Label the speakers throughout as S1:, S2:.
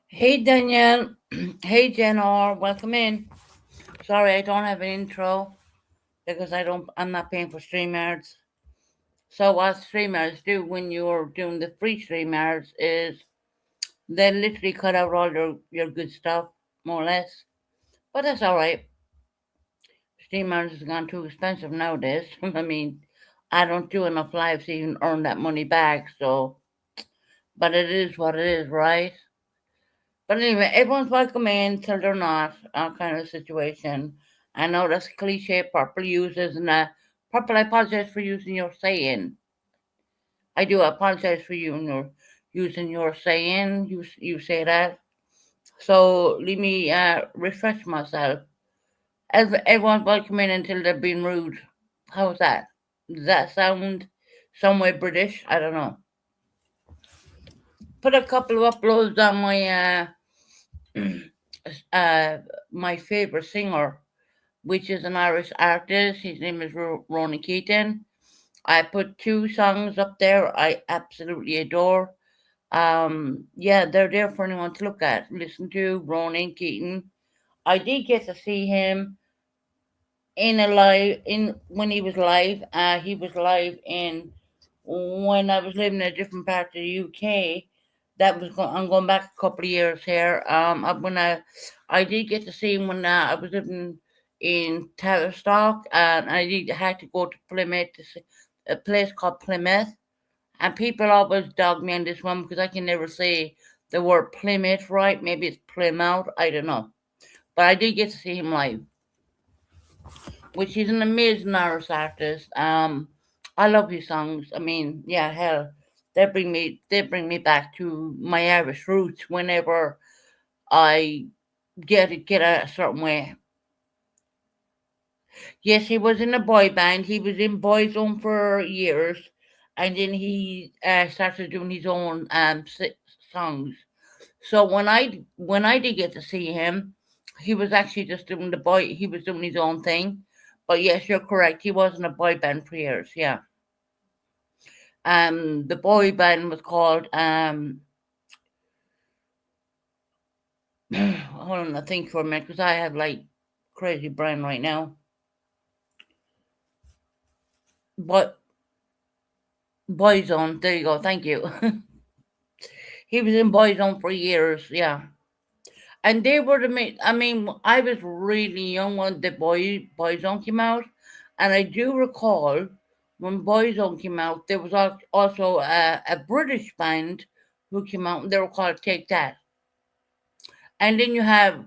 S1: Hey Danielle, hey Jenor, welcome in. Sorry, I don't have an intro because I'm not paying for StreamYards. So what StreamYards do when you're doing the free StreamYards is they literally cut out all your good stuff, more or less. But that's alright. StreamYards has gone too expensive nowadays. I mean, I don't do enough lives to even earn that money back, so, but it is what it is, right? But anyway, everyone's welcome in till they're not, kind of situation. I know that's a cliche Purple uses, and Purple, I apologize for using your saying. I do apologize for you and your using your saying. You say that. So let me refresh myself. Everyone's welcome in until they're being rude. How's that? Does that sound somewhere British? I don't know. Put a couple of uploads on my uh my favorite singer, which is an Irish artist. His name is Ronan Keaton. I put two songs up there I absolutely adore. Yeah, they're there for anyone to look at, listen to. Ronan Keaton. I did get to see him in a live in when he was live. He was live in when I was living in a different part of the UK. I'm going back a couple of years here. When I did get to see him when I was living in Tavistock, and had to go to Plymouth to see a place called Plymouth. And people always dog me on this one because I can never say the word Plymouth right. Maybe it's Plymouth. I don't know. But I did get to see him live, which is an amazing Irish artist. I love his songs. I mean, yeah, hell, they bring me back to my Irish roots whenever I get a certain way. Yes, he was in a boy band. He was in Boyzone for years, and then he started doing his own songs. So when I did get to see him, he was actually just doing the boy. He was doing his own thing. But yes, you're correct. He was in a boy band for years. Yeah. The boy band was called hold on, I think for a minute because I have like crazy brain right now. But Boyzone, there you go. Thank you. He was in Boyzone for years. Yeah. And they were the main. I mean, I was really young when the Boyzone came out, and I do recall when Boyzone came out, there was also a British band who came out, and they were called Take That. And then you have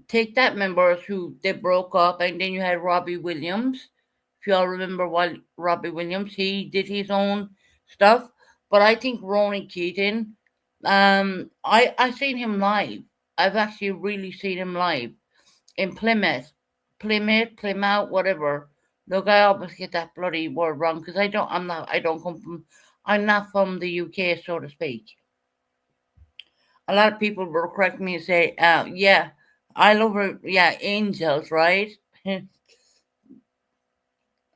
S1: Take That members who they broke up, and then you had Robbie Williams. If y'all remember what Robbie Williams, he did his own stuff. But I think Ronan Keaton, I seen him live. I've actually really seen him live in Plymouth, whatever. Look, I always get that bloody word wrong because I'm not from the UK, so to speak. A lot of people will correct me and say, yeah, I love her, yeah, angels, right?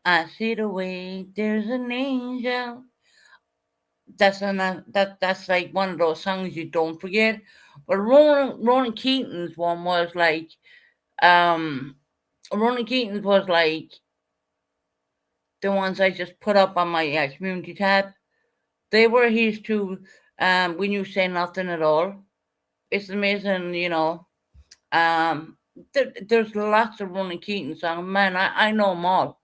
S1: I see the way there's an angel. That's like one of those songs you don't forget. But Ronan Keaton's one was like, um, Ronan Keaton's was like the ones I just put up on my community tab. They were his two. When you say nothing at all, it's amazing. There's lots of Ronan Keaton songs. Man, I know them all.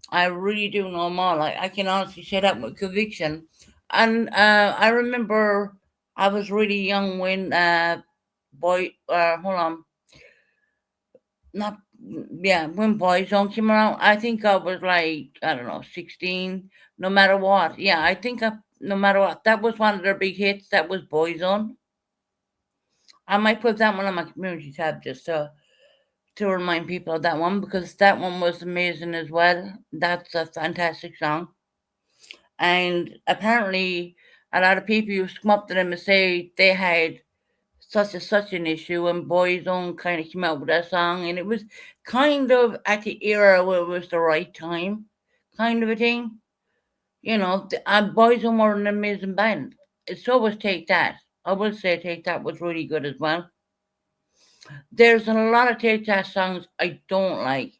S1: I really do know them all. I can honestly say that with conviction. And I remember I was really young when hold on, not yeah, when Boyzone came around. I think I was like I don't know 16. No matter what, yeah, no matter what, that was one of their big hits. That was Boyzone. I might put that one on my community tab just to remind people of that one because that one was amazing as well. That's a fantastic song. And apparently, a lot of people used to come up to them and say they had such an issue, and Boyzone kind of came out with that song, and it was kind of at the era where it was the right time, kind of a thing. Boyzone were an amazing band. So was Take That. I will say Take That was really good as well. There's a lot of Take That songs I don't like.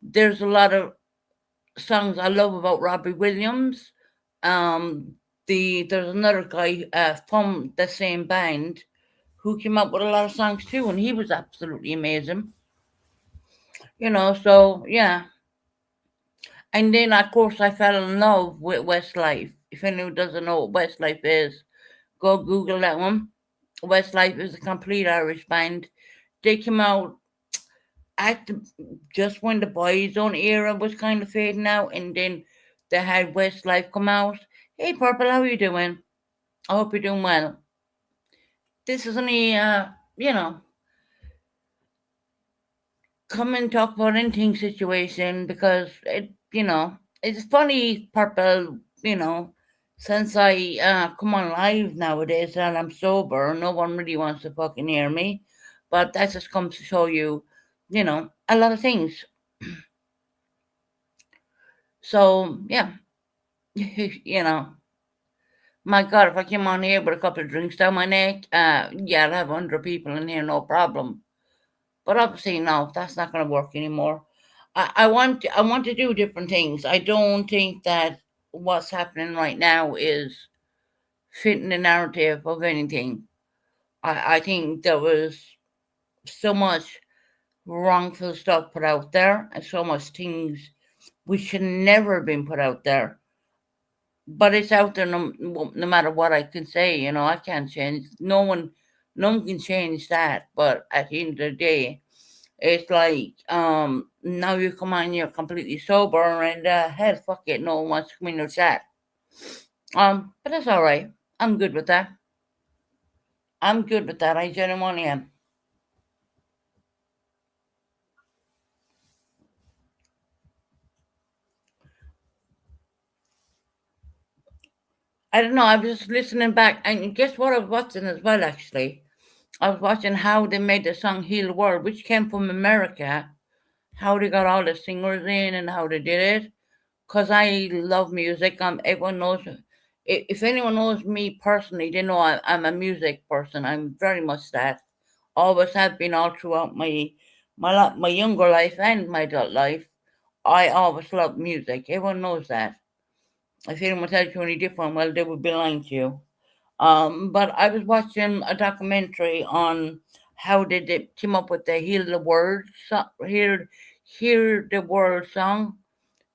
S1: There's a lot of songs I love about Robbie Williams. Um, there's another guy from the same band who came up with a lot of songs too, and he was absolutely amazing. So yeah. And then of course I fell in love with Westlife. If anyone doesn't know what Westlife is, go Google that one. Westlife is a complete Irish band. They came out at just when the Boyzone era was kind of fading out, and then they had Westlife come out. Hey, Purple, how are you doing? I hope you're doing well. This is only, you know, come and talk about anything situation because it's funny, Purple. Since I come on live nowadays and I'm sober, no one really wants to fucking hear me. But that just comes to show you, a lot of things. So yeah, you know, my God, if I came on here with a couple of drinks down my neck, yeah, I'd have 100 people in here, no problem. But obviously, no, that's not going to work anymore. I want to do different things. I don't think that what's happening right now is fitting the narrative of anything. I think there was so much wrongful stuff put out there and so much things which should never have been put out there. But it's out there no matter what I can say. I can't change. No one can change that. But at the end of the day, it's like now you come on, you're completely sober, and hell, fuck it, no one wants to come in your chat. But that's all right. I'm good with that. I'm good with that. I genuinely am. I don't know. I was just listening back, and guess what I was watching as well. Actually, I was watching how they made the song "Heal the World," which came from America. How they got all the singers in and how they did it. Cause I love music. Everyone knows. If anyone knows me personally, they know I'm a music person. I'm very much that. Always have been all throughout my younger life and my adult life. I always loved music. Everyone knows that. If anyone tells you any different, well, they would be lying to you. But I was watching a documentary on how they came up with the "Heal the World" "Hear the World" song,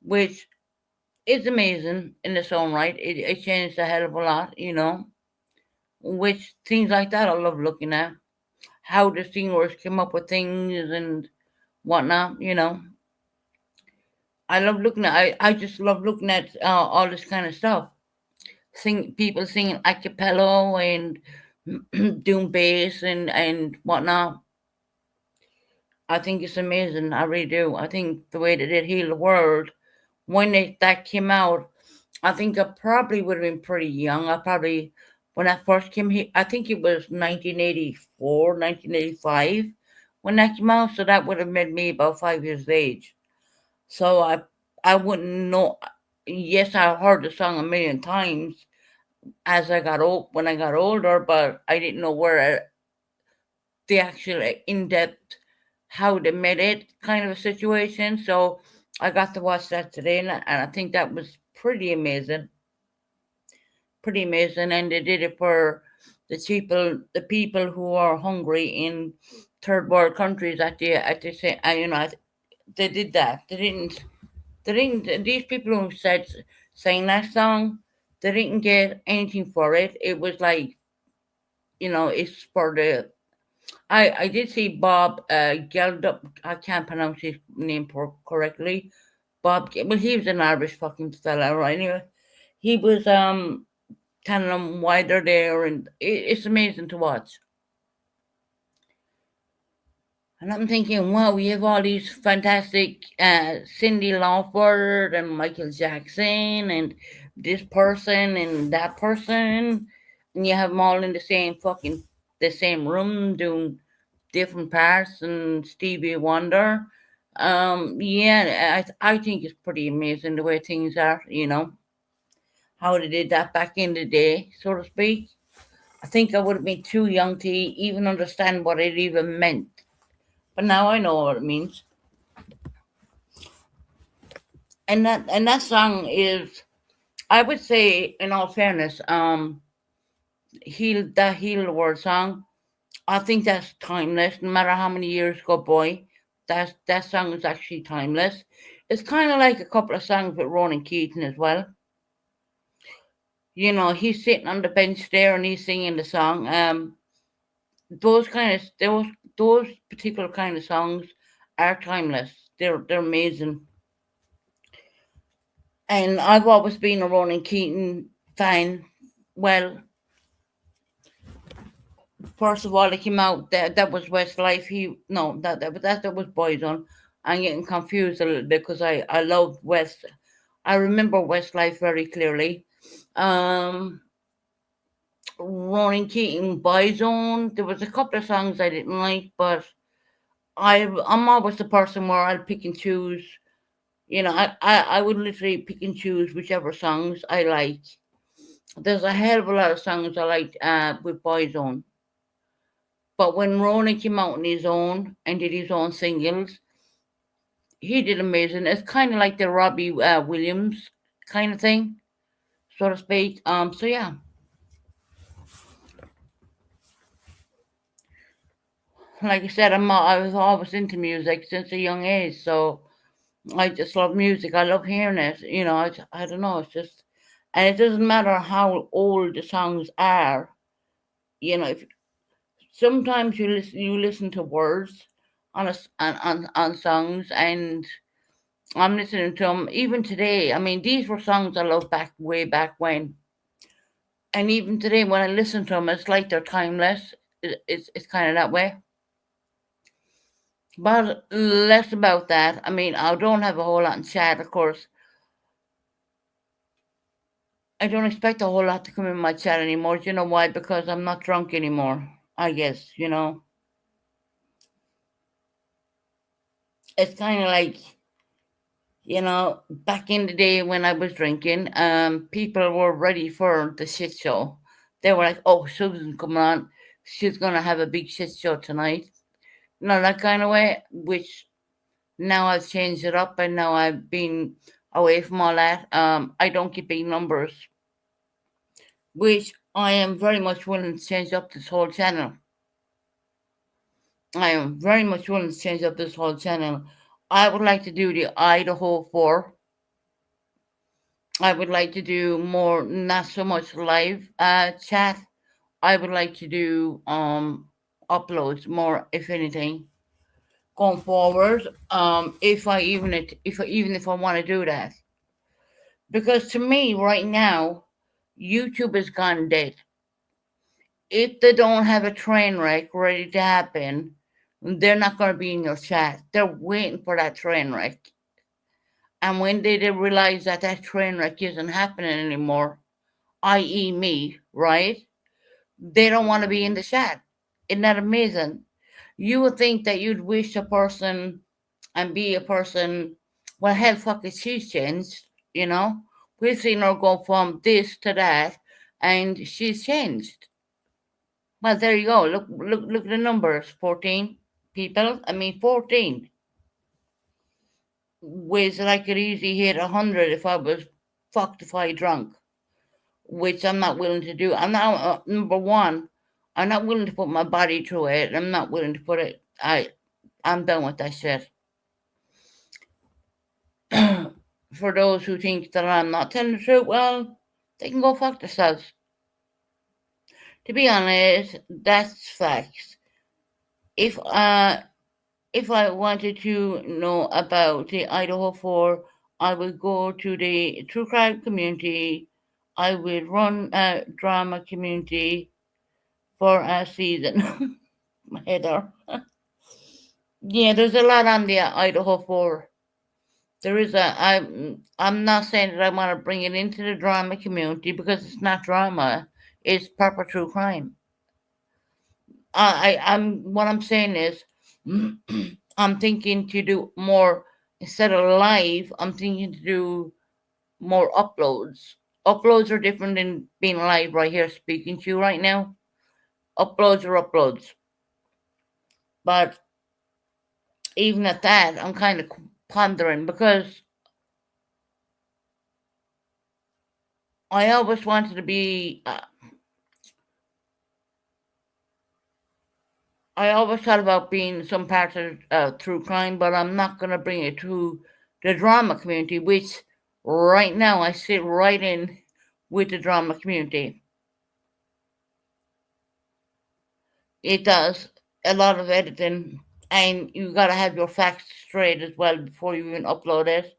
S1: which is amazing in its own right. It changed a hell of a lot. Which things like that I love looking at. How the singers came up with things and whatnot. I love looking at. I just love looking at all this kind of stuff. People singing a cappella and doing bass and whatnot. I think it's amazing. I really do. I think the way they did "Heal the World" when that came out, I think I probably would have been pretty young. I probably, when I first came here, I think it was 1984, 1985 when that came out. So that would have made me about 5 years of age. So I wouldn't know. Yes, I heard the song a million times as I got old when I got older, but I didn't know where the actual in depth how they made it kind of a situation. So I got to watch that today, and I think that was pretty amazing. Pretty amazing, and they did it for the people who are hungry in third world countries. At the same, they did that. They didn't. These people who sang that song, they didn't get anything for it. It was like it's for the. I did see Bob Geldof. I can't pronounce his name correctly. Well, he was an Irish fucking fella, right? Anyway, he was telling them why they're there, and it's amazing to watch. And I'm thinking, wow, we have all these fantastic Cindy Lauper and Michael Jackson and this person and that person, and you have them all in the same room doing different parts and Stevie Wonder. Yeah, I think it's pretty amazing the way things are. How they did that back in the day, so to speak. I think I would have been too young to even understand what it even meant. But now I know what it means. And that song is, I would say, in all fairness, heal the world song. I think that's timeless. No matter how many years go by, that song is actually timeless. It's kind of like a couple of songs with Ronan Keating as well. He's sitting on the bench there and he's singing the song. Those particular kind of songs are timeless. They're amazing. And I've always been a Ronan Keating fan. Well, first of all, it came out that was Westlife. He no that was Boyzone. I'm getting confused a little bit because I love West. I remember Westlife very clearly. Um, Ronan Keating, Boyzone. There was a couple of songs I didn't like, but I'm always the person where I'll pick and choose. I would literally pick and choose whichever songs I like. There's a hell of a lot of songs I liked with Boyzone. But when Ronan came out on his own and did his own singles, he did amazing. It's kind of like the Robbie Williams kind of thing, so to speak. So yeah, like I said, I was always into music since a young age, so I just love music. I love hearing it. I don't know. It's just, and it doesn't matter how old the songs are. If sometimes you listen to words on songs, and I'm listening to them even today. I mean, these were songs I loved back way back when, and even today when I listen to them, it's like they're timeless. It's kind of that way. But less about that. I mean, I don't have a whole lot in chat, of course. I don't expect a whole lot to come in my chat anymore. Do you know why? Because I'm not drunk anymore. I guess. It's kind of like, back in the day when I was drinking, people were ready for the shit show. They were like, "Oh, Susan's coming on. She's gonna have a big shit show tonight." That kind of way. Which now I've changed it up, and now I've been away from all that. I don't keep big numbers, which I am very much willing to change up this whole channel. I am very much willing to change up this whole channel. I would like to do the Idaho 4. I would like to do more, not so much live chat. I would like to do uploads more, if anything, going forward. If I want to do that, because to me right now, YouTube has gone dead. If they don't have a train wreck ready to happen, they're not going to be in your chat. They're waiting for that train wreck. And when they realize that that train wreck isn't happening anymore, i.e., me, right? They don't want to be in the chat. Isn't that amazing? You would think that you'd wish a person and be a person, well, hell, fuck it, she's changed, you know? We've seen her go from this to that, and she's changed. Well, there you go. Look at the numbers. 14 people. I mean, 14. Which I could easily hit 100 if I was fucked if I drunk, which I'm not willing to do. I'm not, number one, I'm not willing to put my body through it. I'm not willing to put it, I'm done with that shit. For those who think that I'm not telling the truth, well, they can go fuck themselves. To be honest, that's facts. If I wanted to know about the Idaho 4, I would go to the true crime community. I would run a drama community for a season. Heather. Yeah, there's a lot on the Idaho 4. There is I'm not saying that I want to bring it into the drama community because it's not drama. It's proper true crime. What I'm saying is, I'm thinking to do more instead of live. I'm thinking to do more uploads. Uploads are different than being live right here speaking to you right now. Uploads are uploads. But even at that, I'm kind of pondering because I always wanted to be. I always thought about being some part of true crime, but I'm not going to bring it to the drama community, which right now I sit right in with the drama community. It does a lot of editing, and you got to have your facts straight as well before you even upload it.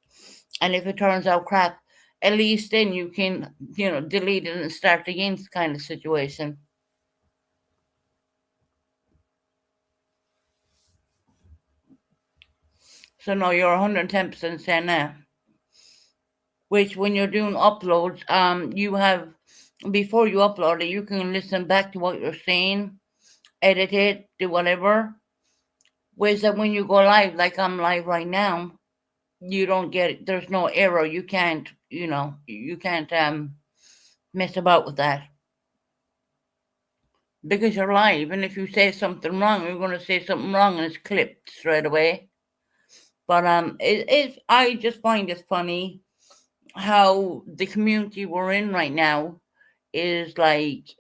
S1: And if it turns out crap, at least then you can, delete it and start again kind of situation. So no, you're 110% saying that. Which when you're doing uploads, you have before you upload it, you can listen back to what you're saying, edit it, do whatever. Whereas that when you go live, like I'm live right now, you don't get it. There's no error. You can't, you can't mess about with that because you're live. And if you say something wrong, you're going to say something wrong, and it's clipped straight away. But I just find it funny how the community we're in right now is like,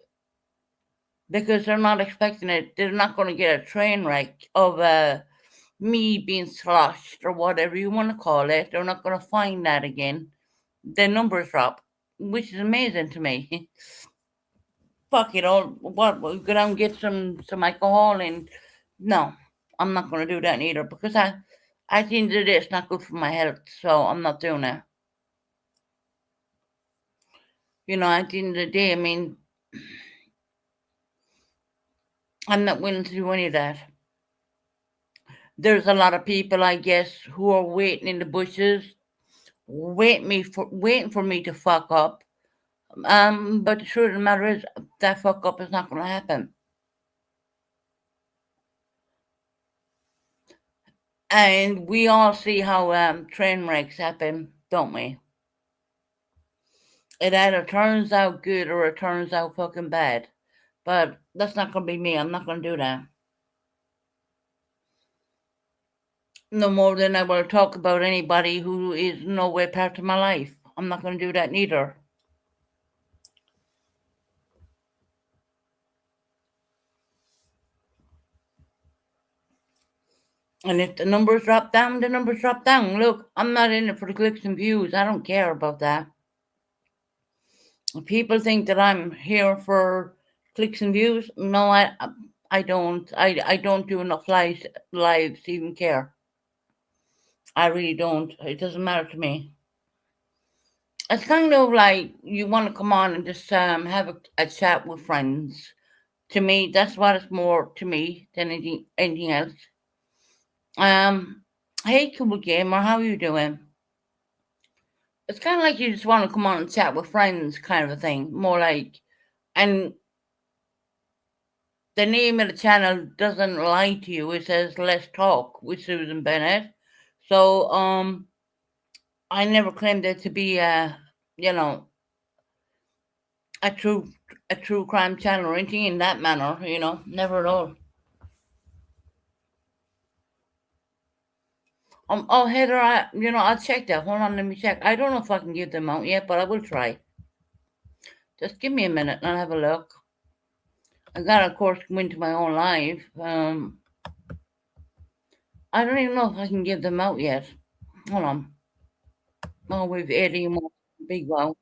S1: because they're not expecting it. They're not going to get a train wreck of me being sloshed or whatever you want to call it. They're not going to find that again. The numbers drop, which is amazing to me. Fuck it all. What? We'll go down and get some alcohol and no, I'm not going to do that either because I think that it's not good for my health, so I'm not doing it. At the end of the day, I mean, I'm not willing to do any of that. There's a lot of people, I guess, who are waiting in the bushes, waiting for me to fuck up. But the truth of the matter is, that fuck up is not going to happen. And we all see how train wrecks happen, don't we? It either turns out good or it turns out fucking bad. But that's not going to be me. I'm not going to do that. No more than I will talk about anybody who is no way part of my life. I'm not going to do that neither. And if the numbers drop down, the numbers drop down. Look, I'm not in it for the clicks and views. I don't care about that. If people think that I'm here for clicks and views, no, I don't. I don't do enough lives to even care. I really don't. It doesn't matter to me. It's kind of like you want to come on and just have a chat with friends. To me, that's what it's more to me than anything else. Um, hey, cool gamer, how are you doing? It's kind of like you just want to come on and chat with friends, kind of a thing. More like, and the name of the channel doesn't lie to you. It says "Let's Talk" with Susan Bennett. So, I never claimed it to be you know, a true crime channel or anything in that manner. Never at all. Oh, Heather, I'll check that. Hold on, let me check. I don't know if I can give them out yet, but I will try. Just give me a minute and I'll have a look. I gotta, of course, go into my own live. I don't even know if I can give them out yet. Hold on. Oh, we've 80 more. Big wow.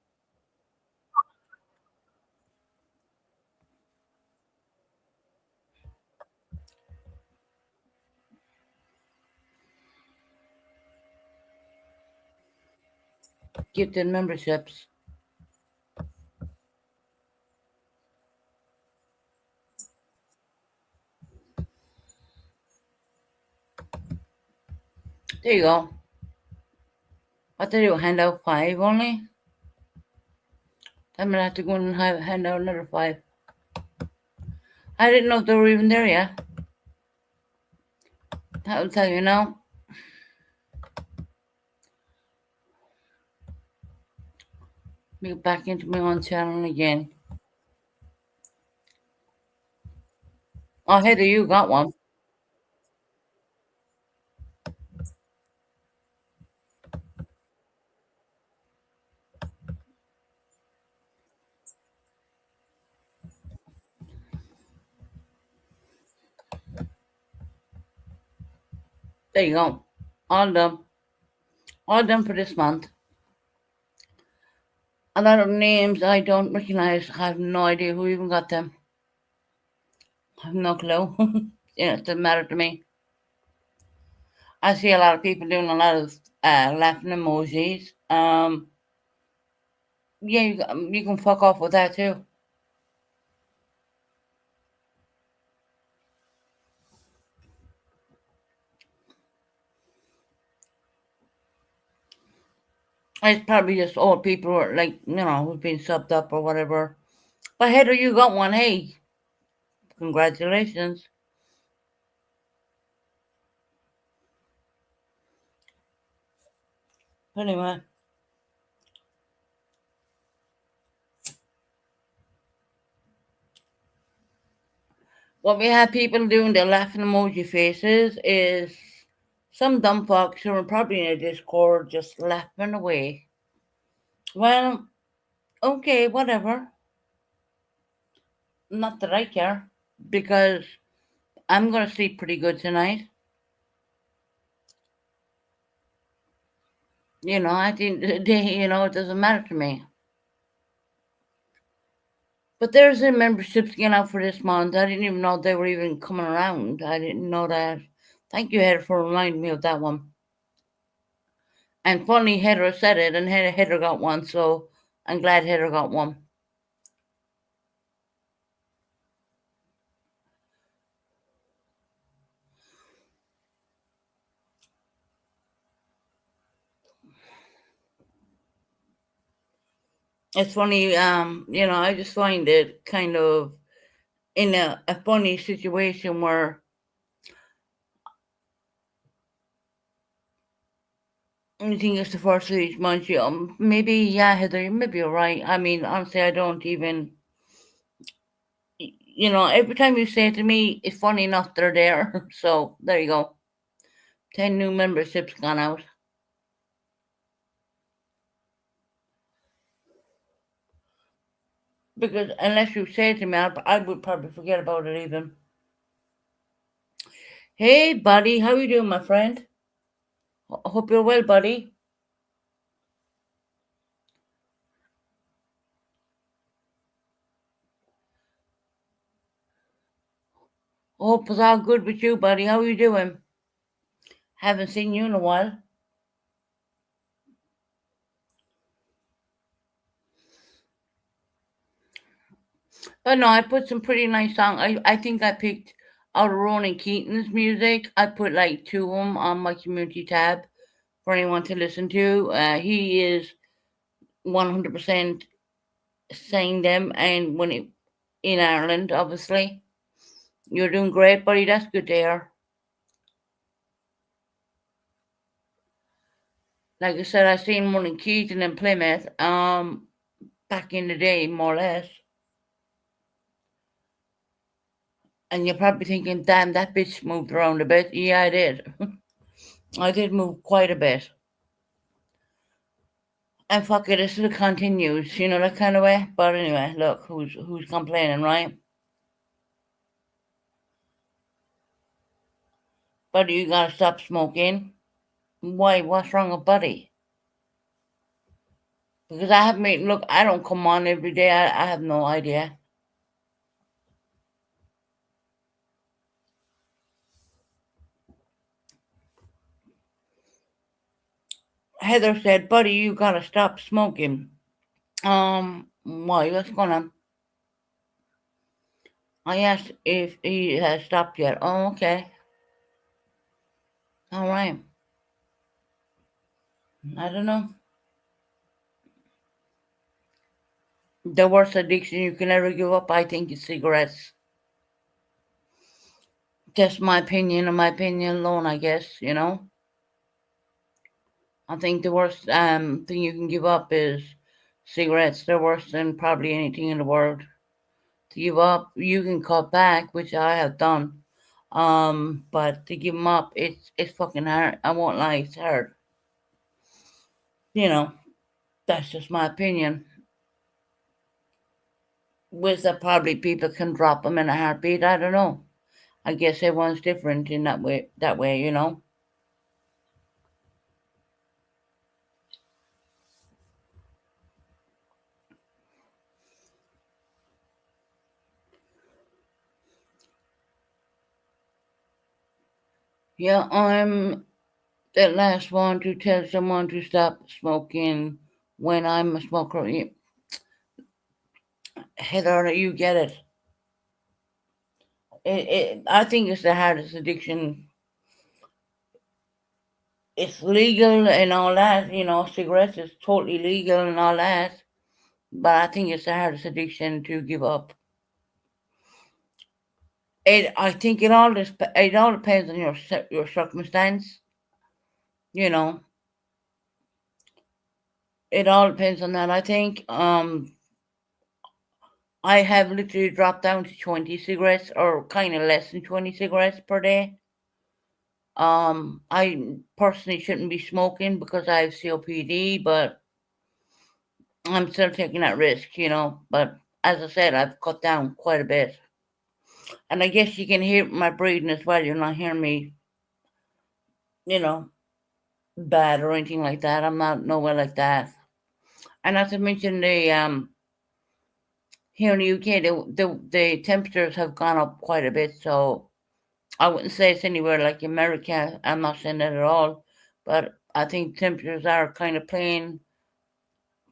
S1: Gifted memberships. There you go. What did you hand out 5 only? I'm gonna have to go and hand out another 5. I didn't know if they were even there yet. That will tell you now. Let me get back into my own channel again. Oh, Heather, you got one. There you go. All done. All done for this month. A lot of names I don't recognize. I have no idea who even got them. I have no clue. Yeah, it doesn't matter to me. I see a lot of people doing a lot of laughing emojis. Yeah, you can fuck off with that too. It's probably just old people who are like, who've been subbed up or whatever. But Heather, you got one. Hey, congratulations. Anyway, what we have people doing the laughing emoji faces is some dumb fucks who are probably in a Discord just laughing away. Well, okay, whatever. Not that I care, because I'm gonna sleep pretty good tonight. At the end of the day, it doesn't matter to me. But there's a membership getting out for this month. I didn't even know they were even coming around. I didn't know that. Thank you, Heather, for reminding me of that one. And funny, Heather said it, and Heather got one, so I'm glad Heather got one. It's funny, I just find it kind of in a funny situation where anything is the first of each month. Maybe, yeah, Heather, maybe you're right. I mean, honestly, I don't even, every time you say it to me, it's funny enough they're there. So there you go. 10 new memberships gone out. Because unless you say it to me, I would probably forget about it even. Hey, buddy, how you doing, my friend? Hope you're well, buddy. Hope it's all good with you, buddy. How you doing? Haven't seen you in a while. But no, I put some pretty nice songs. I think I picked out of Ronan Keaton's music. I put like two of them on my community tab for anyone to listen to. He is 100% sang them, and when it in Ireland, obviously. You're doing great, buddy. That's good to hear. Like I said, I seen one in Keaton and Plymouth, back in the day, more or less. And you're probably thinking, damn, that bitch moved around a bit. Yeah, I did. I did move quite a bit. And fuck it, it still continues, that kind of way. But anyway, look, who's complaining, right? Buddy, you gotta stop smoking. Why? What's wrong with Buddy? Because I have made look, I don't come on every day. I have no idea. Heather said, Buddy, you gotta stop smoking. Why? What's going on? I asked if he has stopped yet. Oh, okay. All right. I don't know. The worst addiction you can ever give up, I think, is cigarettes. Just my opinion and my opinion alone, I guess. I think the worst thing you can give up is cigarettes. They're worse than probably anything in the world. To give up, you can cut back, which I have done. But to give them up, it's fucking hard. I won't lie, it's hard. You know, that's just my opinion. With that, probably people can drop them in a heartbeat. I don't know. I guess everyone's different in that way. That way, you know. Yeah, I'm the last one to tell someone to stop smoking when I'm a smoker. Heather, you get it. I think it's the hardest addiction. It's legal and all that, cigarettes is totally legal and all that, but I think it's the hardest addiction to give up. I think it all depends on your circumstance, you know. It all depends on that. I think I have literally dropped down to 20 cigarettes or kind of less than 20 cigarettes per day. I personally shouldn't be smoking because I have COPD, but I'm still taking that risk, But as I said, I've cut down quite a bit. And I guess you can hear my breathing as well. You're not hearing me, you know, bad or anything like that. I'm not nowhere like that. And as I mentioned, here in the UK, the temperatures have gone up quite a bit. So I wouldn't say it's anywhere like America. I'm not saying that at all. But I think temperatures are kind of playing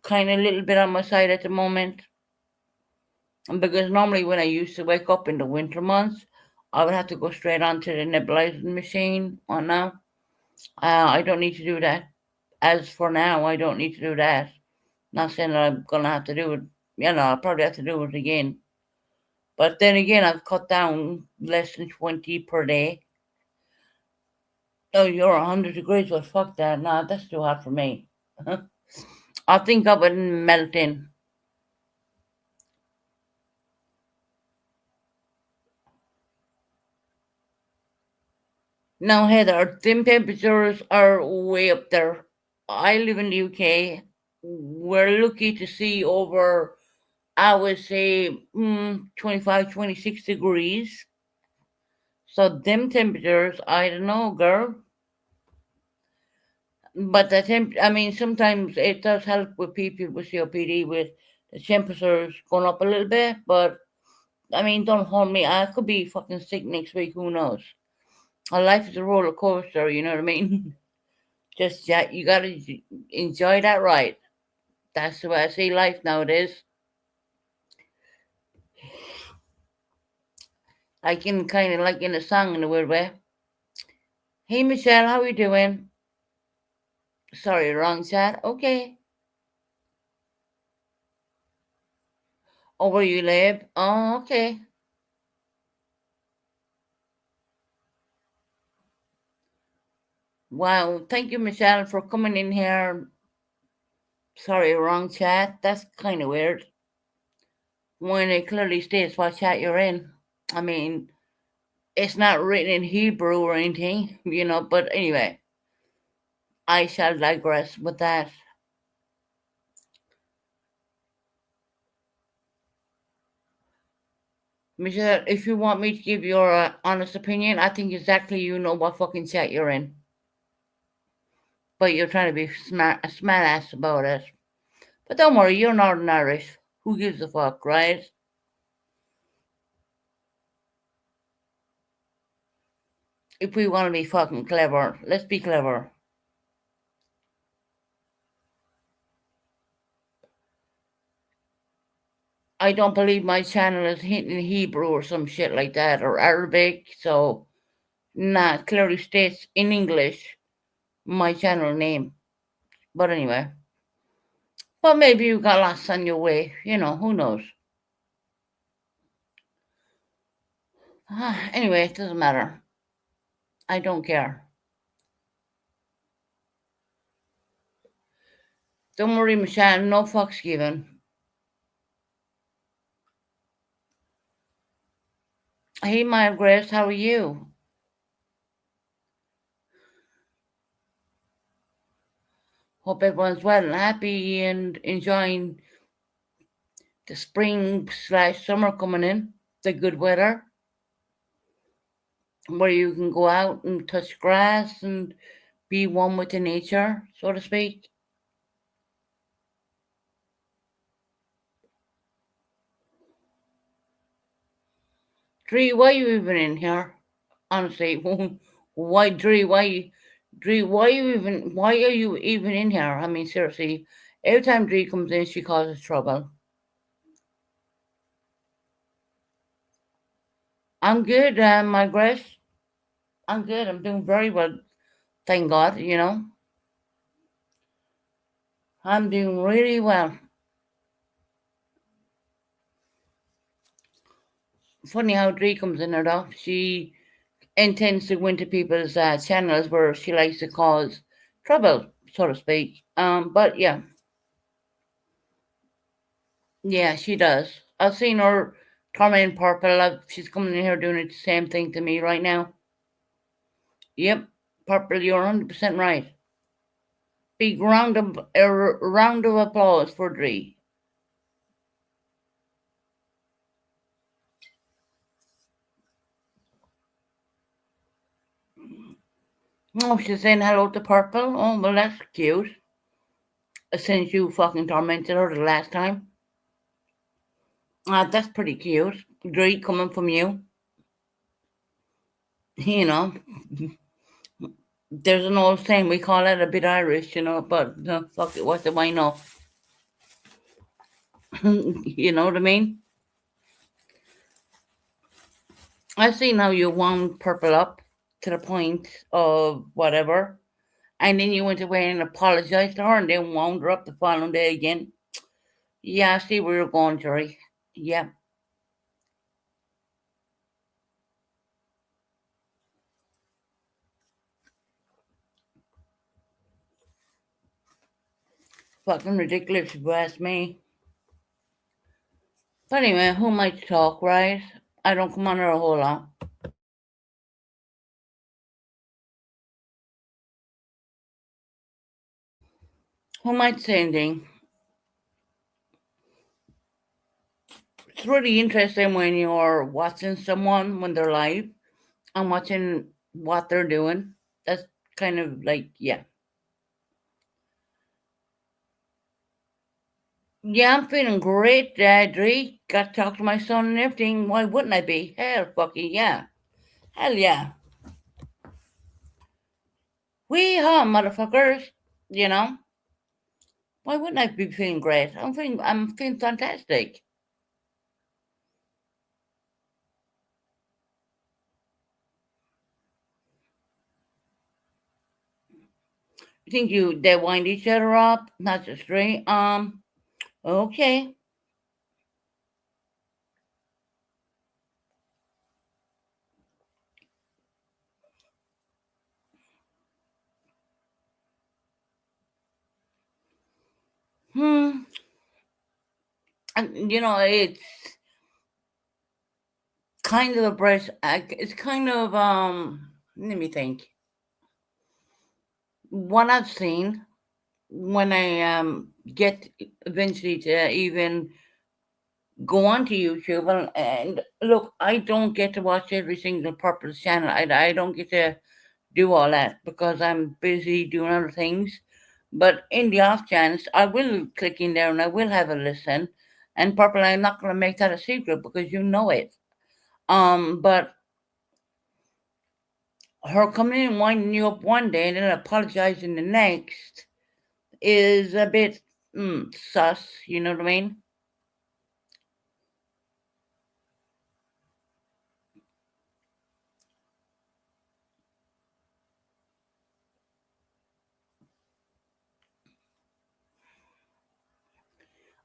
S1: kind of a little bit on my side at the moment. Because normally when I used to wake up in the winter months, I would have to go straight onto the nebulizing machine on now. I don't need to do that. As for now, I don't need to do that. Not saying that I'm gonna have to do it. I'll probably have to do it again. But then again, I've cut down less than 20 per day. Oh, you're 100 degrees. Well, fuck that. Nah, that's too hot for me. I think I would melt in. Now, Heather, temperatures are way up there. I live in the UK. We're lucky to see over, I would say, 25, 26 degrees. So, them temperatures, I don't know, girl. But I mean, sometimes it does help with people with COPD with the temperatures going up a little bit. But, I mean, don't hold me. I could be fucking sick next week. Who knows? Life is a roller coaster, you know what I mean? Just, yeah, you gotta enjoy that ride. That's the way I see life nowadays. I can kind of like in a song in a weird way. Hey Michelle, how we doing? Sorry, wrong chat. Okay. Oh, where you live? Oh, okay. Wow. Thank you, Michelle, for coming in here. Sorry, wrong chat. That's kind of weird. When it clearly states what chat you're in. I mean, it's not written in Hebrew or anything, but anyway, I shall digress with that. Michelle, if you want me to give your honest opinion, I think exactly you know what fucking chat you're in. But you're trying to be smart, a smart ass about it. But don't worry, you're Northern Irish. Who gives a fuck, right? If we want to be fucking clever, let's be clever. I don't believe my channel is hitting Hebrew or some shit like that or Arabic, so nah, clearly states in English my channel name. But anyway, but maybe you got lost on your way. Who knows? Anyway, it doesn't matter. I don't care. Don't worry, Michelle, no fucks given. Hey, my Grace, how are you? Hope everyone's well and happy and enjoying the spring/summer coming in, the good weather, where you can go out and touch grass and be one with the nature, so to speak. Dree, why you even in here? Honestly, why Dree? Dree? Why are you even in here? I mean, seriously, every time Dree comes in, she causes trouble. I'm good, my Grace. I'm good. I'm doing very well. Thank God. I'm doing really well. Funny how Dree comes in her though. She intends to go into people's channels where she likes to cause trouble, so to speak. But yeah, she does. I've seen her torment purple. She's coming in here doing the same thing to me right now. Yep, purple. You're 100% right. Big round of applause for Dree. Oh, she's saying hello to purple. Oh, well, that's cute. Since you fucking tormented her the last time. That's pretty cute. Dree coming from you. You know, there's an old saying, we call it a bit Irish, but fuck it, what do I know? You know what I mean? I've seen how you wound purple up to the point of whatever, and then you went away and apologized to her and then wound her up the following day again. Yeah, I see where you're going, Jerry. Yeah, fucking ridiculous if you ask me. But anyway, who might talk, right? I don't come on her a whole lot. Who might say anything? It's really interesting when you're watching someone when they're live and watching what they're doing. That's kind of like, yeah. Yeah, I'm feeling great, Drake. Got to talk to my son and everything. Why wouldn't I be? Hell fucking yeah. Hell yeah. Wee-haw, motherfuckers. You know? Why wouldn't I be feeling great? I'm feeling fantastic. You think they wind each other up? Not just Drake. Okay. Hmm. And it's kind of a brush. It's kind of let me think. What I've seen when I get eventually to even go onto YouTube and look, I don't get to watch every single Purple channel. I don't get to do all that because I'm busy doing other things. But in the off chance, I will click in there and I will have a listen. And Purple, I'm not going to make that a secret because you know it. But her coming in and winding you up one day and then apologizing the next is a bit sus. You know what I mean?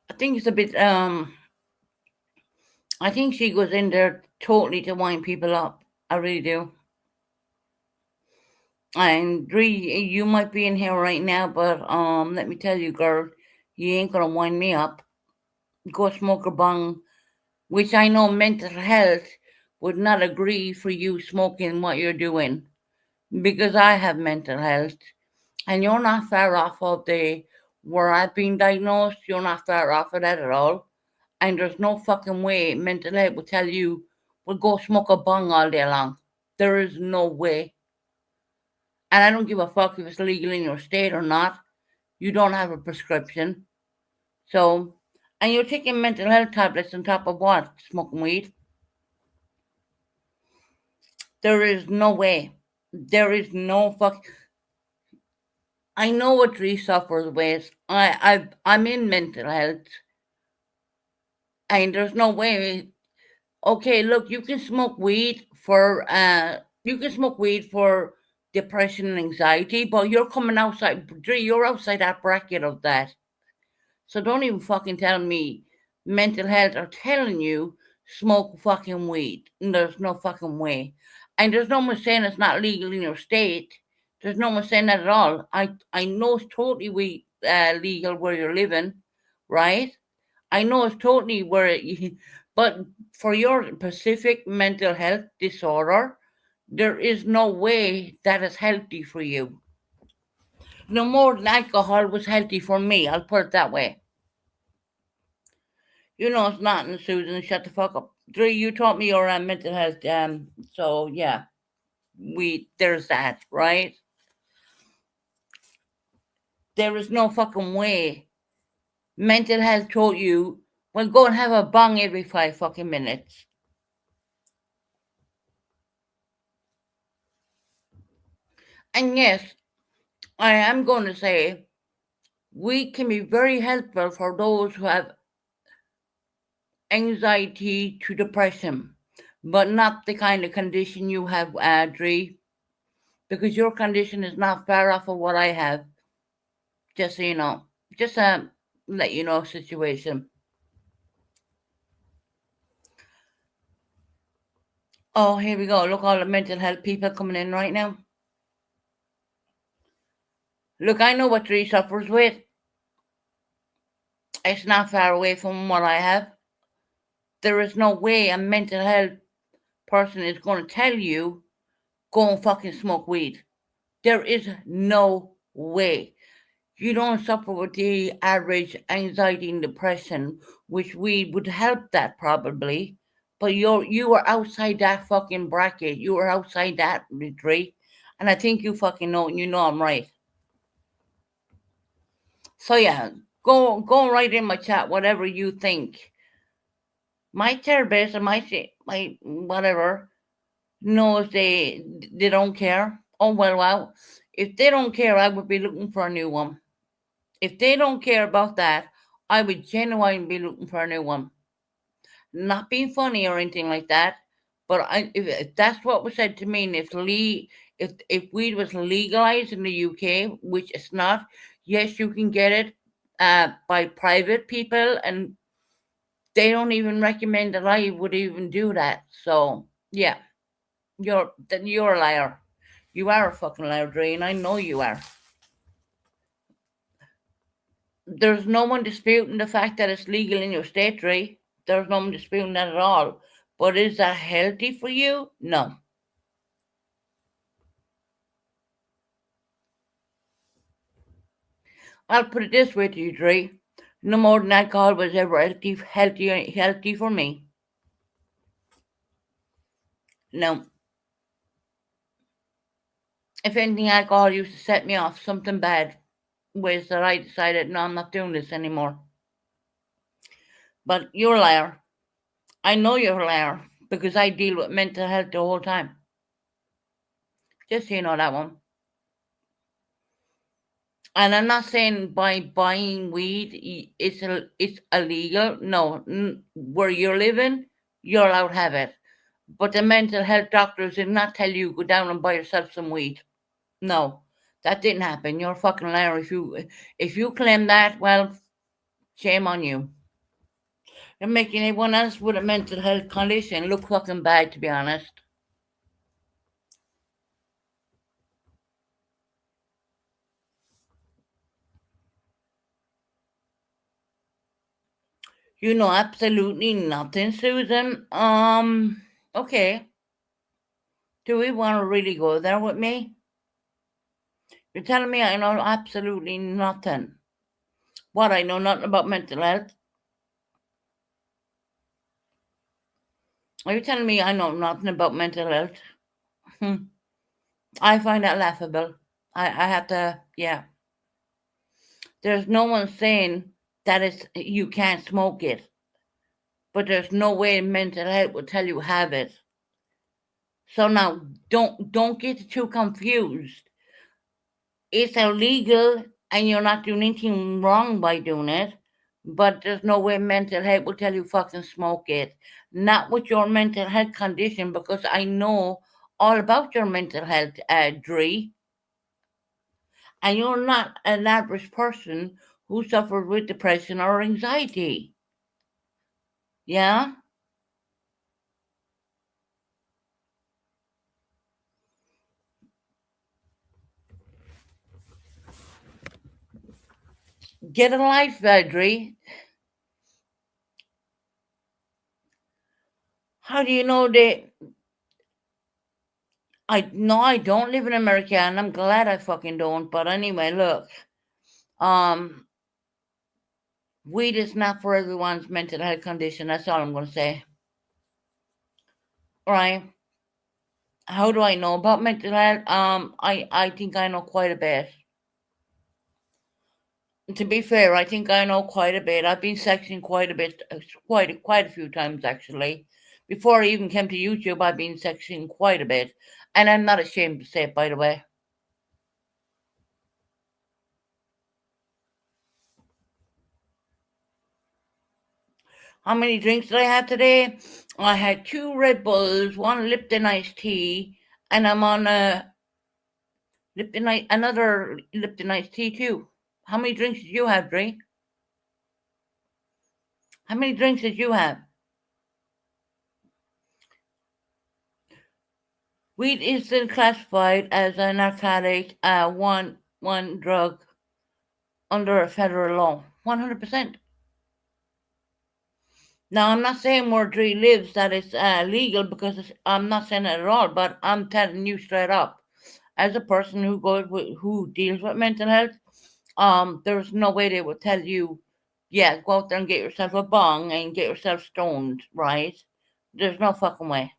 S1: I think it's a bit. I think she goes in there totally to wind people up. I really do. And Dree, you might be in here right now, but let me tell you, girl, you ain't gonna wind me up. Go smoke a bong, which I know mental health would not agree for you smoking what you're doing because I have mental health and you're not far off of the where I've been diagnosed. You're not far off of that at all. And there's no fucking way mental health will tell you, well, go smoke a bong all day long. There is no way. And I don't give a fuck if it's legal in your state or not. You don't have a prescription. So, and you're taking mental health tablets on top of what? Smoking weed? There is no way. There is no fuck. I know what Tree suffers with. I'm in mental health, and there's no way. Okay, look, you can smoke weed for depression and anxiety, but you're coming outside. Dre, you're outside that bracket of that. So don't even fucking tell me mental health are telling you smoke fucking weed. There's no fucking way. And there's no one saying it's not legal in your state. There's no one saying that at all. I know it's totally legal where you're living, right? I know it's totally but for your specific mental health disorder, there is no way that is healthy for you. No more than alcohol was healthy for me. I'll put it that way. You know it's not, and Susan, shut the fuck up. Dre, you taught me your mental health, so yeah, there's that, right? There is no fucking way. Mental health taught you, well, go and have a bong every 5 fucking minutes. And yes, I am going to say, weed can be very helpful for those who have anxiety to depression, but not the kind of condition you have, Dre, because your condition is not far off of what I have. Just so you know, just let you know situation. Oh, here we go. Look, all the mental health people coming in right now. Look, I know what Tree suffers with. It's not far away from what I have. There is no way a mental health person is going to tell you, go and fucking smoke weed. There is no way. You don't suffer with the average anxiety and depression, which weed would help that probably. But you are outside that fucking bracket. You are outside that, Dre. And I think you fucking know, and you know I'm right. So yeah, go right in my chat, whatever you think. My therapist and my whatever knows they don't care. Oh well, if they don't care, I would be looking for a new one. If they don't care about that, I would genuinely be looking for a new one. Not being funny or anything like that, but if that's what was said to me, and if weed was legalized in the UK, which it's not, yes, you can get it by private people, and they don't even recommend that I would even do that. So yeah, you're a liar. You are a fucking liar, Dre, and I know you are. There's no one disputing the fact that it's legal in your state, Dre. There's no one disputing that at all. But is that healthy for you? No. I'll put it this way to you, Dre. No more than alcohol was ever healthy for me. No. If anything, alcohol used to set me off something bad, was that I decided, no, I'm not doing this anymore. But you're a liar. I know you're a liar because I deal with mental health the whole time. Just so you know that one. And I'm not saying by buying weed it's illegal. No, where you're living, you're allowed to have it. But the mental health doctors did not tell you go down and buy yourself some weed. No, that didn't happen. You're a fucking liar. If you claim that, well, shame on you. You're making everyone else with a mental health condition look fucking bad, to be honest. You know absolutely nothing, Susan. Okay. Do we want to really go there with me? You're telling me I know absolutely nothing. What, I know nothing about mental health? Are you telling me I know nothing about mental health? Hmm. I find that laughable. I have to, yeah. There's no one saying that you can't smoke it, but there's no way mental health will tell you have it. So now, don't get too confused. It's illegal, and you're not doing anything wrong by doing it. But there's no way mental health will tell you fucking smoke it. Not with your mental health condition, because I know all about your mental health, Dree. And you're not an average person who suffers with depression or anxiety. Yeah? Get a life, Dree. How do you know that? I no, I don't live in America, and I'm glad I fucking don't. But anyway, look, um, weed is not for everyone's mental health condition. That's all I'm gonna say. Right? How do I know about mental health? I think I know quite a bit. To be fair, I think I know quite a bit. I've been sexting quite a bit, quite a few times actually. Before I even came to YouTube, I've been sexting quite a bit, and I'm not ashamed to say it, by the way. How many drinks did I have today? I had 2 Red Bulls, one Lipton iced tea, and I'm on another Lipton iced tea too. How many drinks did you have, Dre? How many drinks did you have? Weed is still classified as a narcotic, one drug under a federal law. 100%. Now, I'm not saying where Dre lives that it's legal, because I'm not saying that at all, but I'm telling you straight up, as a person who deals with mental health, there's no way they would tell you, yeah, go out there and get yourself a bong and get yourself stoned, right? There's no fucking way.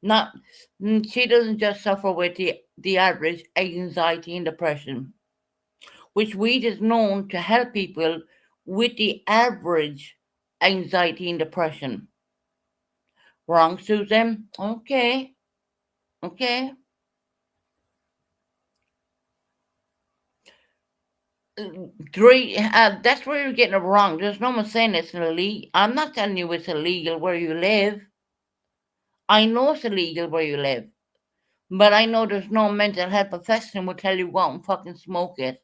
S1: Not She doesn't just suffer with the average anxiety and depression, which weed is known to help people with the average anxiety and depression. Wrong, Susan? Okay, okay. That's where you're getting it wrong. There's no one saying it's illegal. I'm not telling you it's illegal where you live. I know it's illegal where you live. But I know there's no mental health professional will tell you go out and fucking smoke it.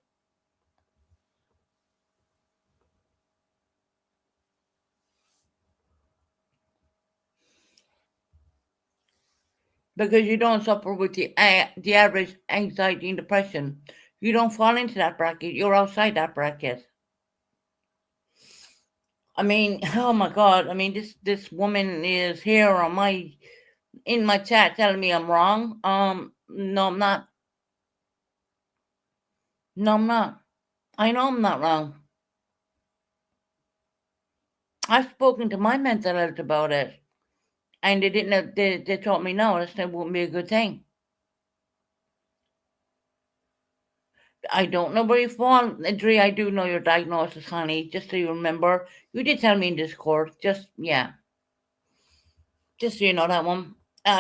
S1: Because you don't suffer with the average anxiety and depression. You don't fall into that bracket. You're outside that bracket. I mean, oh my God. I mean, this woman is here on in my chat telling me I'm wrong. No, I'm not. No, I'm not. I know I'm not wrong. I've spoken to my mental health about it, and they didn't. They told me no. That wouldn't be a good thing. I don't know where you fall, Dre. I do know your diagnosis, honey. Just so you remember, you did tell me in Discord. Just yeah, just so you know that one.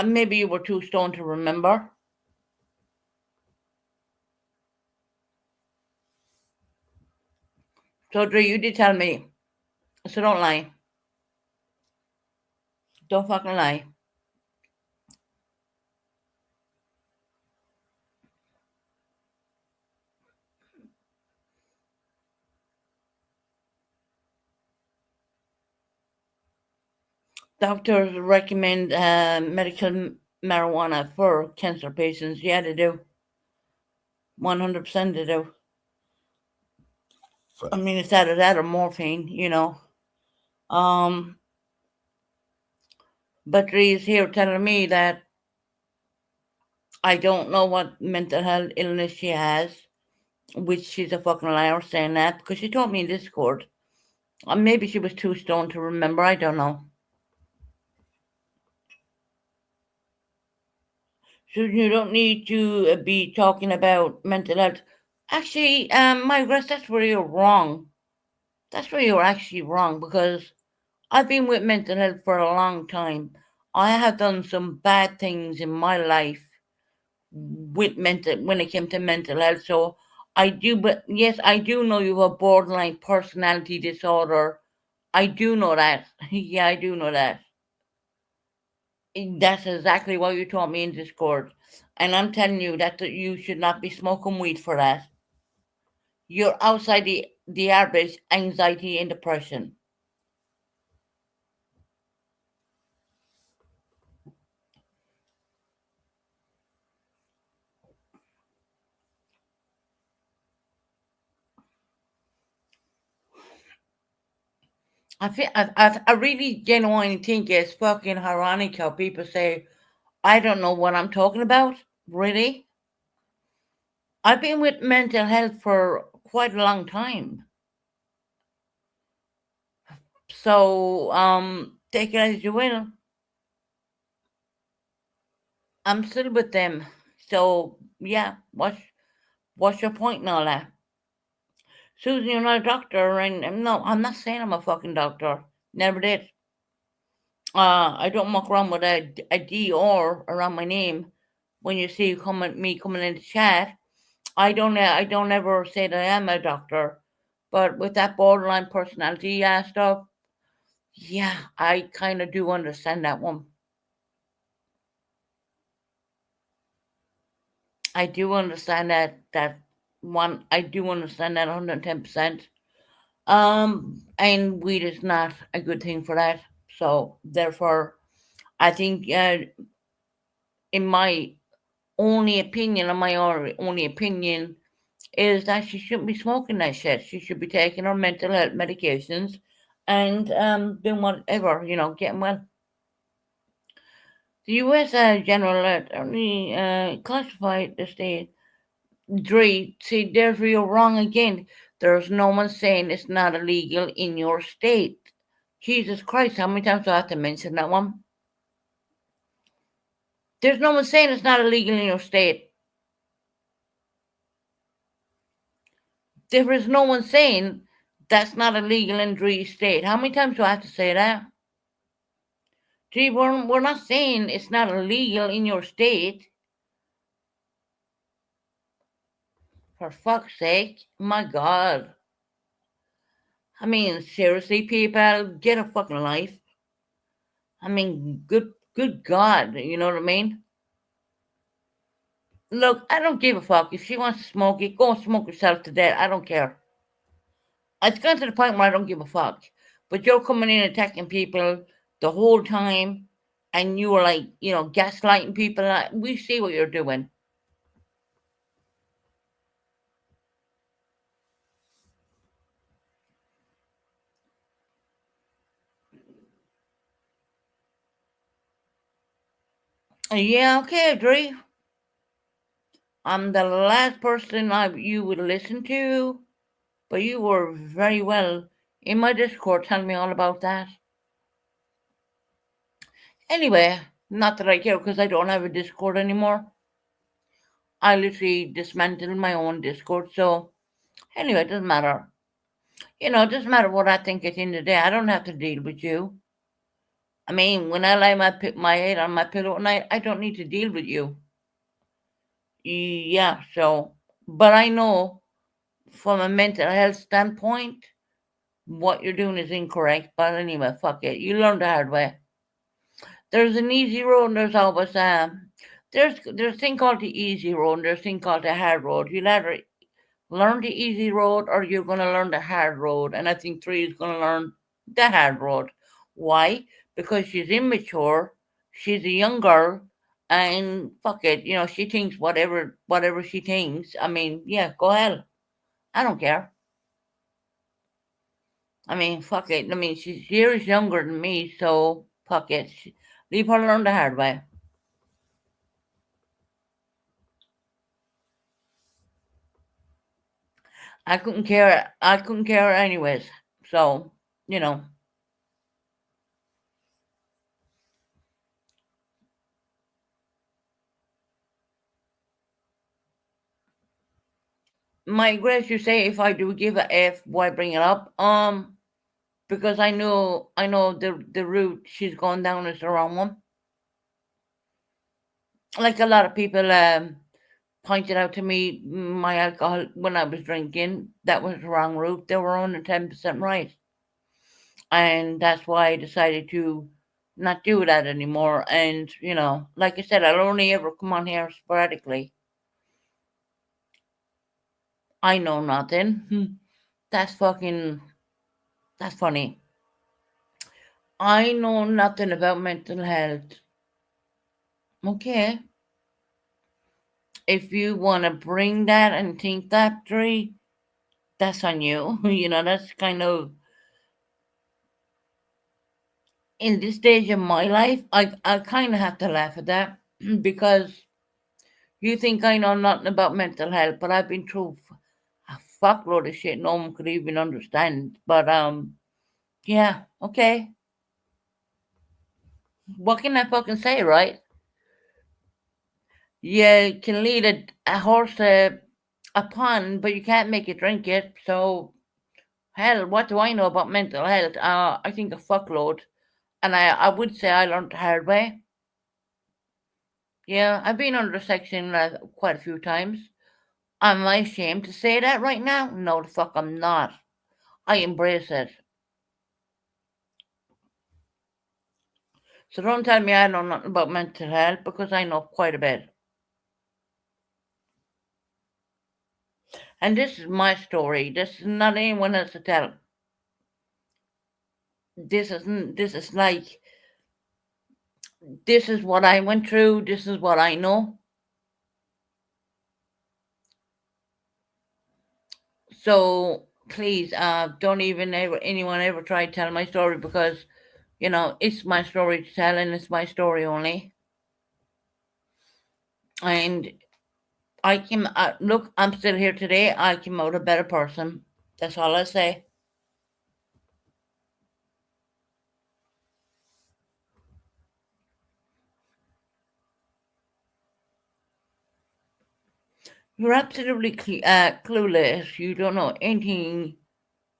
S1: Maybe you were too stoned to remember. So Dre, you did tell me. So don't lie. Don't fucking lie. Doctors recommend medical marijuana for cancer patients. Yeah, they do. 100% they do. I mean, it's either that or morphine, you know. Um, But Ree's here telling me that I don't know what mental health illness she has, which she's a fucking liar saying that because she told me in Discord. Maybe she was too stoned to remember. I don't know. So you don't need to be talking about mental health. Actually, Margaret, that's where you're wrong. That's where you're actually wrong because I've been with mental health for a long time. I have done some bad things in my life with mental when it came to mental health. So I do, but yes, I do know you have a borderline personality disorder. I do know that. Yeah, I do know that. That's exactly what you told me in Discord. And I'm telling you that you should not be smoking weed for that. You're outside the average anxiety and depression. I really genuinely think it's fucking ironic how people say, I don't know what I'm talking about. Really? I've been with mental health for quite a long time. So, take it as you will. I'm still with them. So, yeah, what's your point in all that? Susan, you're not a doctor, and no, I'm not saying I'm a fucking doctor. Never did. I don't walk around with a D or around my name. When you see me coming in the chat, I don't ever say that I am a doctor. But with that borderline personality stuff, yeah, I kind of do understand that one. I do understand that one. I do understand that 110%. And weed is not a good thing for that. So therefore, I think, in my only opinion, only opinion, is that she shouldn't be smoking that shit. She should be taking her mental health medications and doing whatever, getting well. The U.S. General Attorney classified the state. Dre, see, there's where you're wrong again. There's no one saying it's not illegal in your state. Jesus Christ, how many times do I have to mention that one? There's no one saying it's not illegal in your state. There is no one saying that's not illegal in Dre's state. How many times do I have to say that? Gee, we're not saying it's not illegal in your state. For fuck's sake. My God. I mean, seriously, people, get a fucking life. I mean, good God, you know what I mean? Look, I don't give a fuck. If she wants to smoke it, go and smoke herself to death. I don't care. It's gone to the point where I don't give a fuck. But you're coming in attacking people the whole time, and you were like, gaslighting people. We see what you're doing. Yeah, okay, Dre. I'm the last person you would listen to, but you were very well in my Discord telling me all about that. Anyway, not that I care because I don't have a Discord anymore. I literally dismantled my own Discord, so anyway, it doesn't matter. It doesn't matter what I think at the end of the day. I don't have to deal with you. I mean, when I lay my head on my pillow at night, I don't need to deal with you. Yeah, so, but I know from a mental health standpoint, what you're doing is incorrect. But anyway, fuck it. You learn the hard way. There's an easy road and there's always there's a thing called the easy road and there's a thing called the hard road. You'll either learn the easy road or you're gonna learn the hard road. And I think Three is gonna learn the hard road. Why? Because she's immature, she's a young girl, and fuck it, she thinks whatever she thinks. I mean, yeah, go ahead. I don't care. I mean, fuck it. I mean, she's years younger than me, so fuck it. Leave her learn the hard way. I couldn't care. I couldn't care anyways. So, you know, my grace, you say if I do give a F, why bring it up? Because I know the route she's gone down is the wrong one. Like a lot of people pointed out to me, my alcohol when I was drinking, that was the wrong route. They were only 10% right, and that's why I decided to not do that anymore. And like I said, I'll only ever come on here sporadically. I know nothing. That's fucking. That's funny. I know nothing about mental health. Okay. If you want to bring that and think that, Dre, that's on you. That's kind of in this stage of my life. I kind of have to laugh at that because you think I know nothing about mental health, but I've been through a fuckload of shit no one could even understand. But yeah, okay. What can I fucking say, right? You can lead a horse a pond, but you can't make it drink it. So hell, what do I know about mental health? I think a fuckload, and I would say I learned the hard way. Yeah, I've been under section quite a few times. Am I ashamed to say that right now? No, the fuck I'm not. I embrace it. So don't tell me I know nothing about mental health because I know quite a bit. And this is my story. This is not anyone else to tell. This is like this is what I went through. This is what I know. So please, don't even ever anyone ever try to tell my story because it's my story to tell and it's my story only. And look, I'm still here today. I came out a better person. That's all I say. You're absolutely clueless. You don't know anything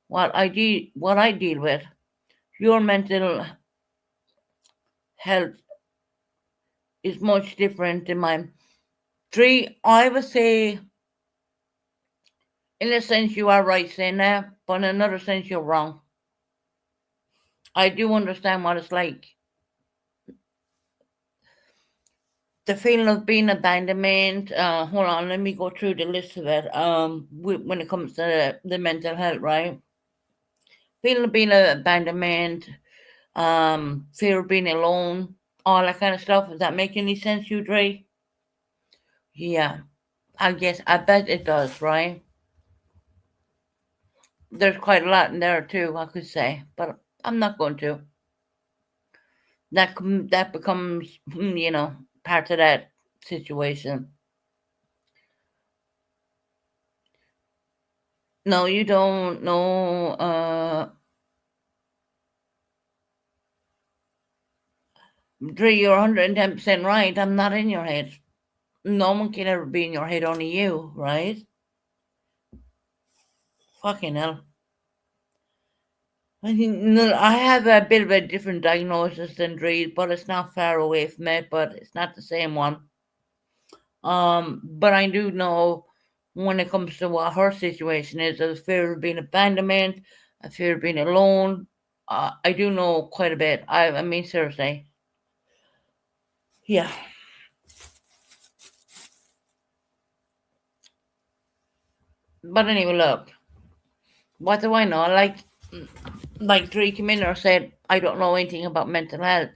S1: what I deal with. Your mental health is much different than mine. Three, I would say, in a sense, you are right saying that, but in another sense, you're wrong. I do understand what it's like. The feeling of being abandonment. Hold on, let me go through the list of it. When it comes to the mental health, right? Feeling of being abandonment, fear of being alone, all that kind of stuff. Does that make any sense, you, Dre? Yeah, I bet it does, right? There's quite a lot in there too, I could say, but I'm not going to. That becomes, part of that situation. No, you don't know. Dre, you're 110% right. I'm not in your head. No one can ever be in your head, only you, right? Fucking hell. I have a bit of a different diagnosis than Dre, but it's not far away from it, but it's not the same one. But I do know when it comes to what her situation is, a fear of being abandonment, a fear of being alone. I do know quite a bit. I mean, seriously. Yeah. But anyway, look, what do I know? Like Drake Miller said, I don't know anything about mental health.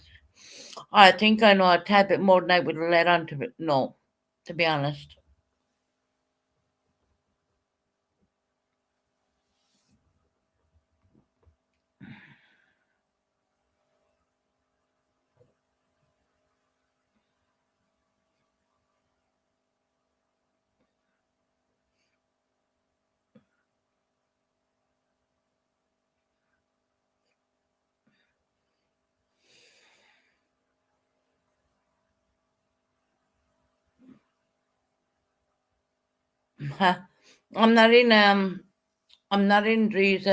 S1: I think I know a tad bit more than I would let on to know, to be honest. I'm not in I'm not in Dree's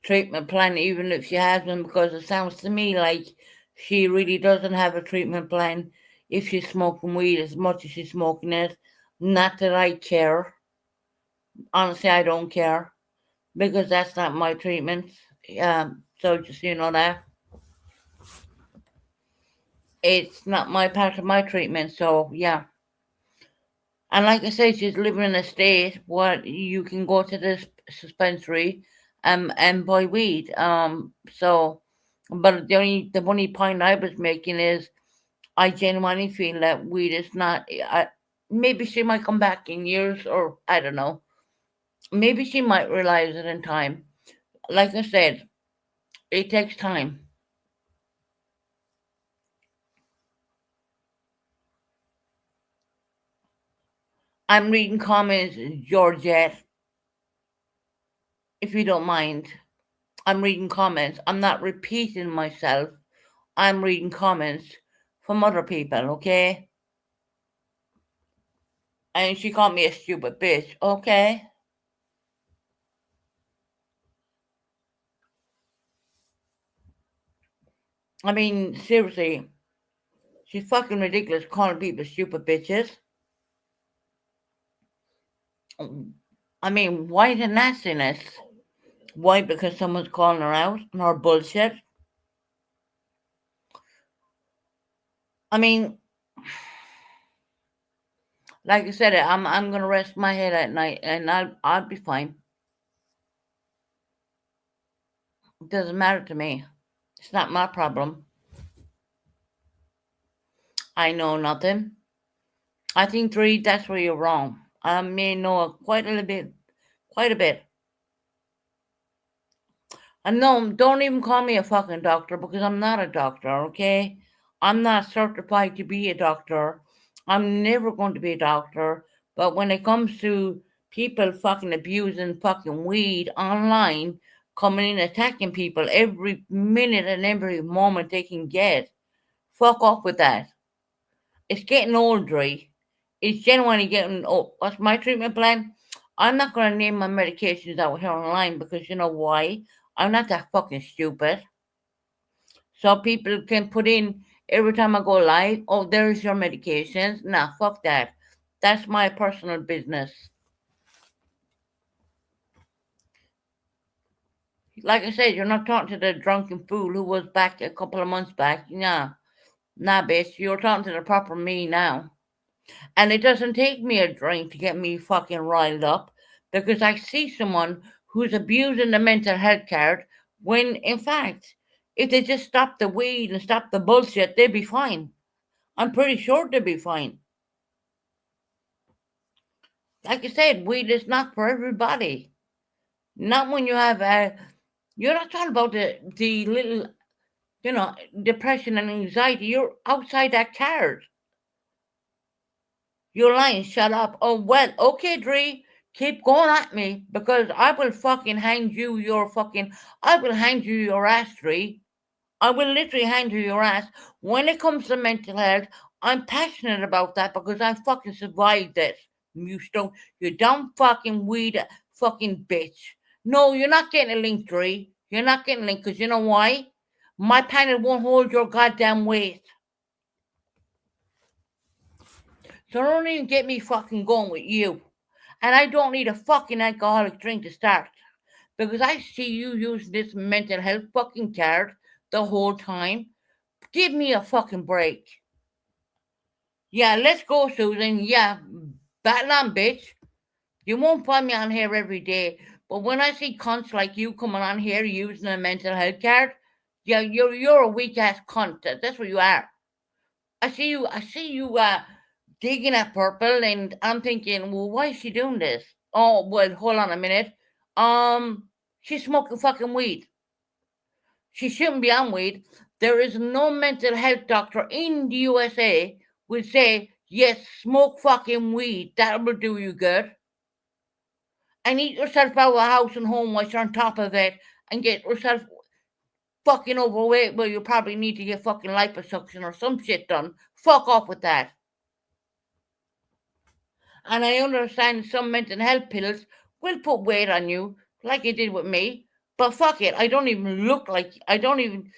S1: treatment plan, even if she has one, because it sounds to me like she really doesn't have a treatment plan if she's smoking weed as much as she's smoking it. Not that I care. Honestly, I don't care because that's not my treatment. So just so you know that it's not my part of my treatment. So yeah. And like I said, she's living in a state where you can go to this dispensary and buy weed. But the only point I was making is I genuinely feel that weed is not. Maybe she might come back in years, or I don't know. Maybe she might realize it in time. Like I said, it takes time. I'm reading comments, Georgette, if you don't mind. I'm reading comments. I'm not repeating myself. I'm reading comments from other people, okay? And she called me a stupid bitch, okay? I mean, seriously, she's fucking ridiculous calling people stupid bitches. I mean, why the nastiness? Why? Because someone's calling her out on her bullshit? I mean, like I said, I'm gonna rest my head at night and I'll be fine. It doesn't matter to me. It's not my problem. I know nothing. I think three, that's where you're wrong. I may know quite a little bit, quite a bit. And no, don't even call me a fucking doctor because I'm not a doctor, okay? I'm not certified to be a doctor. I'm never going to be a doctor. But when it comes to people fucking abusing fucking weed online, coming in attacking people every minute and every moment they can get, fuck off with that. It's getting old, Dre. It's genuinely getting old. What's my treatment plan? I'm not going to name my medications out here online because you know why? I'm not that fucking stupid. So people can put in every time I go live, oh, there's your medications. Nah, fuck that. That's my personal business. Like I said, you're not talking to the drunken fool who was back a couple of months back. Nah, bitch. You're talking to the proper me now. And it doesn't take me a drink to get me fucking riled up because I see someone who's abusing the mental health card when, in fact, if they just stop the weed and stop the bullshit, they'd be fine. I'm pretty sure they'd be fine. Like I said, weed is not for everybody. Not when you have a. You're not talking about the little, depression and anxiety. You're outside that card. You're lying. Shut up. Oh, well, okay, Dree. Keep going at me because I will fucking hand you your fucking. I will hand you your ass, Dree. I will literally hand you your ass. When it comes to mental health, I'm passionate about that because I fucking survived it. You dumb fucking weed fucking bitch. No, you're not getting a link, Dree. You're not getting a link because you know why? My panel won't hold your goddamn weight. So don't even get me fucking going with you. And I don't need a fucking alcoholic drink to start. Because I see you use this mental health fucking card the whole time. Give me a fucking break. Yeah, let's go, Susan. Yeah, battle on, bitch. You won't find me on here every day. But when I see cunts like you coming on here using a mental health card, yeah, you're a weak ass cunt. That's what you are. I see you digging at purple and I'm thinking, well, why is she doing this? Oh well, hold on a minute. She's smoking fucking weed. She shouldn't be on weed. There is no mental health doctor in the USA would say, yes, smoke fucking weed. That will do you good. And eat yourself out of house and home while you're on top of it and get yourself fucking overweight where you probably need to get fucking liposuction or some shit done. Fuck off with that. And I understand some mental health pills will put weight on you, like it did with me. But fuck it, I don't even look like, I don't even,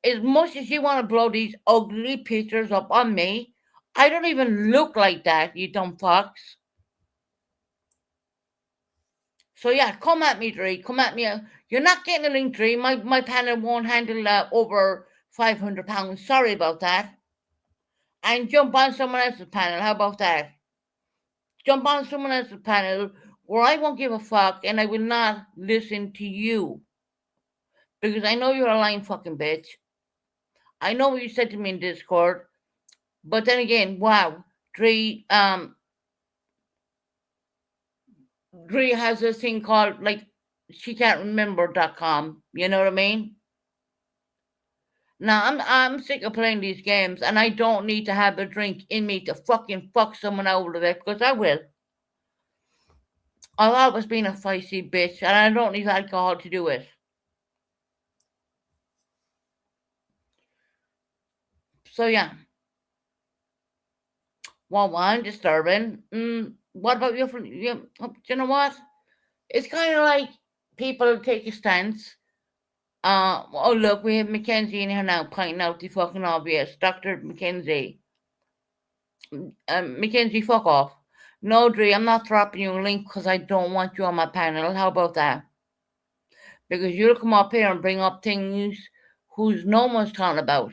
S1: as much as you want to blow these ugly pictures up on me, I don't even look like that, you dumb fucks. So yeah, come at me, Dre. Come at me. You're not getting a link, Dre. My panel won't handle over £500. Sorry about that. And jump on someone else's panel. How about that? Jump on someone else's panel where I won't give a fuck and I will not listen to you. Because I know you're a lying fucking bitch. I know what you said to me in Discord. But then again, wow. Dre Dre has this thing called like she can't remember.com. You know what I mean? Now I'm sick of playing these games and I don't need to have a drink in me to fucking fuck someone out of it because I will. I've always been a feisty bitch and I don't need alcohol to do it. So yeah. Well, I'm disturbing. What about you? Do you know what? It's kind of like people take a stance. Oh look, we have Mackenzie in here now pointing out the fucking obvious. Dr. Mackenzie. Mackenzie, fuck off. No, Dre, I'm not dropping you a link because I don't want you on my panel. How about that? Because you'll come up here and bring up things who's no one's talking about.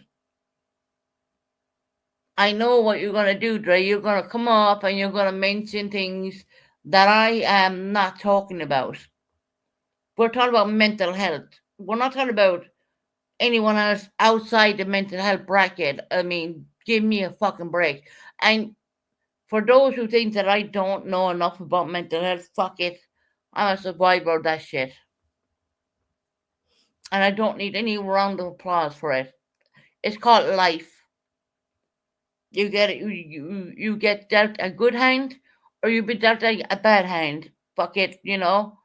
S1: I know what you're going to do, Dre. You're going to come up and you're going to mention things that I am not talking about. We're talking about mental health. We're not talking about anyone else outside the mental health bracket. I mean, give me a fucking break. And for those who think that I don't know enough about mental health, fuck it. I'm a survivor of that shit. And I don't need any round of applause for it. It's called life. You get it. You get dealt a good hand, or you be dealt a bad hand. Fuck it, you know.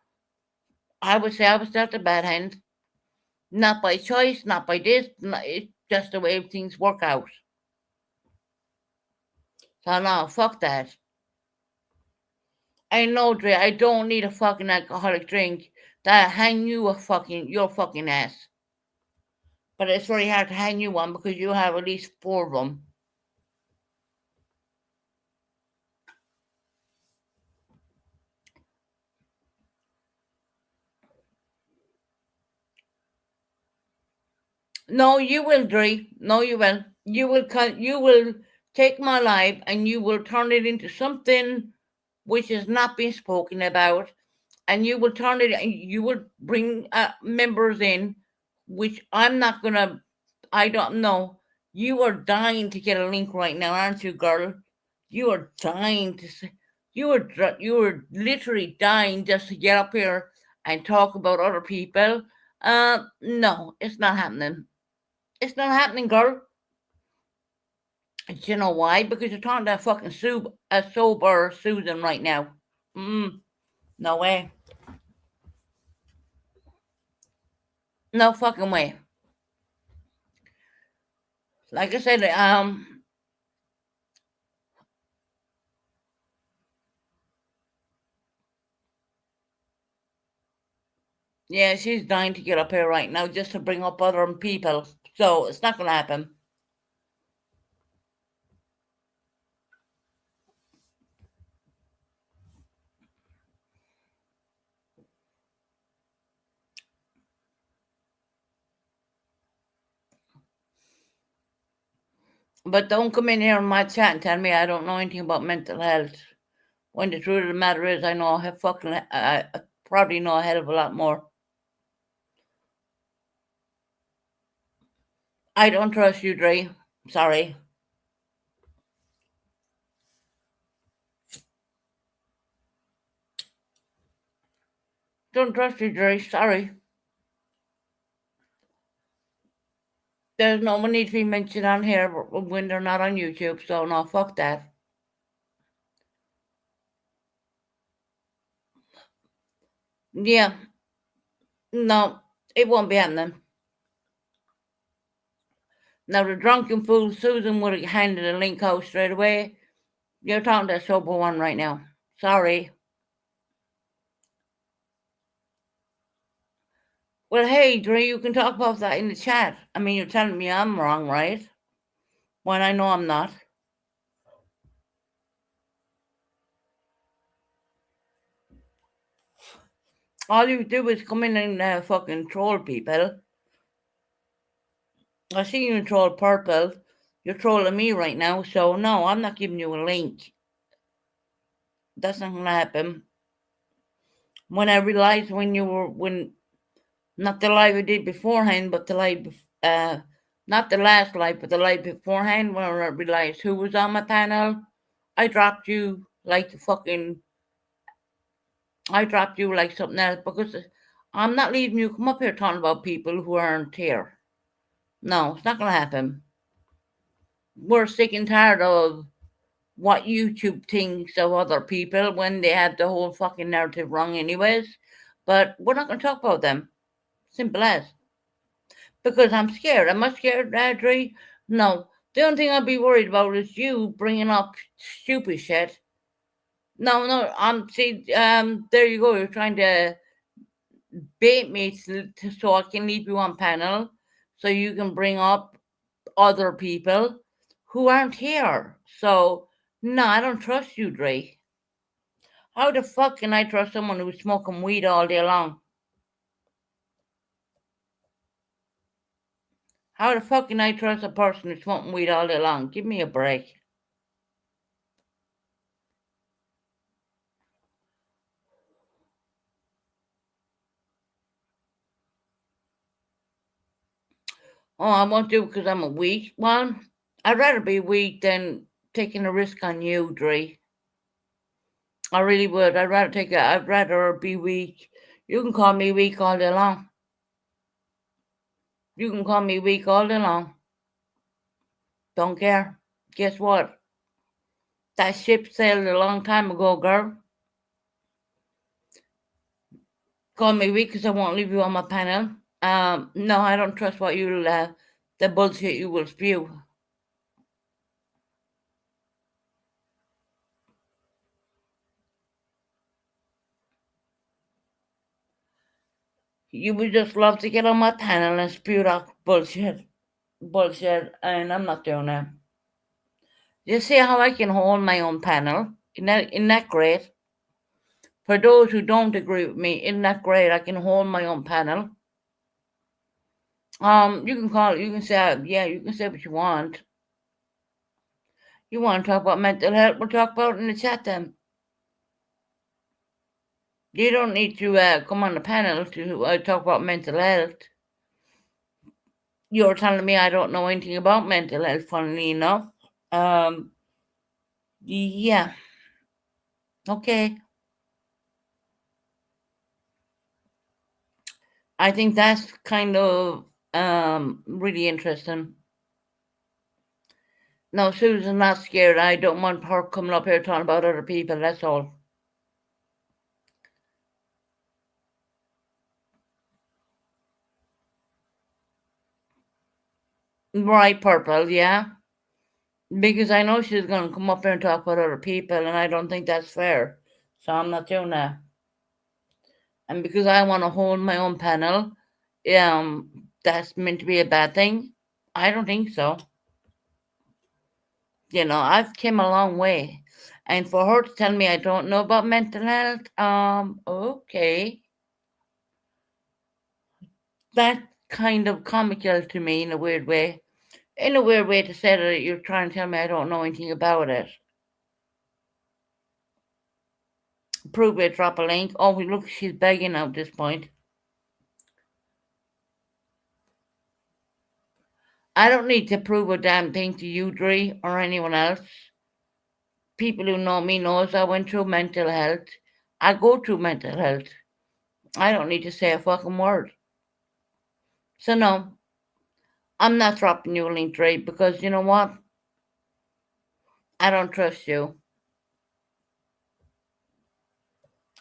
S1: I would say I was dealt a bad hand, not by choice, not by this. It's just the way things work out. So no, fuck that. I know, Dre. I don't need a fucking alcoholic drink that hang you your fucking ass. But it's very hard to hang you one because you have at least 4 of them. No, you will, Dre. No, you will. You will take my life and you will turn it into something which is not being spoken about, and you will turn it. You will bring members in, which I'm not gonna. I don't know. You are dying to get a link right now, aren't you, girl? You are dying to say. You are literally dying just to get up here and talk about other people. No, it's not happening. It's not happening, girl. You know why? Because you're talking to a fucking sober Susan right now. No way. No fucking way. Like I said, yeah, she's dying to get up here right now just to bring up other people. So it's not gonna happen. But don't come in here on my chat and tell me I don't know anything about mental health. When the truth of the matter is, I know I probably know a hell of a lot more. I don't trust you, Dre. Sorry. Don't trust you, Dre. Sorry. There's no one needs to be mentioned on here when they're not on YouTube, so no, fuck that. Yeah, no, it won't be happening. Now, the drunken fool Susan would have handed a link out straight away. You're talking to a sober one right now. Sorry. Well, hey, Dre, you can talk about that in the chat. I mean, you're telling me I'm wrong, right? When I know I'm not. All you do is come in and fucking troll people. I see you troll Purple. You're trolling me right now, so no, I'm not giving you a link. That's not gonna happen. When I realized when not the live I did beforehand, but the live, not the last live, but the live beforehand, when I realized who was on my panel, I dropped you like something else because I'm not leaving you come up here talking about people who aren't here. No, it's not gonna happen. We're sick and tired of what YouTube thinks of other people when they have the whole fucking narrative wrong anyways. But we're not gonna talk about them. Simple as. Because I'm scared. Am I scared, Adri? No. The only thing I'd be worried about is you bringing up stupid shit. No, there you go. You're trying to bait me so I can leave you on panel so you can bring up other people who aren't here. So, no, I don't trust you, Dre. How the fuck can I trust someone who's smoking weed all day long? How the fuck can I trust a person who's smoking weed all day long? Give me a break. Oh, I won't do it because I'm a weak one. I'd rather be weak than taking a risk on you, Dre. I really would. I'd rather be weak. You can call me weak all day long. You can call me weak all day long. Don't care. Guess what? That ship sailed a long time ago, girl. Call me weak because I won't leave you on my panel. No, I don't trust the bullshit you will spew. You would just love to get on my panel and spew that bullshit, and I'm not doing that. You see how I can hold my own panel? Isn't that great? For those who don't agree with me, isn't that great? I can hold my own panel. You can say, yeah, you can say what you want. You want to talk about mental health? We'll talk about it in the chat then. You don't need to come on the panel to talk about mental health. You're telling me I don't know anything about mental health, funnily enough. Yeah. Okay. I think that's kind of really interesting. No, Susan's not scared. I don't want her coming up here talking about other people, that's all. Right, Purple, yeah. Because I know she's going to come up here and talk about other people, and I don't think that's fair. So I'm not doing that. And because I want to hold my own panel, that's meant to be a bad thing? I don't think so. I've came a long way. And for her to tell me I don't know about mental health, okay. That's kind of comical to me in a weird way. In a weird way to say that you're trying to tell me I don't know anything about it. Prove it, drop a link. Oh, look, she's begging at this point. I don't need to prove a damn thing to you, Dre, or anyone else. People who know me knows I went through mental health. I go through mental health. I don't need to say a fucking word. So no, I'm not dropping you a link, Dre, because you know what? I don't trust you.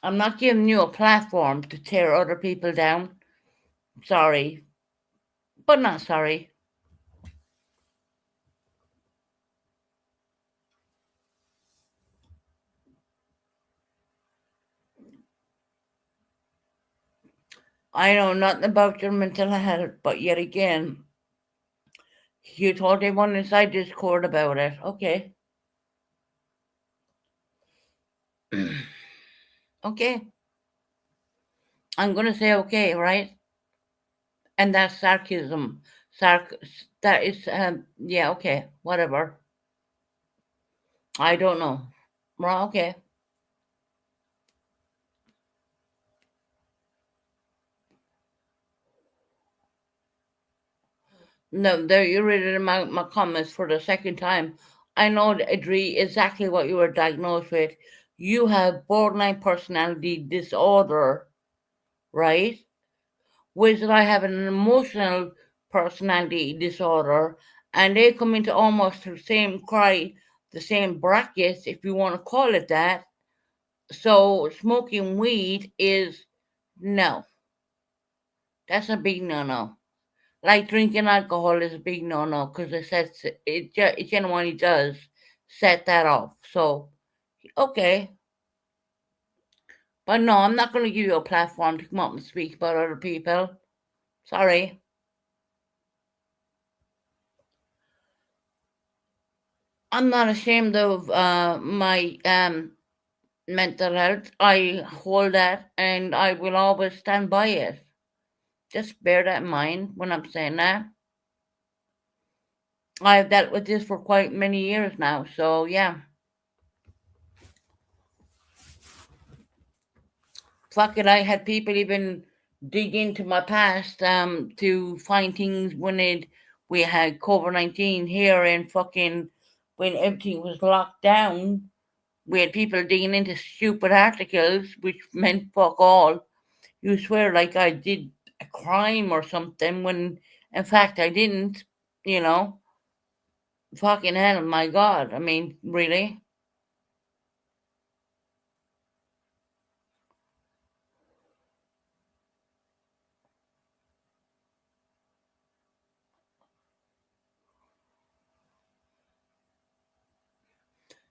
S1: I'm not giving you a platform to tear other people down. Sorry, but not sorry. I know nothing about your mental health, but yet again, you told everyone inside Discord about it. Okay. Okay. I'm gonna say okay, right? And that's sarcasm. That is yeah, okay, whatever. I don't know. Well, okay. No, there you read it in my comments for the second time. I know, Adri, exactly what you were diagnosed with. You have borderline personality disorder, right? Whereas I have an emotional personality disorder, and they come into almost the same the same brackets, if you want to call it that. So smoking weed is no, that's a big no-no. Like drinking alcohol is a big no-no because it genuinely does set that off. So okay, but no, I'm not going to give you a platform to come up and speak about other people. Sorry. I'm not ashamed of my mental health. I hold that and I will always stand by it. Just bear that in mind when I'm saying that. I've dealt with this for quite many years now, so yeah. Fuck it, I had people even dig into my past to find things we had COVID-19 here and fucking when everything was locked down. We had people digging into stupid articles, which meant fuck all. You swear like I did a crime or something when in fact I didn't, you know. Fucking hell, my God. I mean, really?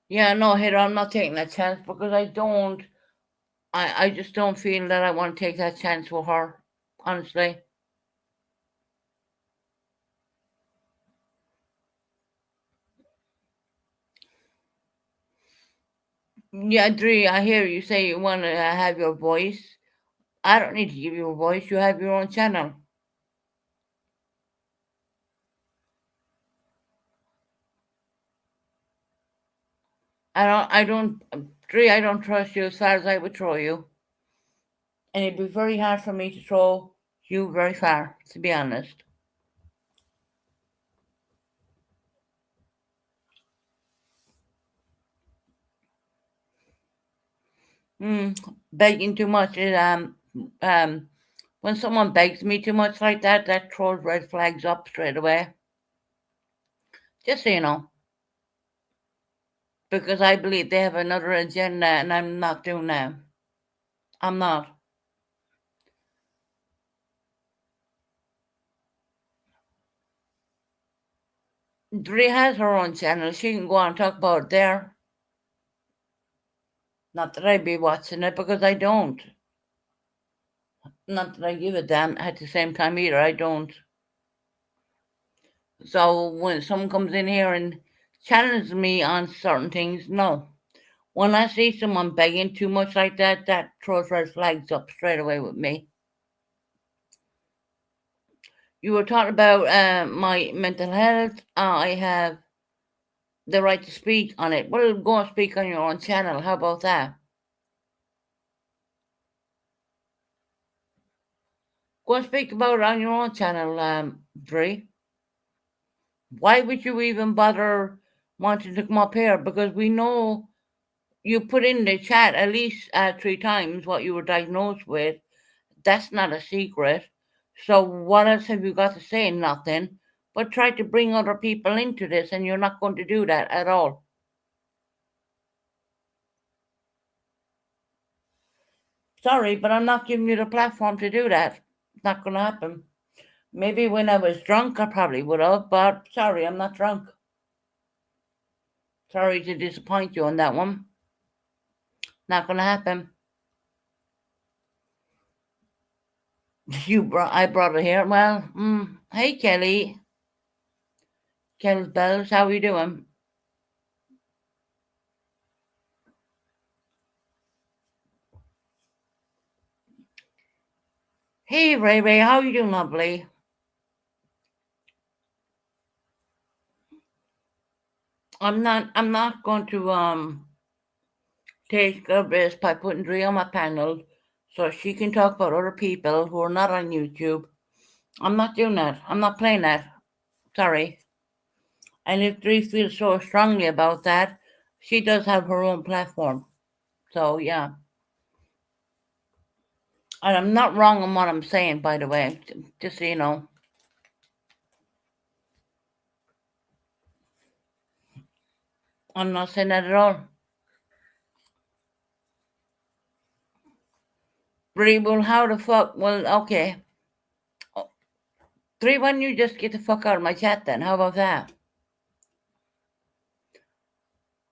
S1: Yeah, no, Heather, I'm not taking that chance because I just don't feel that I want to take that chance with her, honestly. Yeah, Dre, I hear you say you want to have your voice. I don't need to give you a voice. You have your own channel. Dre, I don't trust you as far as I would throw you. And it'd be very hard for me to throw you very far, to be honest. Begging too much is when someone begs me too much like that, that throws red flags up straight away. Just so you know, because I believe they have another agenda, and I'm not doing that. I'm not. Dre has her own channel. She can go on and talk about it there. Not that I'd be watching it because I don't. Not that I give a damn at the same time either. I don't. So when someone comes in here and challenges me on certain things, no. When I see someone begging too much like that, that throws red flags up straight away with me. You were talking about my mental health. I have the right to speak on it. Well, go and speak on your own channel. How about that? Go and speak about it on your own channel, Dre. Why would you even bother wanting to come up here? Because we know you put in the chat at least 3 times what you were diagnosed with. That's not a secret. So what else have you got to say? Nothing. But try to bring other people into this, and you're not going to do that at all. Sorry, but I'm not giving you the platform to do that. It's not going to happen. Maybe when I was drunk, I probably would have, but sorry, I'm not drunk. Sorry to disappoint you on that one. Not going to happen. I brought her here. Well, hey Kelly, Kelly's Bells, how you doing? Hey Ray Ray, how you doing, lovely? I'm not going to take a risk by putting Dre on my panel so she can talk about other people who are not on YouTube. I'm not doing that. I'm not playing that. Sorry. And if Dre feels so strongly about that, she does have her own platform. So yeah. And I'm not wrong on what I'm saying, by the way, just so you know. I'm not saying that at all. Bree, well, how the fuck? Well, okay. Three, why don't you just get the fuck out of my chat then? How about that?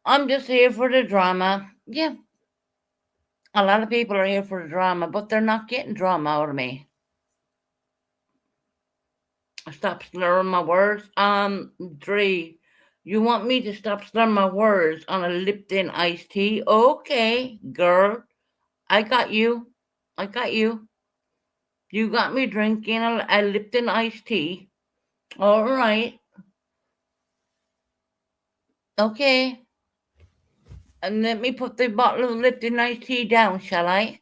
S1: I'm just here for the drama. Yeah, a lot of people are here for the drama, but they're not getting drama out of me. Stop slurring my words. Dre, you want me to stop slurring my words on a Lipton iced tea? Okay, girl. I got you. I got you. You got me drinking a Lipton iced tea. All right. Okay. And let me put the bottle of Lipton iced tea down, shall I?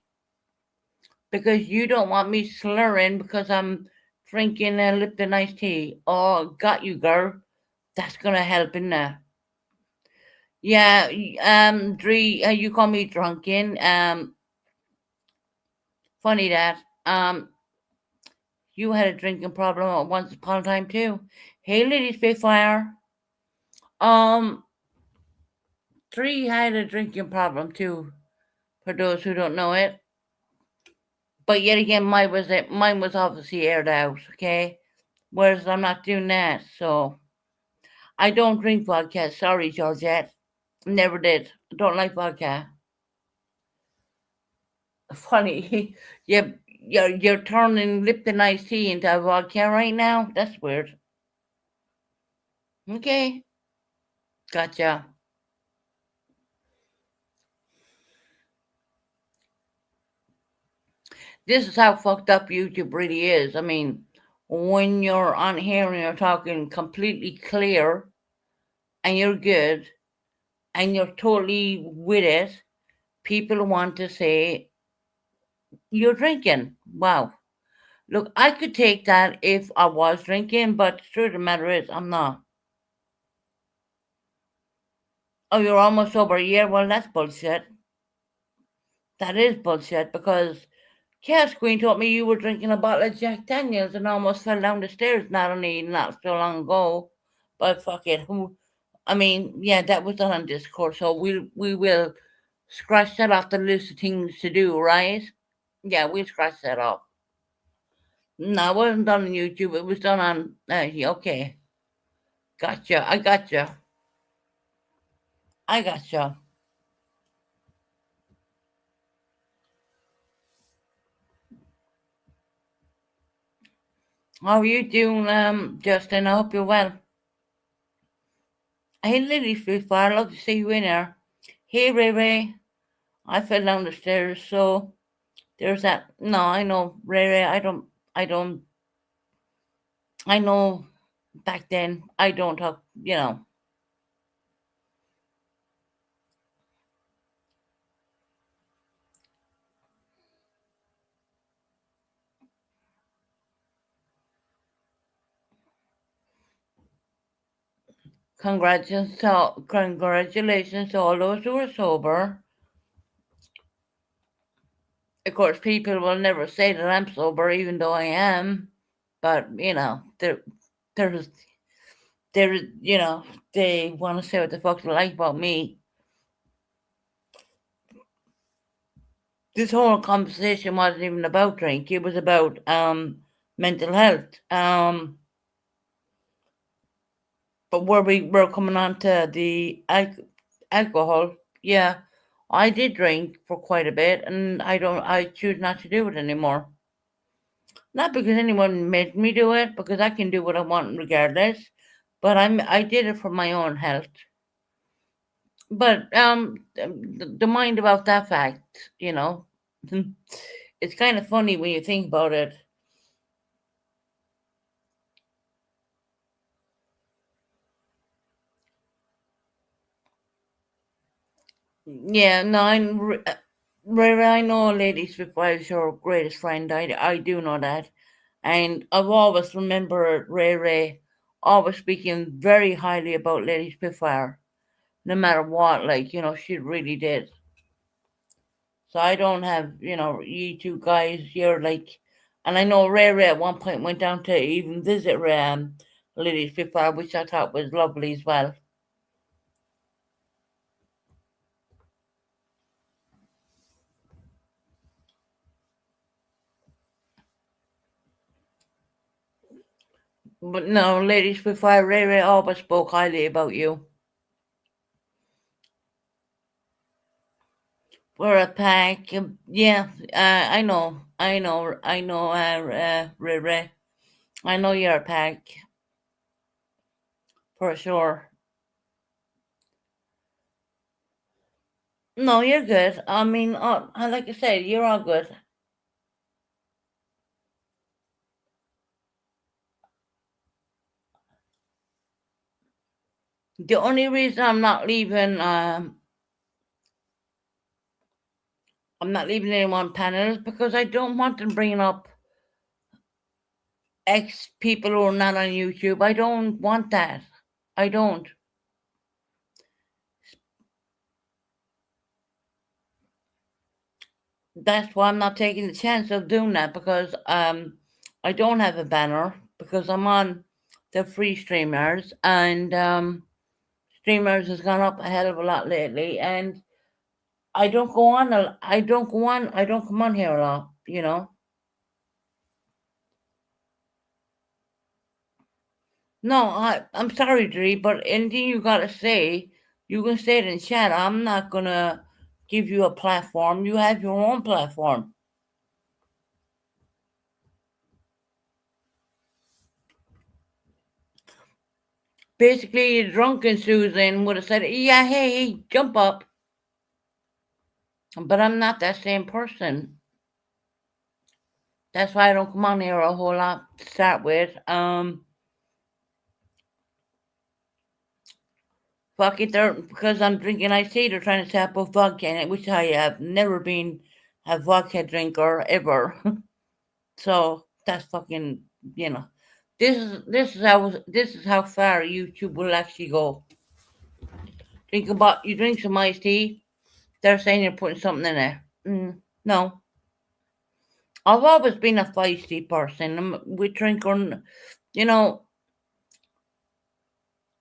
S1: Because you don't want me slurring because I'm drinking a Lipton iced tea. Oh, got you, girl. That's gonna help in there. Yeah, Dree, you call me drunken. Funny that. You had a drinking problem at once upon a time too. Hey, Lady Spitfire. Um, Dree had a drinking problem too. For those who don't know it, but yet again, mine was obviously aired out. Okay, whereas I'm not doing that, so I don't drink vodka. Sorry, Georgette. Never did. Don't like vodka. Funny. You're turning Lipton iced tea into vodka right now? That's weird. Okay. Gotcha. This is how fucked up YouTube really is. I mean, when you're on here and you're talking completely clear and you're good and you're totally with it, people want to say you're drinking. Wow. Look, I could take that if I was drinking, but the truth of the matter is, I'm not. Oh, you're almost sober a year? Well, that's bullshit. That is bullshit because Chaos Queen told me you were drinking a bottle of Jack Daniels and almost fell down the stairs not so long ago. But fuck it. I mean, yeah, that was done on Discord, so we will scratch that off the list of things to do, right? Yeah, we'll scratch that off. No, it wasn't done on YouTube. It was done on. Okay, gotcha. I gotcha. I gotcha. How are you doing, Justin? I hope you're well. Hey, Lily Spitfire, love to see you in there. Hey, Ray Ray. I fell down the stairs, so there's that. No, I know, Ray Ray. I know back then I don't talk. Congratulations to all those who are sober. Of course, people will never say that I'm sober, even though I am. But there's, they want to say what the fuck they like about me. This whole conversation wasn't even about drink. It was about mental health. But where we were coming on to the alcohol, yeah, I did drink for quite a bit, and I choose not to do it anymore. Not because anyone made me do it, because I can do what I want regardless. But I did it for my own health. But the mind about that fact, it's kind of funny when you think about it. Yeah, no, I know Lady Spitfire is your greatest friend. I do know that. And I've always remembered Ray Ray always speaking very highly about Lady Spitfire, no matter what, like, she really did. So I don't have, you two guys, you're like, and I know Ray Ray at one point went down to even visit Lady Spitfire, which I thought was lovely as well. But no, Lady Spitfire, Ray Ray always spoke highly about you. We're a pack. Yeah, I know, Ray Ray. I know you're a pack for sure. No, you're good. I mean, like I said, you're all good. The only reason I'm not leaving anyone panels because I don't want them bringing up ex people who are not on YouTube. I don't want that. I don't. That's why I'm not taking the chance of doing that because I don't have a banner because I'm on the free streamers and streamers has gone up a hell of a lot lately and I don't go on I don't come on here a lot. No, I'm sorry, Dre, but anything you gotta say, you can say it in chat. I'm not gonna give you a platform. You have your own platform. Basically, drunken Susan would have said, "Yeah, hey, jump up," but I'm not that same person. That's why I don't come on here a whole lot to start with. Fuck it, because I'm drinking iced tea. They're trying to tap up vodka in it, which I have never been a vodka drinker ever. So that's fucking, you know. This is how far YouTube will actually go. You drink some iced tea. They're saying you're putting something in there. No, I've always been a feisty person. We drink on, you know.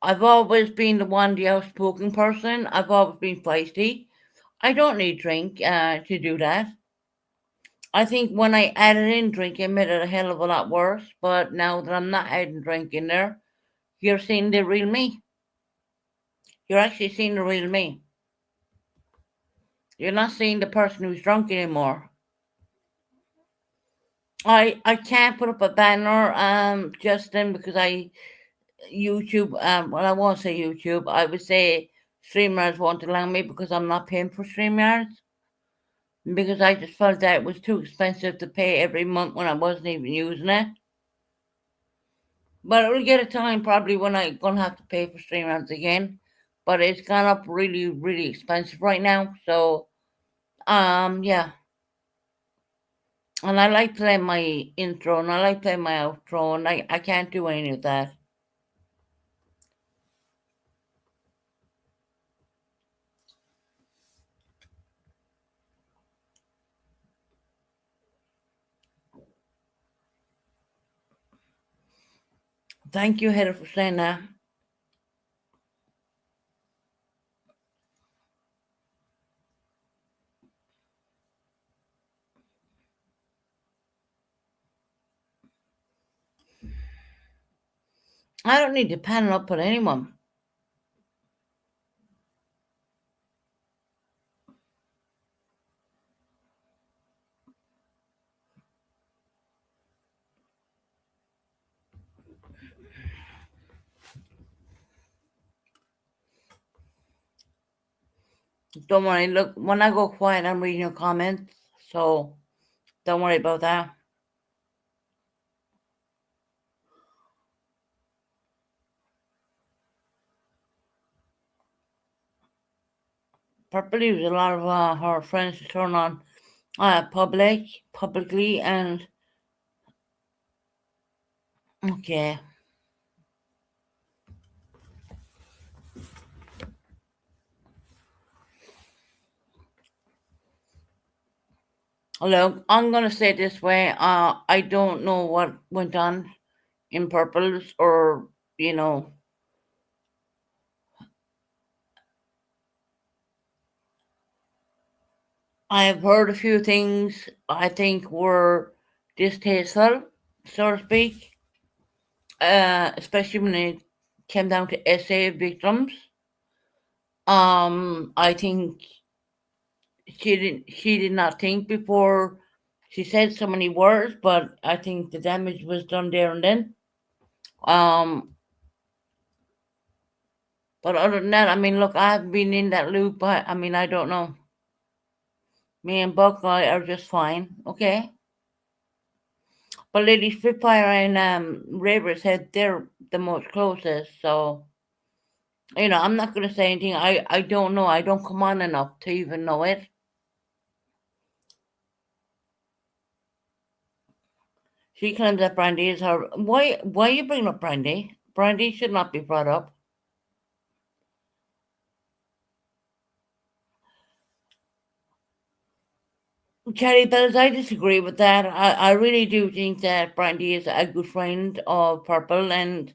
S1: I've always been the outspoken person. I've always been feisty. I don't need drink to do that. I think when I added in drink, it made it a hell of a lot worse. But now that I'm not adding drink in there, you're seeing the real me. You're actually seeing the real me. You're not seeing the person who's drunk anymore. I can't put up a banner, Justin, because YouTube, well, I won't say YouTube, I would say streamers won't allow me because I'm not paying for StreamYards. Because I just felt that it was too expensive to pay every month when I wasn't even using it. But it will get a time probably when I'm gonna have to pay for StreamYards again. But it's gone up really, really expensive right now. So yeah. And I like playing my intro and I like playing my outro and I can't do any of that. Thank you, Heather, for saying that. I don't need to panel up with anyone. Don't worry. Look, when I go quiet, I'm reading your comments, so don't worry about that. Purple used a lot of her friends to turn on publicly, and okay. Look, I'm gonna say it this way. I don't know what went on in Purple's, or you know, I've heard a few things I think were distasteful, so to speak, especially when it came down to SA victims. I think she did not think before she said so many words, but I think the damage was done there and then. Um, but other than that, I mean, look, I've been in that loop. I mean, I don't know. Me and Buckeye are just fine, okay? But Lady Spitfire and Raver said they're the most closest, so I'm not gonna say anything. I don't know. I don't come on enough to even know it. She claims that Brandy is her. Why you bring up Brandy? Brandy should not be brought up. Cherry Bells, I disagree with that. I really do think that Brandy is a good friend of Purple, and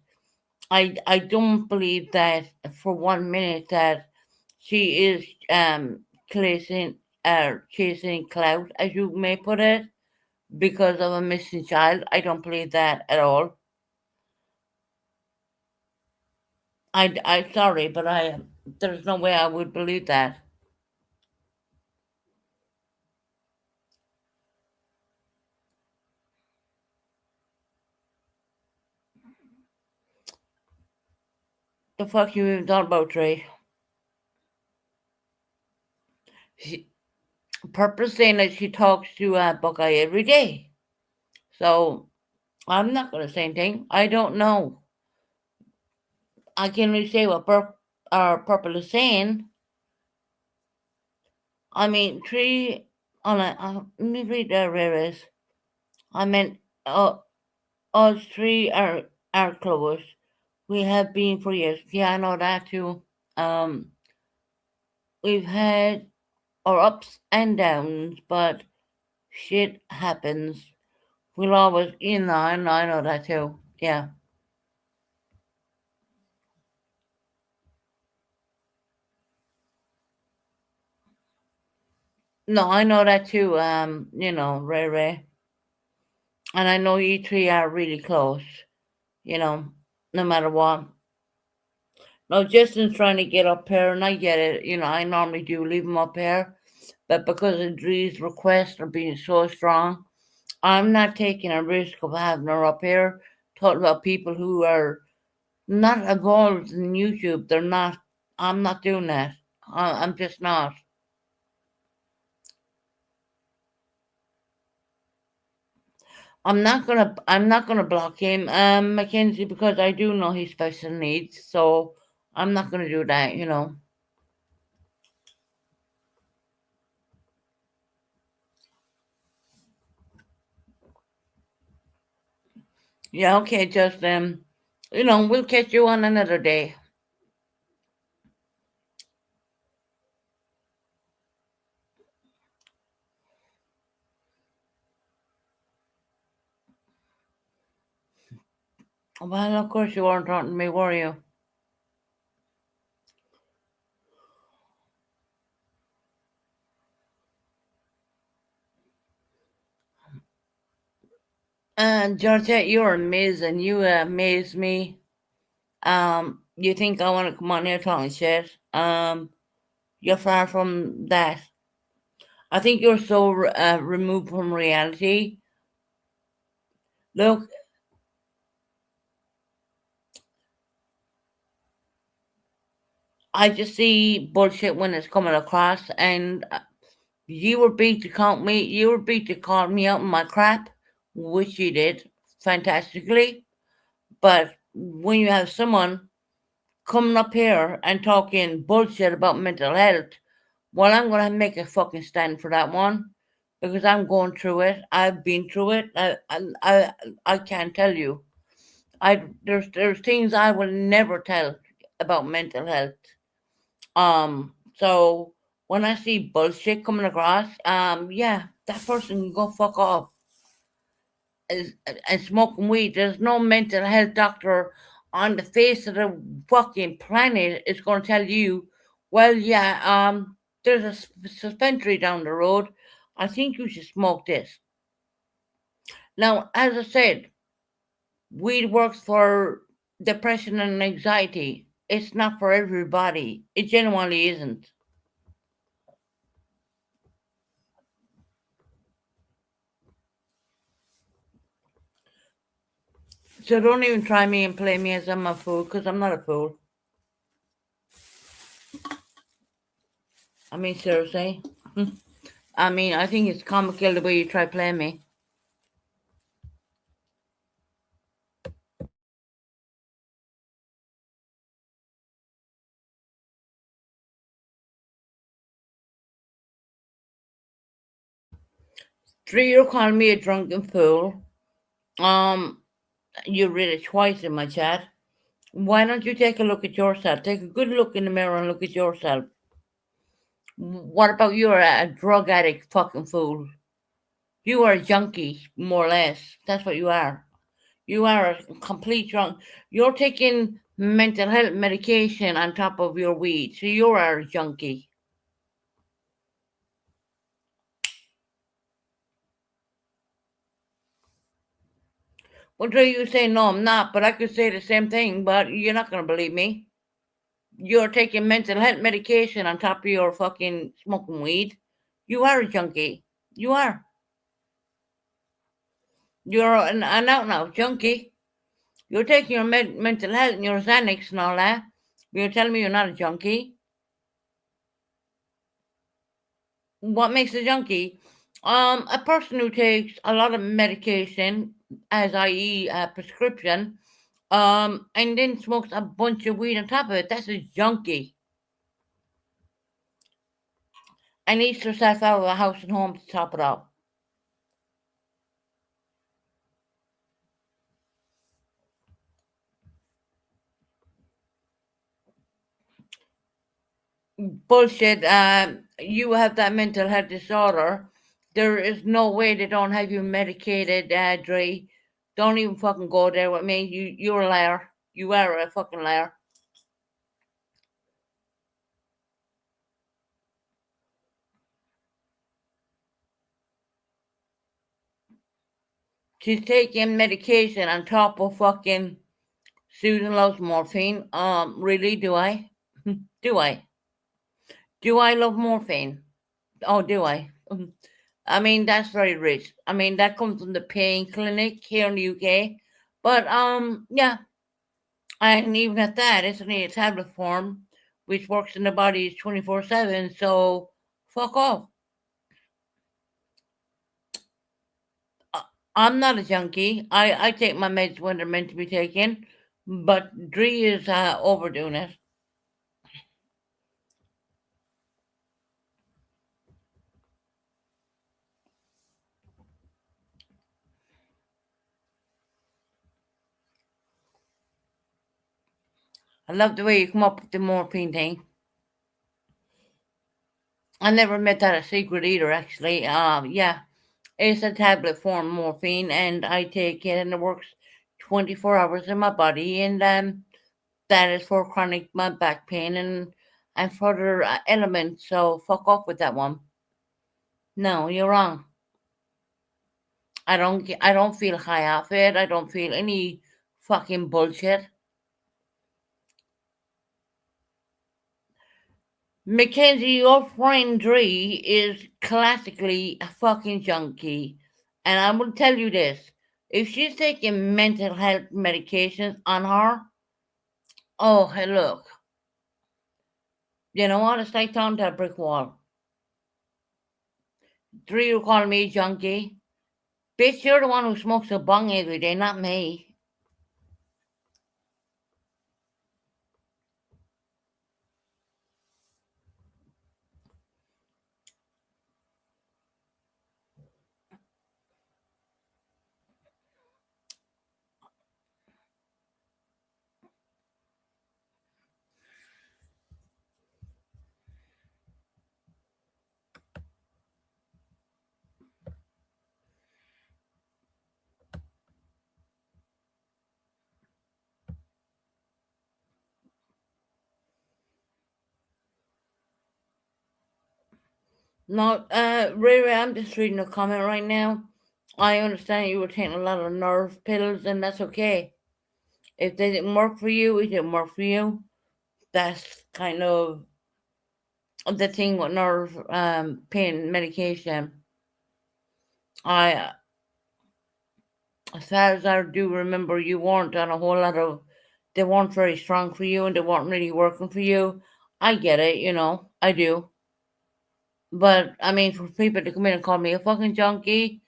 S1: I don't believe that for 1 minute that she is chasing clout, as you may put it, because of a missing child. I don't believe that at all. I sorry, but there's no way I would believe that. The fuck you even thought about Trey? She, Purple saying that she talks to Buckeye every day, so I'm not gonna say anything. I don't know. I can only say what Purple is saying. I mean, Tree. Let me read the rarest. I meant, us three are close. We have been for years. Yeah, I know that too. Um, we've had our ups and downs, but shit happens. We'll always, I know that too. Yeah. No, I know that too. Ray Ray. And I know you three are really close, you know, no matter what. No, Justin's trying to get up here, and I get it. I normally do leave him up here, but because of Dree's request of being so strong, I'm not taking a risk of having her up here talking about people who are not involved in YouTube. They're not. I'm not doing that. I'm just not. I'm not gonna block him, Mackenzie, because I do know his special needs. So I'm not gonna do that. Yeah, okay, just we'll catch you on another day. Well, of course you weren't talking to me, were you? Georgette, you're amazing. You amaze me. You think I want to come on here talking shit? You're far from that. I think you're so removed from reality. Look, I just see bullshit when it's coming across, and you were beat to count me. You were beat to call me out on my crap, which you did fantastically. But when you have someone coming up here and talking bullshit about mental health, well, I'm gonna make a fucking stand for that one because I'm going through it. I've been through it. I can't tell you. There's things I will never tell about mental health. So when I see bullshit coming across, yeah, that person can go fuck off. And smoking weed, there's no mental health doctor on the face of the fucking planet is going to tell you, well, yeah, there's a dispensary down the road. I think you should smoke this. Now, as I said, weed works for depression and anxiety. It's not for everybody. It genuinely isn't. So don't even try me and play me as I'm a fool, because I'm not a fool. I mean, seriously. I mean, I think it's comical the way you try playing me. 3, you're calling me a drunken fool. Um, you read it twice in my chat. Why don't you take a look at yourself? Take a good look in the mirror and look at yourself. What about you're a drug addict fucking fool? You are a junkie, more or less. That's what you are. You are a complete drunk. You're taking mental health medication on top of your weed. So you are a junkie. Well, do you say no, I'm not, but I could say the same thing, but you're not going to believe me. You're taking mental health medication on top of your fucking smoking weed. You are a junkie. You are. You're an out and out junkie. You're taking your mental health and your Xanax and all that. You're telling me you're not a junkie. What makes a junkie? A person who takes a lot of medication, as i.e., a prescription, and then smokes a bunch of weed on top of it. That's a junkie. And eats herself out of the house and home to top it up. Bullshit. You have that mental health disorder. There is no way they don't have you medicated, Dre. Don't even fucking go there with me. You're a liar. You are a fucking liar. She's taking medication on top of fucking Susan loves morphine. Really? Do I? Do I? Do I love morphine? Oh, do I? I mean, that's very rich. I mean, that comes from the pain clinic here in the UK. But yeah, and even at that, it's only a tablet form, which works in the body 24/7. So fuck off. I'm not a junkie. I take my meds when they're meant to be taken, but Dree is overdoing it. I love the way you come up with the morphine thing. I never made that a secret either, actually. Yeah, it's a tablet form morphine, and I take it, and it works 24 hours in my body, and that is for chronic my back pain and further elements. So fuck off with that one. No, you're wrong. I don't feel high off it. I don't feel any fucking bullshit. Mackenzie, your friend Dree is classically a fucking junkie. And I will tell you this. If she's taking mental health medications on her, oh, hey, look. You know what? It's like talking to a brick wall. Three, you call me junkie. Bitch, you're the one who smokes a bong every day, not me. No, Ray, I'm just reading a comment right now. I understand you were taking a lot of nerve pills, and that's okay. If they didn't work for you, it didn't work for you. That's kind of the thing with nerve pain medication. I, as far as I do remember, you weren't on a whole lot of. They weren't very strong for you, and they weren't really working for you. I get it, I do. But I mean, for people to come in and call me a fucking junkie,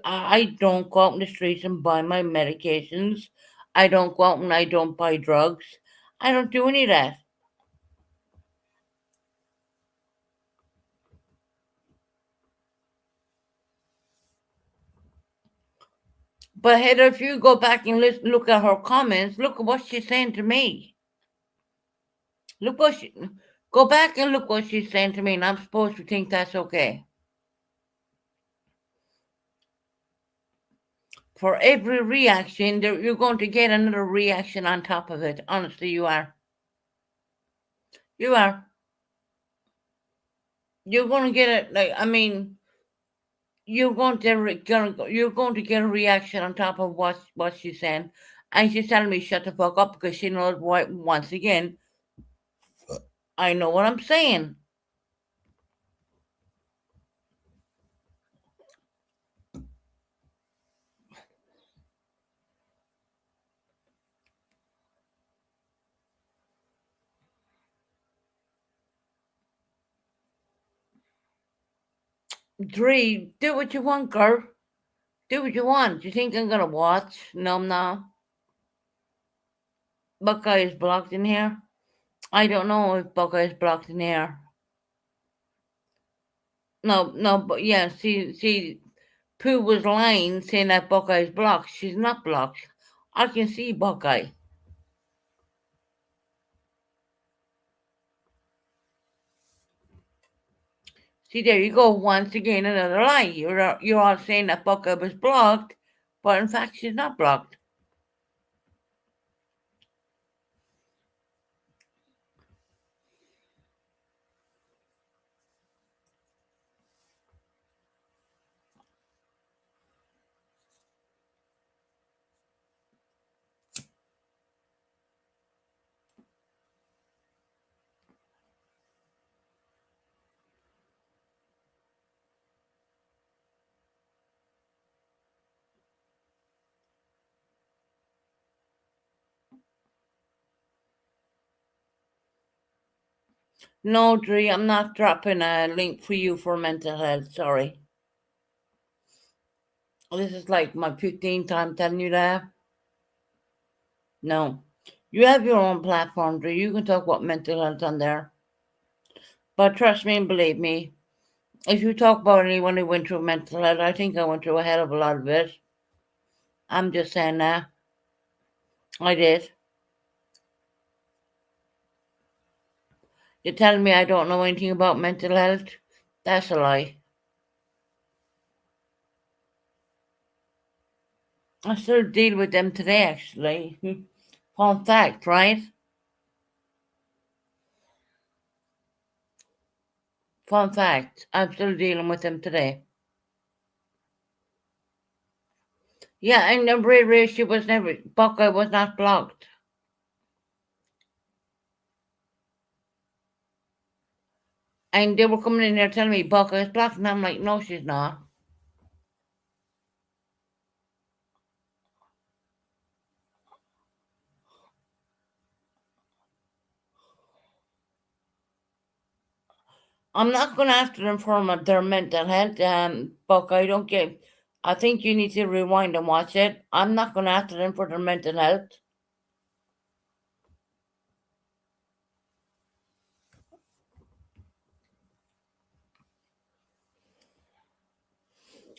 S1: I don't go out in the streets and buy my medications. I don't go out and I don't buy drugs. I don't do any of that. But Heather, if you go back and look at her comments, look at what she's saying to me. Look what she Go back and look what she's saying to me, and I'm supposed to think that's okay. For every reaction, you're going to get another reaction on top of it. Honestly, you are. You are. You're going to get it. Like, I mean, you're going to get a reaction on top of what she's saying, and she's telling me shut the fuck up because she knows what. Once again, I know what I'm saying. Dree, do what you want, girl. Do what you want. You think I'm gonna watch? No, I'm not. Buckeye is blocked in here. I don't know if Buckeye is blocked in here. No, no, but yeah, see, Pooh was lying saying that Buckeye is blocked. She's not blocked. I can see Buckeye. See, there you go. Once again, another lie. You're all saying that Buckeye was blocked, but in fact, she's not blocked. No, Dree, I'm not dropping a link for you for mental health. Sorry. This is like my 15th time telling you that. No. You have your own platform, Dree. You can talk about mental health on there. But trust me and believe me, if you talk about anyone who went through mental health, I think I went through a hell of a lot of it. I'm just saying that. I did. You're telling me I don't know anything about mental health? That's a lie. I still deal with them today, actually. Fun fact, right? Fun fact. I'm still dealing with them today. Yeah, and the Ray, she was never, Buckeye was not blocked. And they were coming in there telling me Buckeye's blocked, and I'm like, no, she's not. I'm not going after them for their mental health, Buck. I don't get. I think you need to rewind and watch it. I'm not going after them for their mental health.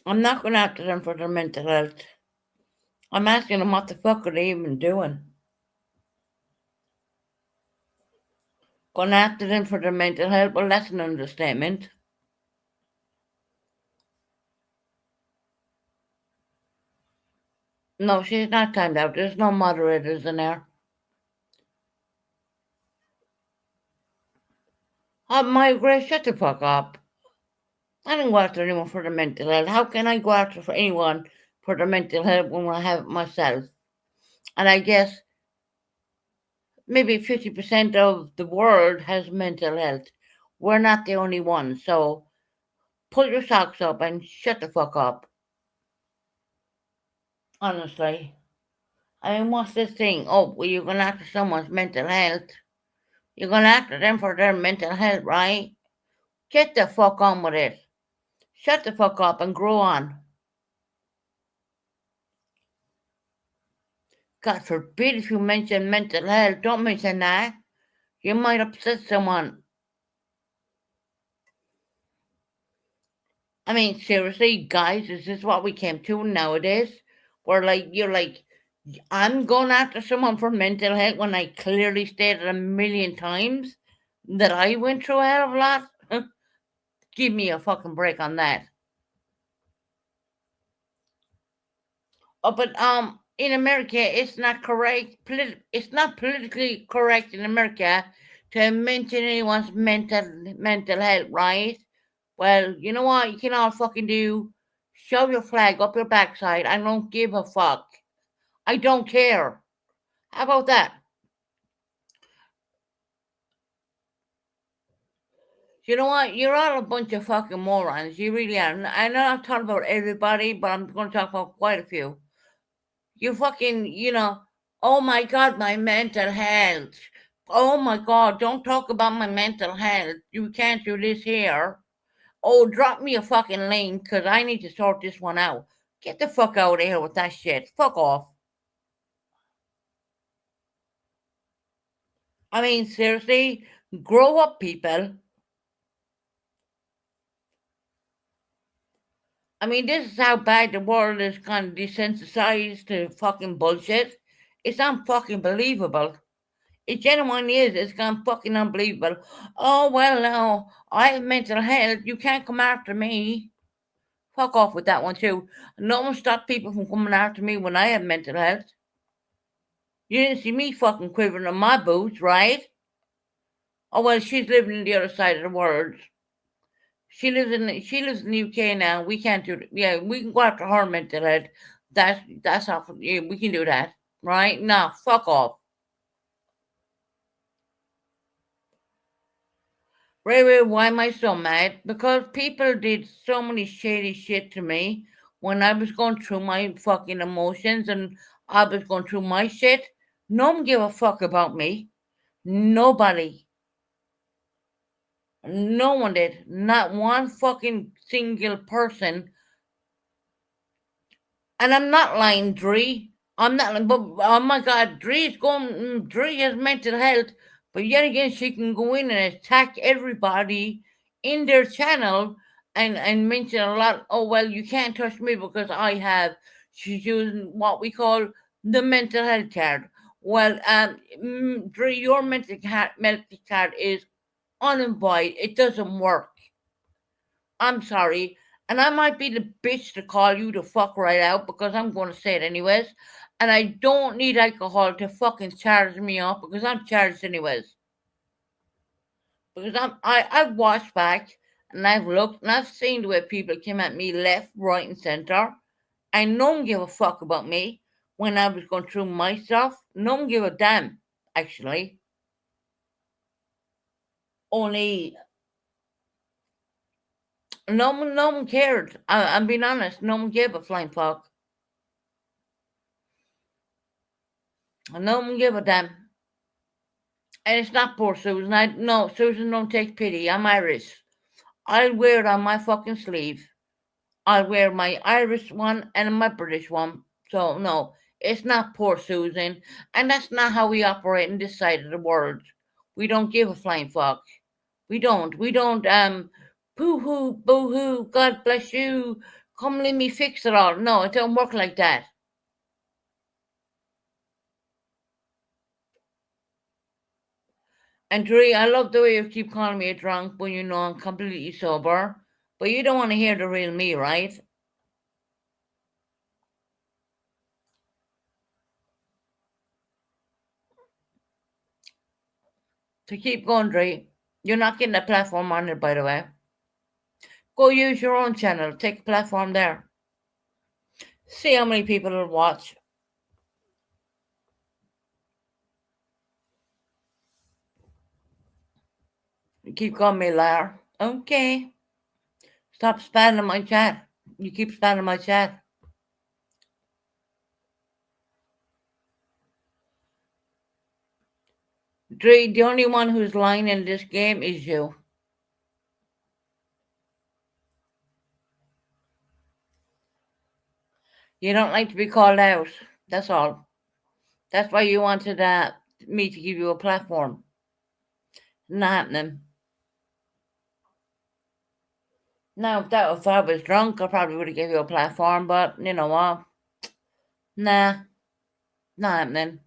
S1: I'm not going after them for their mental health. I'm asking them what the fuck are they even doing? Going after them for their mental health? Well, that's an understatement. No, she's not timed out. There's no moderators in there. My Grace, shut the fuck up. I don't go after anyone for their mental health. How can I go after for anyone for their mental health when I have it myself? And I guess maybe 50% of the world has mental health. We're not the only ones. So pull your socks up and shut the fuck up. Honestly. I mean, what's this thing? Oh, well, you're going after someone's mental health. You're going after them for their mental health, right? Get the fuck on with it. Shut the fuck up and grow on. God forbid if you mention mental health, don't mention that. You might upset someone. I mean, seriously, guys, is this what we came to nowadays? Where, like, you're like, I'm going after someone for mental health when I clearly stated a million times that I went through a hell of a lot? Give me a fucking break on that. Oh, but in America, it's not correct. It's not politically correct in America to mention anyone's mental health, right? Well, you know what? You can all fucking do. Shove your flag up your backside. I don't give a fuck. I don't care. How about that? You know what? You're all a bunch of fucking morons. You really are. I know I'm talking about everybody, but I'm going to talk about quite a few. You fucking, oh my God, my mental health. Oh my God, don't talk about my mental health. You can't do this here. Oh, drop me a fucking link because I need to sort this one out. Get the fuck out of here with that shit. Fuck off. I mean, seriously, grow up, people. I mean, this is how bad the world is kind of desensitized to fucking bullshit. It's unfucking believable. It genuinely is. It's gone fucking unbelievable. Oh, well, now, I have mental health. You can't come after me. Fuck off with that one, too. No one stopped people from coming after me when I have mental health. You didn't see me fucking quivering on my boots, right? Oh, well, she's living in the other side of the world. She lives in the UK now. We can't do it. Yeah, we can go after her mental health. That's how yeah, we can do that, right? Nah, fuck off. Ray Ray, why am I so mad? Because people did so many shady shit to me when I was going through my fucking emotions and I was going through my shit. No one gave a fuck about me. Nobody. No one did. Not one fucking single person. And I'm not lying, Dree. I'm not lying, but oh my God, Dree has mental health, but yet again, she can go in and attack everybody in their channel and mention a lot. Oh, well, you can't touch me because I have. She's using what we call the mental health card. Well, Dree, your mental card is unemployed. It doesn't work. I'm sorry. And I might be the bitch to call you the fuck right out because I'm going to say it anyways. And I don't need alcohol to fucking charge me up because I'm charged anyways. Because I've watched back and I've looked and I've seen the way people came at me left, right, and center. And no one gave a fuck about me when I was going through my stuff. No one gave a damn, actually. Only no one cared. I'm being honest. No one gave a flying fuck. No one gave a damn. And it's not poor Susan. No, Susan don't take pity. I'm Irish. I'll wear it on my fucking sleeve. I'll wear my Irish one and my British one. So no, it's not poor Susan, and that's not how we operate in this side of the world. We don't give a flying fuck. We don't. We don't. Boo hoo, boo hoo. God bless you. Come let me fix it all. No, it don't work like that. And Dre, I love the way you keep calling me a drunk when you know I'm completely sober. But you don't want to hear the real me, right? So keep going, Dre. You're not getting a platform on it, by the way. Go use your own channel. Take a platform there. See how many people will watch. You keep calling me a liar. Okay. Stop spamming my chat. You keep spamming my chat. Dre, the only one who's lying in this game is you. You don't like to be called out. That's all. That's why you wanted me to give you a platform. Not happening. Now, if I was drunk, I probably would have given you a platform, but you know what? Nah, not happening.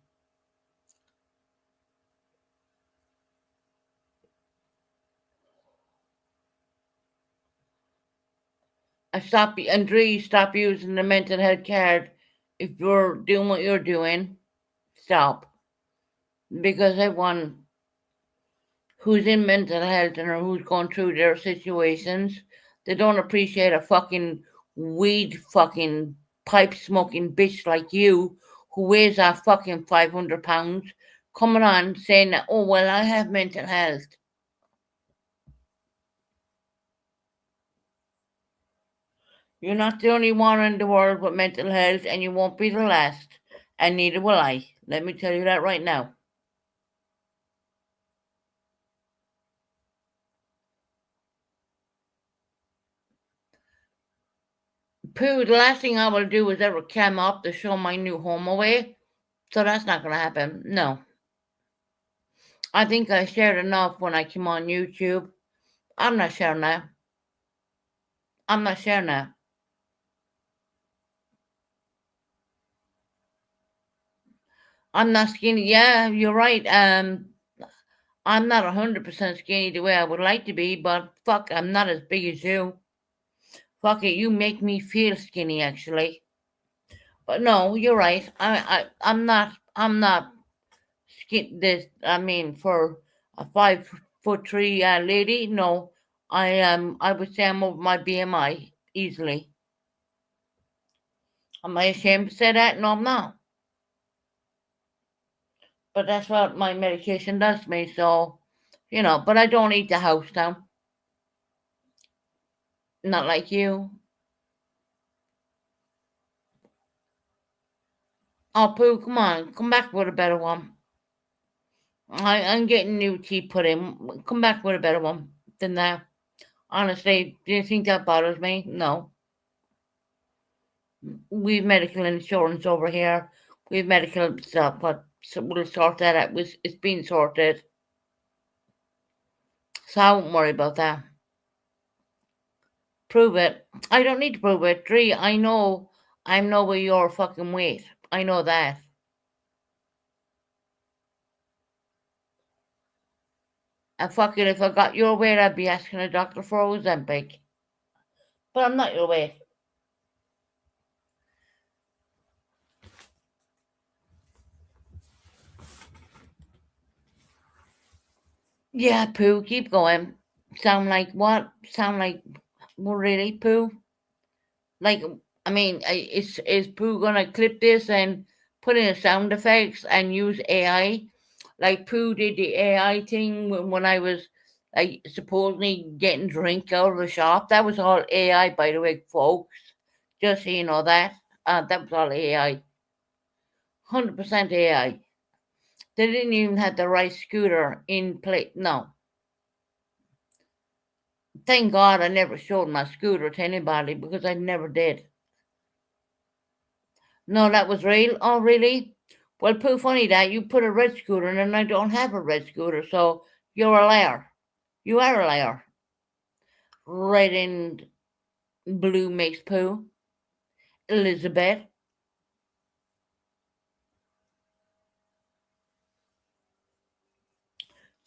S1: Stop using the mental health card if you're doing what you're doing. Stop. Because everyone who's in mental health and who's going through their situations, they don't appreciate a fucking weed fucking pipe smoking bitch like you who weighs a fucking 500 pounds coming on saying that, oh, well, I have mental health. You're not the only one in the world with mental health, and you won't be the last. And neither will I. Let me tell you that right now. Pooh, the last thing I will do is ever cam up to show my new home away. So that's not going to happen. No. I think I shared enough when I came on YouTube. I'm not sharing that. I'm not sharing that. I'm not skinny. Yeah, you're right. I'm not 100% skinny the way I would like to be, but fuck, I'm not as big as you. Fuck it, you make me feel skinny actually. But no, you're right. I'm not this. I mean, for a 5'3" lady, no, I would say I'm over my BMI easily. Am I ashamed to say that? No, I'm not. But that's what my medication does to me. So, but I don't eat the house down. Not like you. Oh, Pooh, come on. Come back with a better one. I'm getting new teeth put in. Come back with a better one than that. Honestly, do you think that bothers me? No. We've medical insurance over here. We've medical stuff, but we'll sort that out. It's been sorted. So I won't worry about that. Prove it. I don't need to prove it. Three, I'm nowhere your fucking weight. I know that. And fuck it, if I got your weight, I'd be asking a doctor for Ozempic. But I'm not your weight. Yeah, Pooh, keep going. Sound like what? Sound like, well, really, Pooh? Like, I mean, is Pooh gonna clip this and put in sound effects and use AI? Like Pooh did the AI thing when I was like supposedly getting drink out of the shop. That was all AI, by the way, folks. Just so you know that. That was all AI. 100% AI. They didn't even have the right scooter in place. No. Thank God I never showed my scooter to anybody because I never did. No, that was real. Oh, really? Well, poo funny that you put a red scooter in and I don't have a red scooter, so you're a liar. You are a liar. Red and blue makes poo. Elizabeth.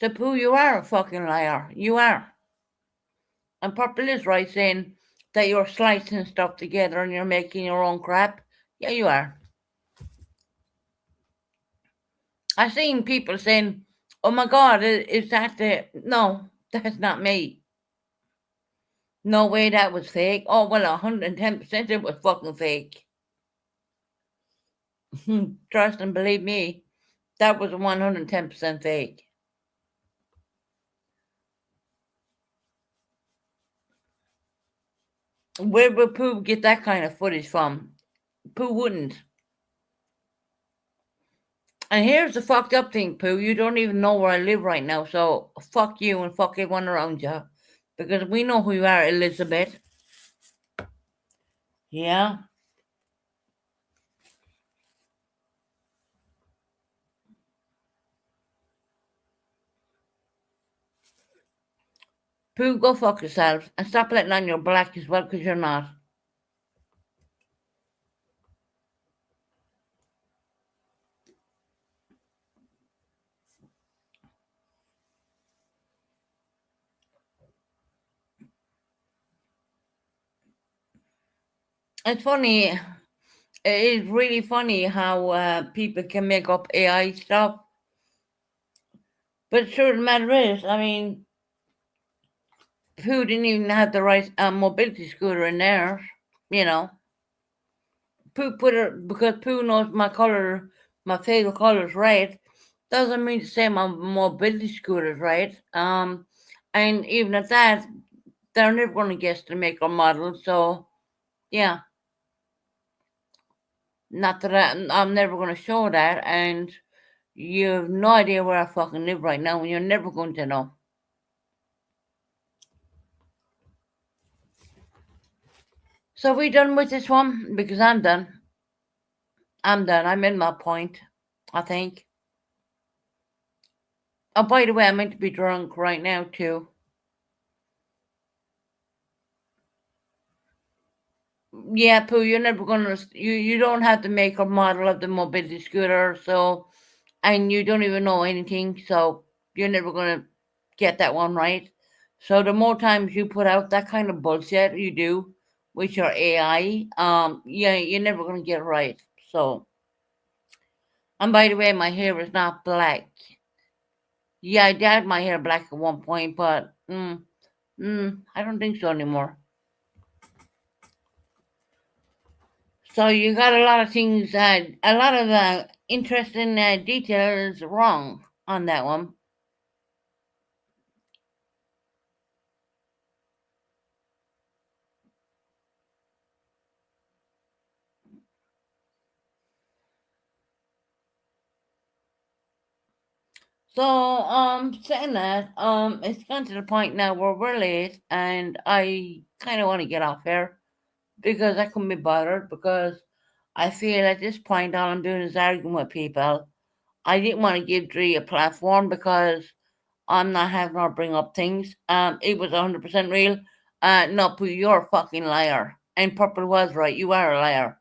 S1: So poo, you are a fucking liar. You are. And Purple is right saying that you're slicing stuff together and you're making your own crap. Yeah, you are. I've seen people saying, "Oh my God, is that the?" No, that's not me. No way, that was fake. Oh well, 110% it was fucking fake. Trust and believe me, that was 110% fake. Where would Pooh get that kind of footage from? Pooh wouldn't. And here's the fucked up thing, Pooh. You don't even know where I live right now, so fuck you and fuck everyone around you. Because we know who you are, Elizabeth. Yeah. Pooh, go fuck yourself. And stop letting on you're black as well, because you're not. It's funny. It's really funny how people can make up AI stuff. But sure, the matter is, I mean, Pooh didn't even have the right mobility scooter in there, you know. Pooh put it because Pooh knows my color, my favorite color is red. Doesn't mean to say my mobility scooter is red. And even at that, they're never going to guess the make or model. So yeah, not that I'm never going to show that, and you have no idea where I fucking live right now, and you're never going to know. So we done with this one because I'm done. I'm done. I made my point. I think. Oh, by the way, I'm meant to be drunk right now too. Yeah, Pooh, you're never gonna. You don't have the make or model of the mobility scooter, so and you don't even know anything, so you're never gonna get that one right. So the more times you put out that kind of bullshit you do with your AI, yeah, you're never gonna get it right. So, and by the way, my hair is not black. Yeah, I dyed my hair black at one point, but I don't think so anymore. So you got a lot of things, a lot of interesting details wrong on that one. So, saying that, it's gotten to the point now where we're late, and I kind of want to get off here because I couldn't be bothered. Because I feel at this point all I'm doing is arguing with people. I didn't want to give Dre a platform because I'm not having her bring up things. It was 100% real. No, Pooh, you're a fucking liar. And Purple was right. You are a liar.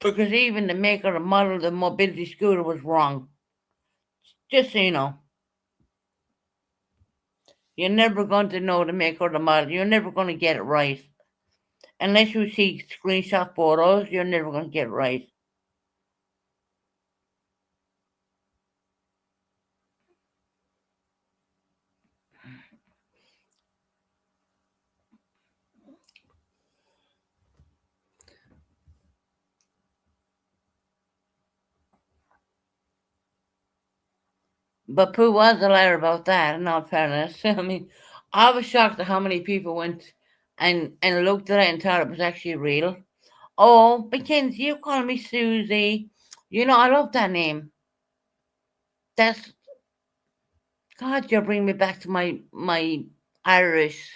S1: Because even the maker, the model of the mobility scooter was wrong. Just so you know. You're never going to know the make or the model. You're never going to get it right. Unless you see screenshot photos, you're never going to get it right. But Pooh was a liar about that, in all fairness. I mean, I was shocked at how many people went and looked at it and thought it was actually real. Oh, Mackenzie, you call me Susie. You know, I love that name. That's God, you bring me back to my Irish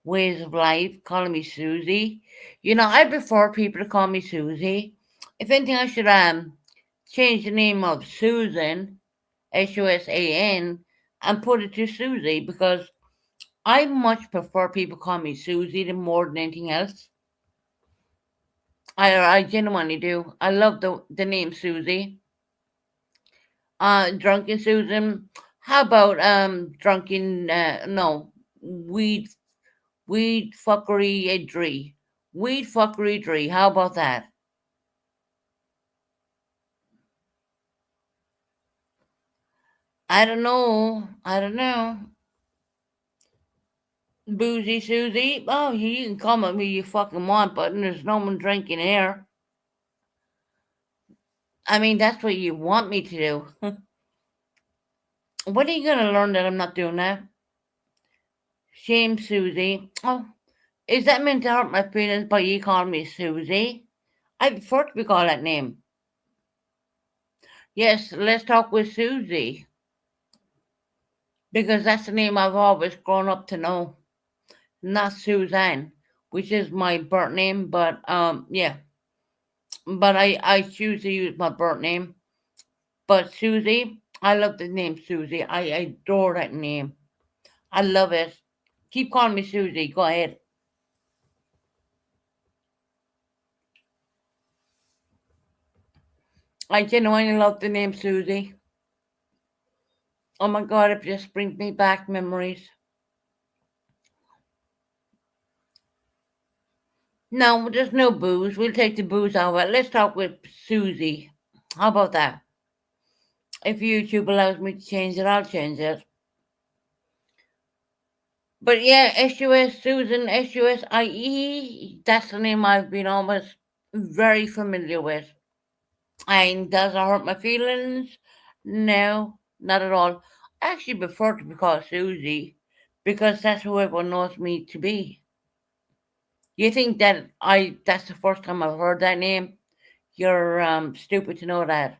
S1: ways of life, calling me Susie. I prefer people to call me Susie. If anything, I should change the name of Susan, Susan, and put it to Susie because I much prefer people call me Susie than more than anything else. I genuinely do. I love the name Susie. Drunken Susan. How about drunken? No, weed weed fuckery idry. Weed fuckery idry. How about that? I don't know. I don't know. Boozy Susie. Oh, you can come at me you fucking want, but there's no one drinking here. I mean, that's what you want me to do. When are you gonna learn that I'm not doing that? Shame, Susie. Oh, is that meant to hurt my feelings by you calling me Susie? I prefer to be called that name. Yes, let's talk with Susie. Because that's the name I've always grown up to know. Not Suzanne, which is my birth name, but yeah. But I choose to use my birth name. But Susie, I love the name Susie. I adore that name. I love it. Keep calling me Susie. Go ahead. I genuinely love the name Susie. Oh my god, it just brings me back memories. No, there's no booze. We'll take the booze out of it. Let's talk with Susie. How about that? If YouTube allows me to change it, I'll change it. But yeah, SUS Susan, SUSIE, that's the name I've been almost very familiar with. And does it hurt my feelings? No, not at all. I actually prefer to be called Susie because that's who everyone knows me to be. You think that that's the first time I've heard that name? You're stupid to know that.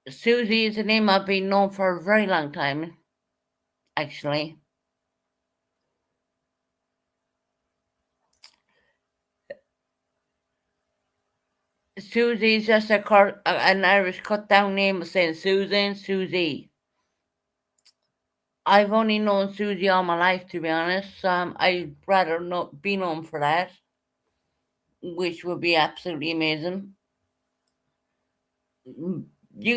S1: Susie is a name I've been known for a very long time, actually. Susie is just an Irish cut down name of saying Susan, Susie. I've only known Susie all my life, to be honest. I'd rather not be known for that, which would be absolutely amazing. You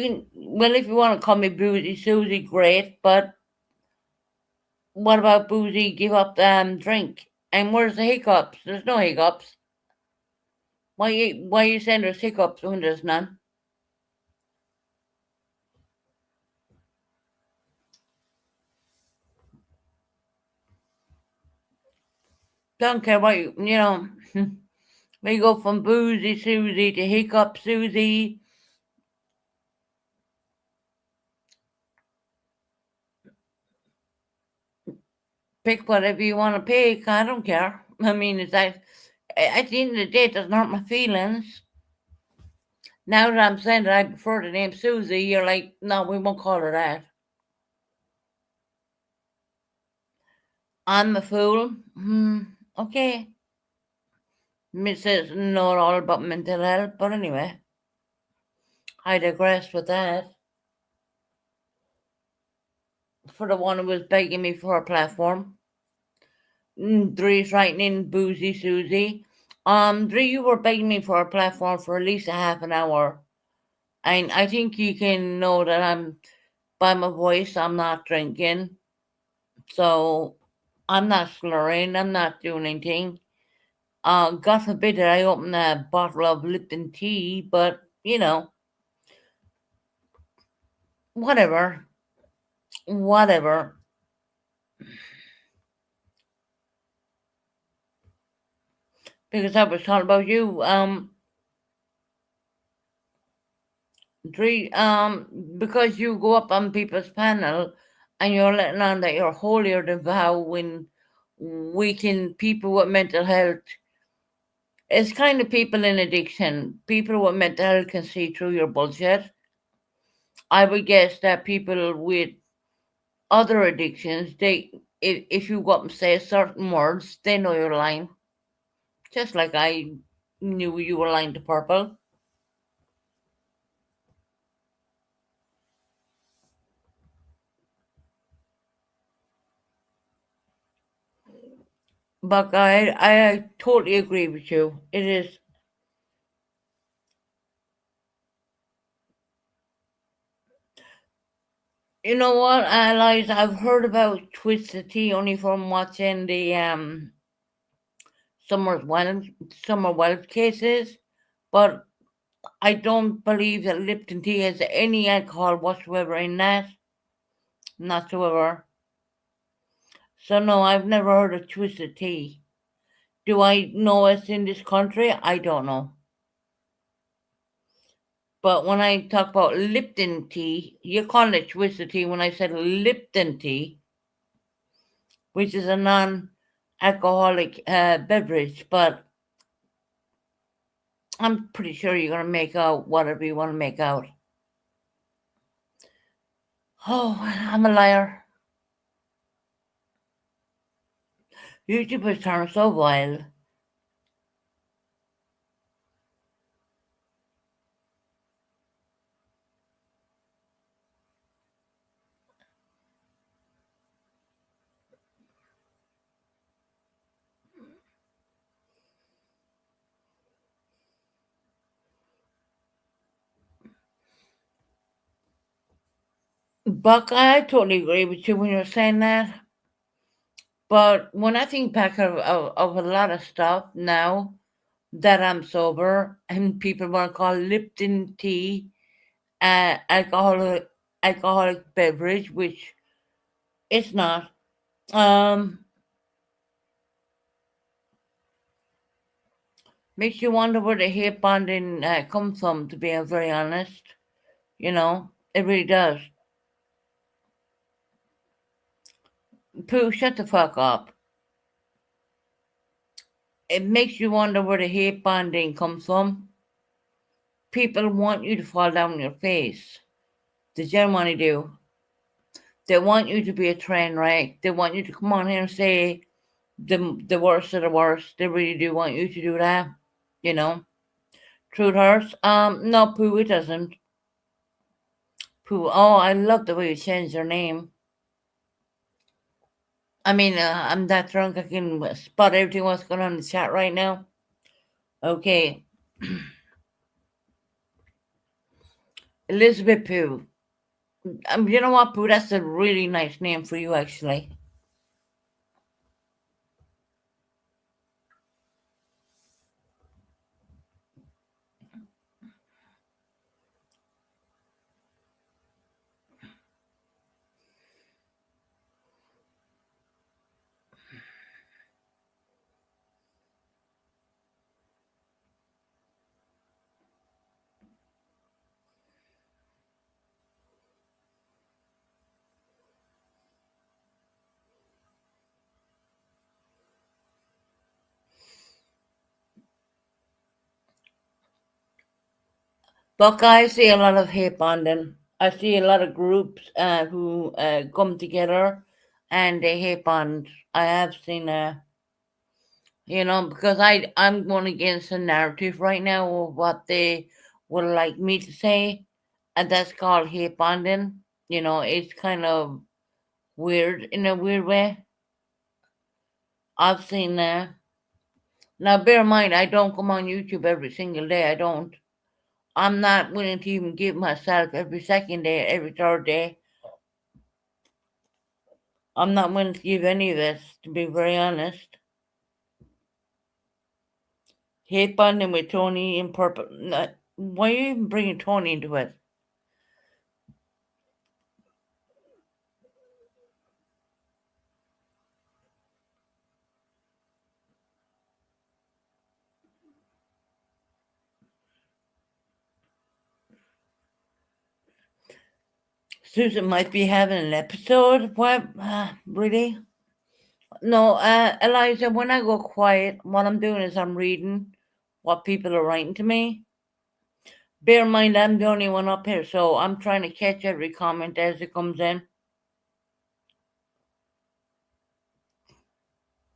S1: can, well, if you want to call me Boozy Susie, great, but what about Boozy give up drink? And where's the hiccups? There's no hiccups. Why you saying there's hiccups when there's none? Don't care what we go from Boozy Susie to Hiccup Susie. Pick whatever you want to pick. I don't care. I mean, it's like, at the end of the day, it doesn't hurt my feelings. Now that I'm saying that I prefer the name Susie, you're like, no, we won't call her that. I'm a fool. Okay. Mrs. Know all about mental health, but anyway, I digress with that. For the one who was begging me for a platform. Dre's writing in Boozy Susie. Dre, you were begging me for a platform for at least a half an hour. And I think you can know that by my voice, I'm not drinking. So I'm not slurring. I'm not doing anything. God forbid that I open a bottle of Lipton tea, but whatever. Whatever. Because I was talking about you. Because you go up on people's panel and you're letting on that you're holier than thou when people with mental health. It's kind of people in addiction. People with mental health can see through your bullshit. I would guess that people with Other addictions, if you go up and say certain words, they know you're lying. Just like I knew you were lying to Purple. But I totally agree with you. It is. You know what, Liza? I've heard about Twisted Tea only from watching the Summer Wild Summer Wild cases, but I don't believe that Lipton tea has any alcohol whatsoever in that, whatsoever. So no, I've never heard of Twisted Tea. Do I know it's in this country? I don't know. But when I talk about Lipton tea, you're calling it Twisted Tea. When I said Lipton tea, which is a non-alcoholic beverage, but I'm pretty sure you're gonna make out whatever you want to make out. Oh, I'm a liar. YouTubers turn so wild. Buck, I totally agree with you when you're saying that. But when I think back of a lot of stuff now that I'm sober and people want to call Lipton tea alcoholic beverage, which it's not. Um, Makes you wonder where the hate bonding comes from. To be very honest, it really does. Pooh, shut the fuck up. It makes you wonder where the hate bonding comes from. People want you to fall down on your face. They genuinely do. They want you to be a train wreck. They want you to come on here and say the worst of the worst. They really do want you to do that. You know. Truth hurts. No, Pooh, it doesn't. Pooh, oh, I love the way you changed your name. I mean, I'm that drunk I can spot everything what's going on in the chat right now. Okay. Elizabeth Pooh. You know what, Pooh? That's a really nice name for you, actually. But I see a lot of hate bonding. I see a lot of groups who come together and they hate bond. I have seen, because I'm going against the narrative right now of what they would like me to say, and that's called hate bonding. It's kind of weird in a weird way. I've seen that. Now, bear in mind, I don't come on YouTube every single day. I don't. I'm not willing to even give myself every second day, every third day. I'm not willing to give any of this, to be very honest. Hate bonding with Tony in purple. Why are you even bringing Tony into it? Susan might be having an episode. What? Really? No, Eliza, when I go quiet, what I'm doing is I'm reading what people are writing to me. Bear in mind, I'm the only one up here, so I'm trying to catch every comment as it comes in.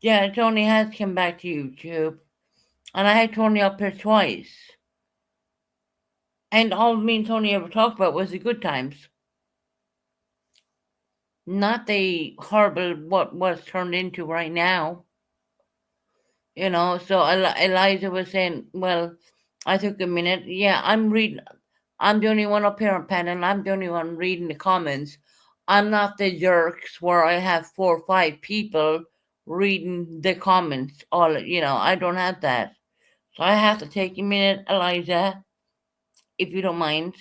S1: Yeah, Tony has come back to YouTube, and I had Tony up here twice. And all me and Tony ever talked about was the good times, not the horrible what was turned into right now. So Eliza was saying, well, I took a minute. Yeah, I'm reading. I'm the only one up here on panel. I'm the only one reading the comments. I'm not the jerks where I have 4 or 5 people reading the comments. I don't have that. So I have to take a minute, Eliza, if you don't mind,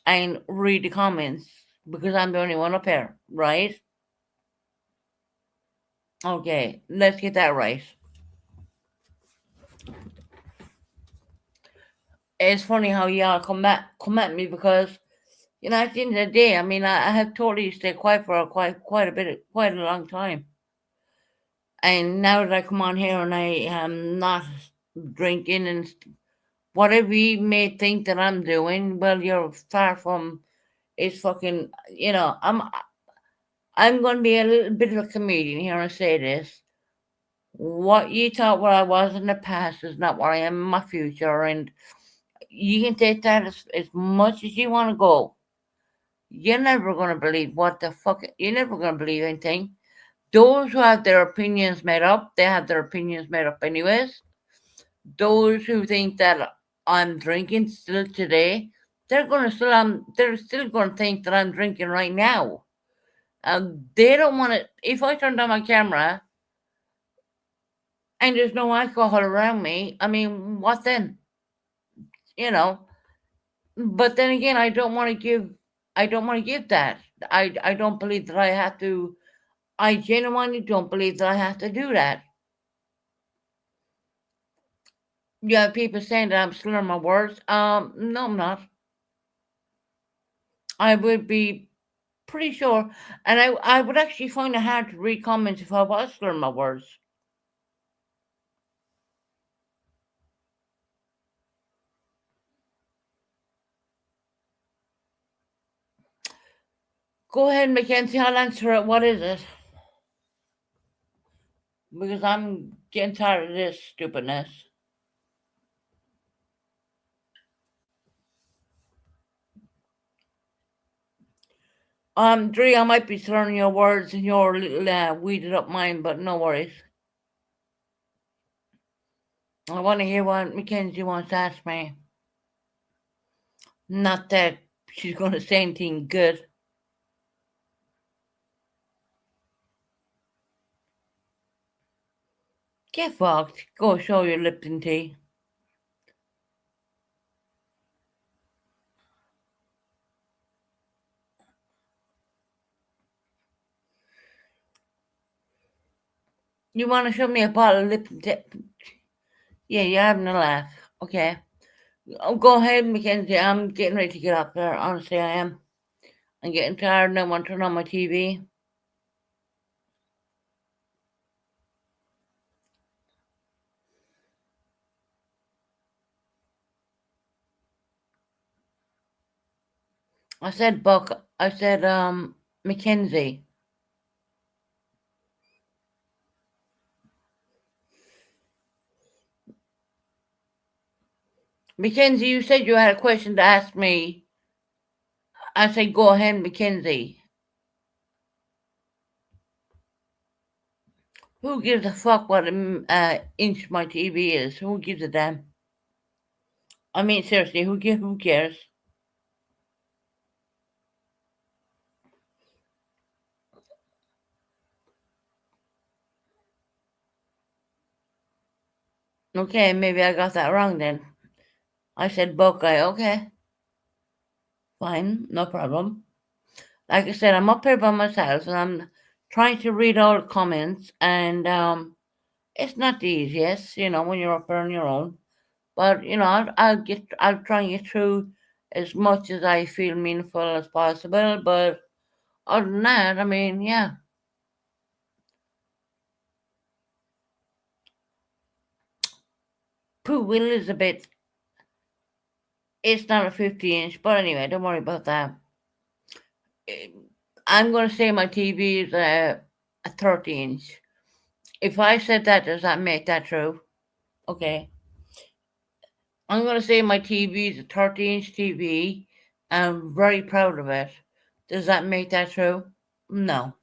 S1: and read the comments because I'm the only one up here, right? Okay, let's get that right. It's funny how y'all come at me because at the end of the day, I mean, I have totally stayed quiet for quite a long time. And now that I come on here and I am not drinking and whatever you may think that I'm doing, well, you're far from. It's fucking. I'm going to be a little bit of a comedian here and say this. What you thought what I was in the past is not what I am in my future, and you can take that as much as you want to go. You're never going to believe what the fuck. You're never going to believe anything. Those who have their opinions made up, they have their opinions made up anyways. Those who think that I'm drinking still today, they're still going to think that I'm drinking right now. And they don't want to. If I turn down my camera and there's no alcohol around me, I mean, what then? You know. But then again, I don't want to give. I don't want to give that. I don't believe that I have to. I genuinely don't believe that I have to do that. You have people saying that I'm slurring my words. No, I'm not. I would be pretty sure, and I would actually find it hard to read comments if I was slurring my words. Go ahead, Mackenzie. I'll answer it. What is it? Because I'm getting tired of this stupidness. Dre, I might be slurring your words and your little weeded up mind, but no worries. I want to hear what Mackenzie wants to ask me. Not that she's going to say anything good. Get fucked. Go show your Lipton tea. You want to show me a bottle of Lipton tea? Yeah, you're having a laugh. Okay. Oh, go ahead, Mackenzie. I'm getting ready to get up there. Honestly, I am. I'm getting tired and I want to turn on my TV. I said Buck. I said Mackenzie. Mackenzie, you said you had a question to ask me. I said go ahead, Mackenzie. Who gives a fuck what inch my TV is? Who gives a damn? I mean, seriously, who cares? Okay, maybe I got that wrong then. I said Buckeye. Okay, fine, no problem. Like I said, I'm up here by myself and I'm trying to read all the comments, and it's not the easiest, when you're up there on your own. But I'll try and get through as much as I feel meaningful as possible. But other than that, I mean, yeah. Pooh Elizabeth, it's not a 50-inch, but anyway, don't worry about that. I'm going to say my TV is a 30-inch. If I said that, does that make that true? Okay. I'm going to say my TV is a 30-inch TV. I'm very proud of it. Does that make that true? No.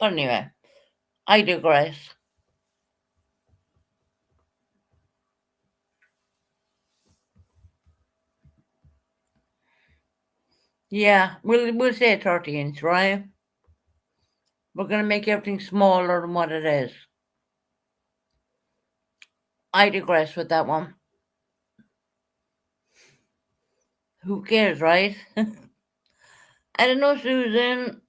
S1: But anyway, I digress. Yeah, we'll say 30-inch, right? We're going to make everything smaller than what it is. I digress with that one. Who cares, right? I don't know, Susan.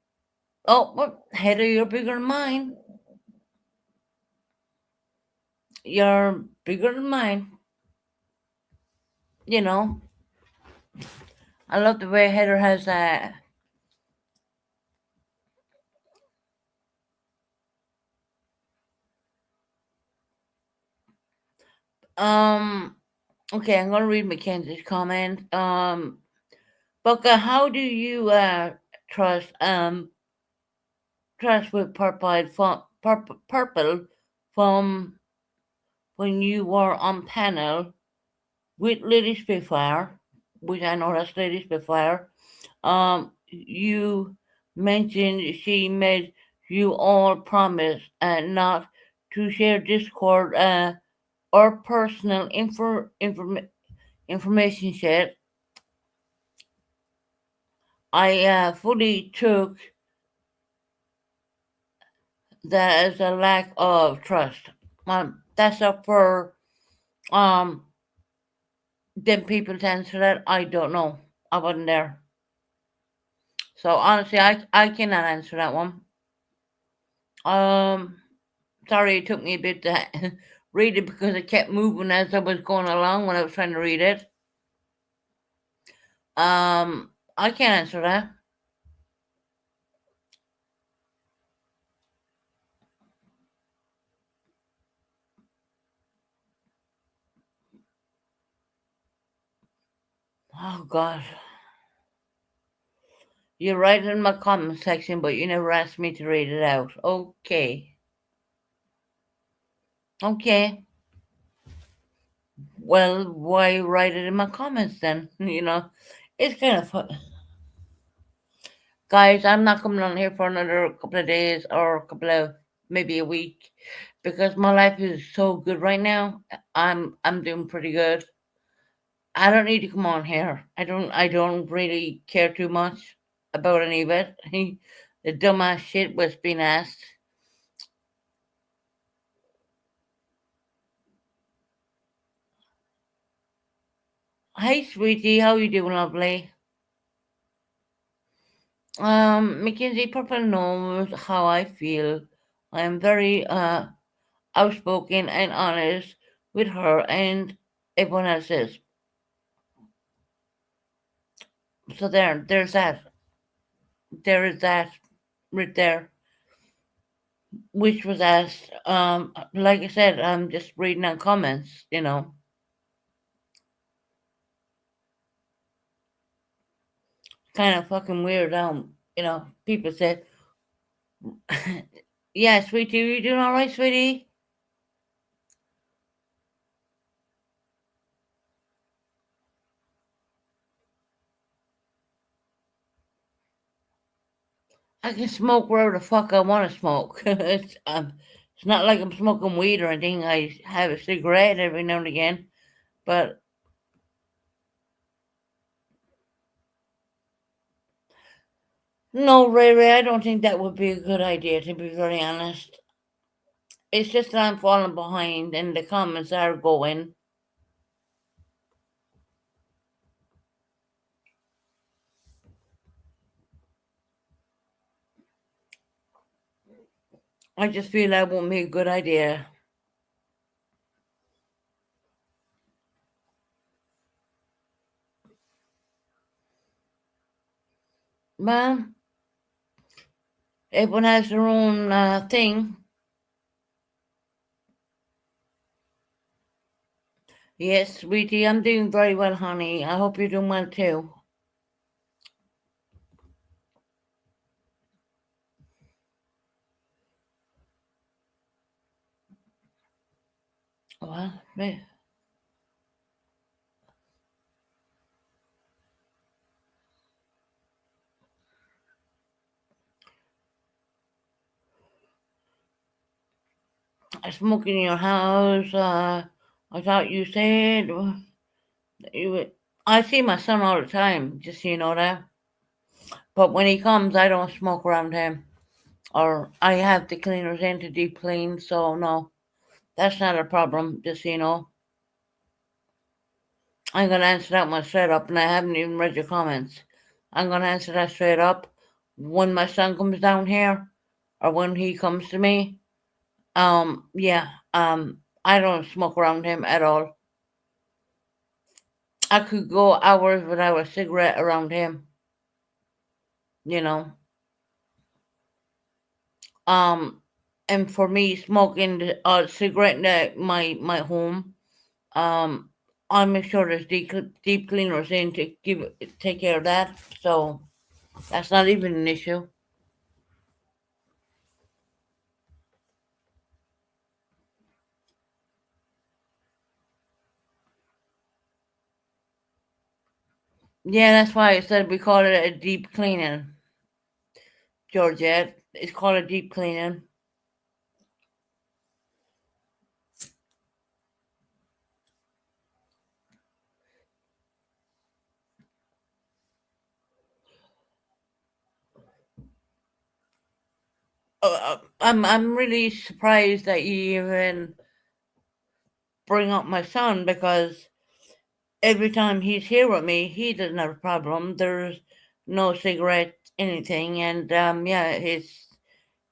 S1: Oh, well, Heather, you're bigger than mine. You're bigger than mine. You know, I love the way Heather has that. Okay, I'm gonna read Mackenzie's comment. Becca, how do you trust trust with purple from when you were on panel with Lady Spitfire, which I know that's Lady Spitfire. You mentioned she made you all promise not to share Discord or personal information shit. I fully took that as a lack of trust. That's up for um them people to answer that. I don't know. I wasn't there. So honestly, I cannot answer that one. Um, sorry it took me a bit to read it because it kept moving as I was going along when I was trying to read it. I can't answer that. Oh God. You write it in my comment section, but you never asked me to read it out. Okay. Okay. Well, why write it in my comments then? You know, it's kind of fun. Guys, I'm not coming on here for another couple of days or a couple of maybe a week because my life is so good right now. I'm doing pretty good. I don't need to come on here. I don't really care too much about any of it. The dumbass shit was being asked. Hey sweetie, how you doing, lovely? Mackenzie Purple knows how I feel. I am very outspoken and honest with her and everyone else is. So there's that. There is that right there, which was asked. Like I said, I'm just reading on comments. Kind of fucking weird. People said, "Yeah, sweetie, you doing all right, sweetie?" I can smoke wherever the fuck I want to smoke. It's not like I'm smoking weed or anything. I have a cigarette every now and again, but no, Ray Ray, I don't think that would be a good idea. To be very honest, it's just that I'm falling behind, and the comments are going. I just feel that won't be a good idea. Well, everyone has their own thing. Yes, sweetie, I'm doing very well, honey. I hope you're doing well too. Me- Smoking in your house. I thought you said you would. I see my son all the time, just so you know that. But when he comes, I don't smoke around him. Or I have the cleaners in to deep clean, so no, that's not a problem, just so you know. I'm gonna answer that one straight up, and I haven't even read your comments. I'm gonna answer that straight up. When my son comes down here, or when he comes to me, yeah, I don't smoke around him at all. I could go hours without a cigarette around him, you know. Um, and for me, smoking a cigarette in my home, um, I make sure there's deep cleaners in to take care of that. So that's not even an issue. Yeah, that's why I said we call it a deep cleaning, Georgette. It's called a deep cleaning. I'm really surprised that you even bring up my son because every time he's here with me, he doesn't have a problem. There's no cigarette, anything, and yeah, it's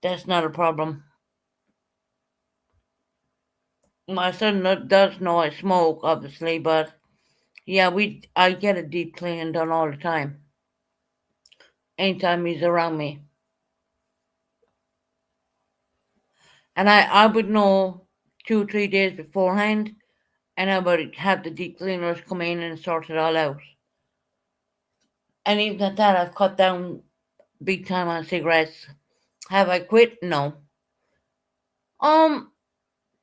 S1: that's not a problem. My son does know I smoke, obviously, but yeah, we I get a deep cleaning done all the time. Anytime he's around me, and I would know 2 3 days beforehand, and I would have the deep cleaners come in and sort it all out. And even at that, I've cut down big time on cigarettes. Have I quit? No. Um,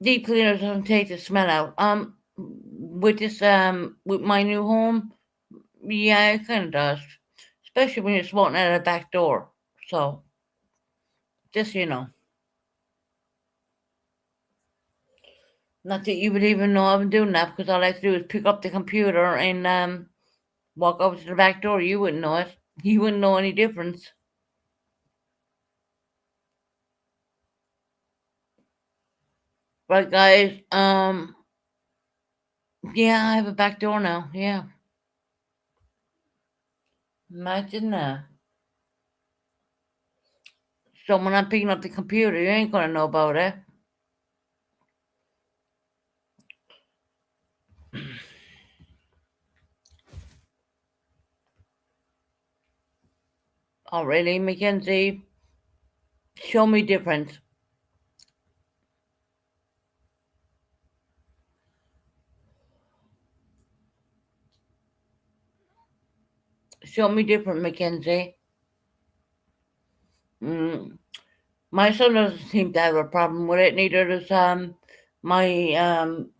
S1: Deep cleaner doesn't take the smell out. With my new home, yeah, it kind of does, especially when you're smoking out of the back door. So just so you know, not that you would even know I'm doing that because all I have to do is pick up the computer and walk over to the back door. You wouldn't know it. You wouldn't know any difference, right, guys? Yeah, I have a back door now. Yeah, imagine that. So when I'm picking up the computer, you ain't gonna know about it. Oh, really, Mackenzie? Show me different. Show me different, Mackenzie. Mm. My son doesn't seem to have a problem with it. Neither does my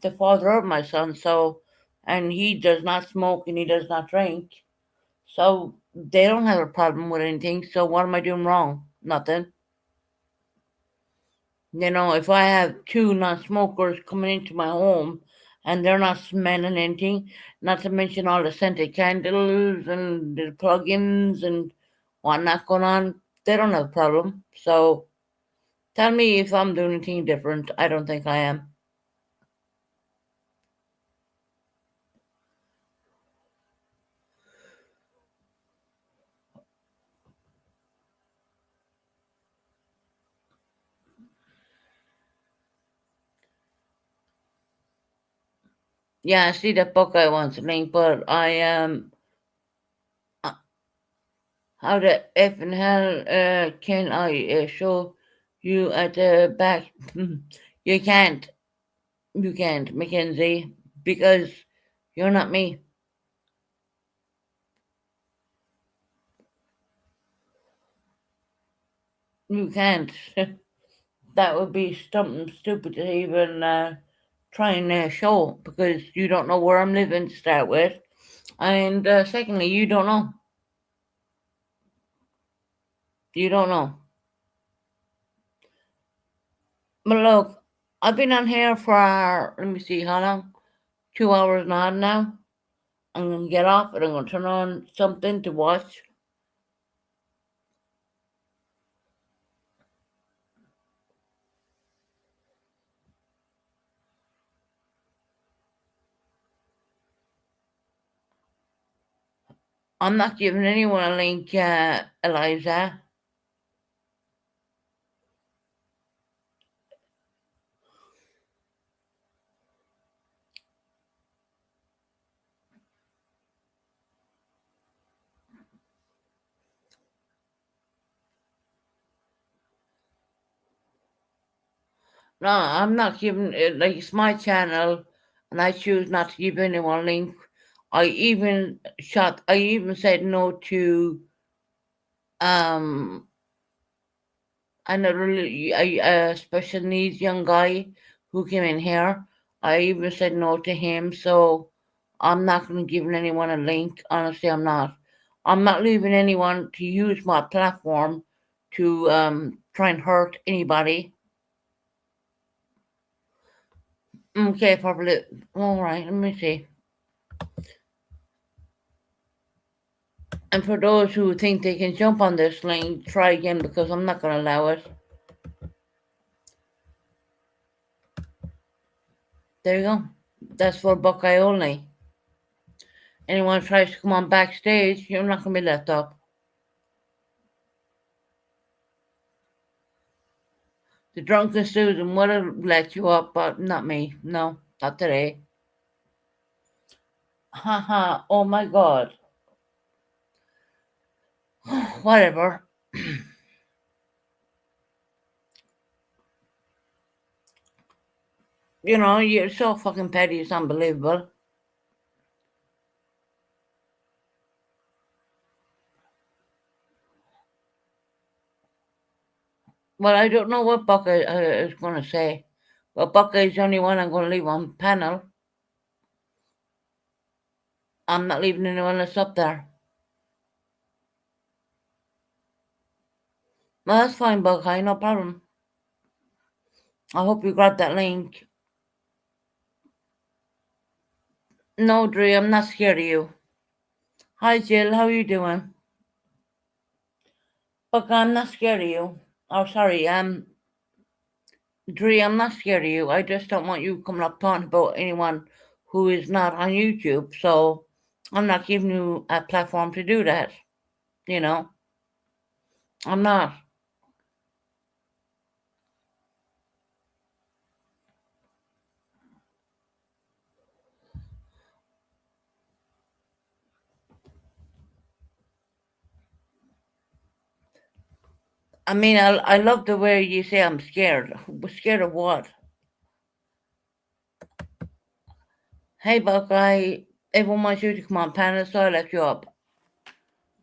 S1: the father of my son. So, and he does not smoke and he does not drink. So they don't have a problem with anything. So what am I doing wrong? Nothing. You know, if I have two non-smokers coming into my home and they're not smelling anything, not to mention all the scented candles and the plugins and whatnot going on, they don't have a problem. So tell me if I'm doing anything different. I don't think I am. Yeah, I see that book I want to link, but I uh, how the F and hell can I show you at the back? You can't. You can't, Mackenzie, because you're not me. You can't. That would be something stupid to even trying to show because you don't know where I'm living to start with, and secondly, you don't know. You don't know. But look, I've been on here for let me see how long. 2 hours and a half now. I'm gonna get off and I'm gonna turn on something to watch. I'm not giving anyone a link, Eliza. No, I'm not giving it. Like it's my channel, and I choose not to give anyone a link. I even said no to um another a special needs young guy who came in here. I even said no to him, so I'm not going to give anyone a link. Honestly, I'm not. I'm not leaving anyone to use my platform to try and hurt anybody. Okay, probably. All right, let me see. And for those who think they can jump on this link, try again because I'm not going to allow it. There you go. That's for Buckeye only. Anyone tries to come on backstage, you're not going to be let up. The drunken Susan would have let you up, but not me. No, not today. Haha, oh my god. Whatever. You know, you're so fucking petty, it's unbelievable. Well, I don't know what Buckeye is going to say. But Buckeye's the only one I'm going to leave on panel. I'm not leaving anyone else up there. No, that's fine, Buckeye, no problem. I hope you got that link. No, Dre, I'm not scared of you. Hi, Jill, how are you doing? Buckeye, I'm not scared of you. Oh, sorry, Dre, I'm not scared of you. I just don't want you coming up talking about anyone who is not on YouTube. So I'm not giving you a platform to do that. You know, I'm not. I mean, I love the way you say I'm scared. Scared of what? Hey, Buckeye, everyone wants you to come on panel, so I let you up.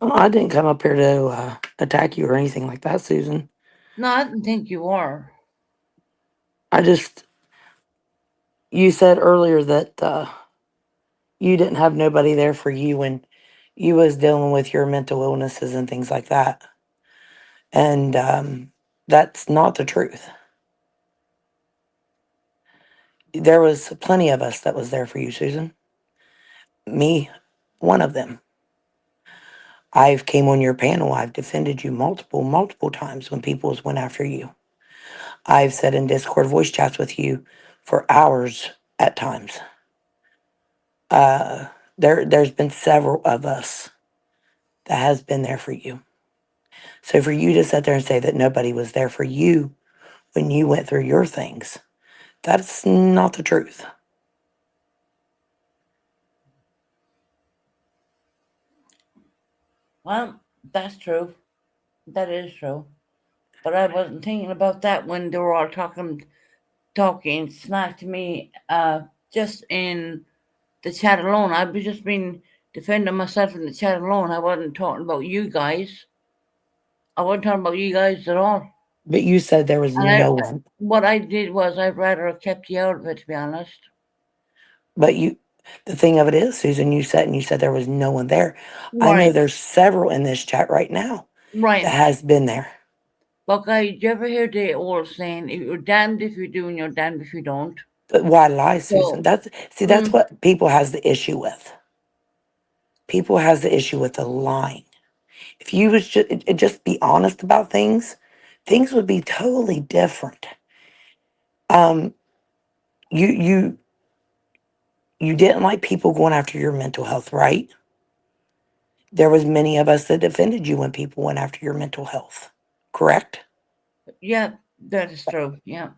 S2: Oh, I didn't come up here to attack you or anything like that, Susan.
S1: No, I didn't think you were.
S2: I just, you said earlier that you didn't have nobody there for you when you was dealing with your mental illnesses and things like that. And that's not the truth. There was plenty of us that was there for you, Susan. Me, one of them. I've came on your panel. I've defended you multiple times when people went after you. I've sat in Discord voice chats with you for hours at times. There's been several of us that has been there for you. So for you to sit there and say that nobody was there for you when you went through your things, that's not the truth.
S1: Well, that's true. That is true. But I wasn't thinking about that when they were all talking smack to me. Just in the chat alone. I was just been defending myself in the chat alone. I wasn't talking about you guys. I wasn't talking about you guys at all.
S2: But you said there was
S1: And I
S2: no one.
S1: what I did was I'd rather have kept you out of it, to be honest.
S2: But the thing of it is, Susan, you said there was no one there. I know
S1: Right,
S2: there's several in this chat right now that
S1: right.
S2: has been there.
S1: But guy, did you ever hear the old saying, "If you're damned if you do and you're damned if you don't"?
S2: But why lie, Susan?
S1: So,
S2: That's
S1: mm,
S2: what people has the issue with. People has the issue with the lying. If you was just be honest about things, things would be totally different. Um, you you you didn't like people going after your mental health, right? There was many of us that defended you when people went after your mental health, correct?
S1: yeah, that is true. Yeah,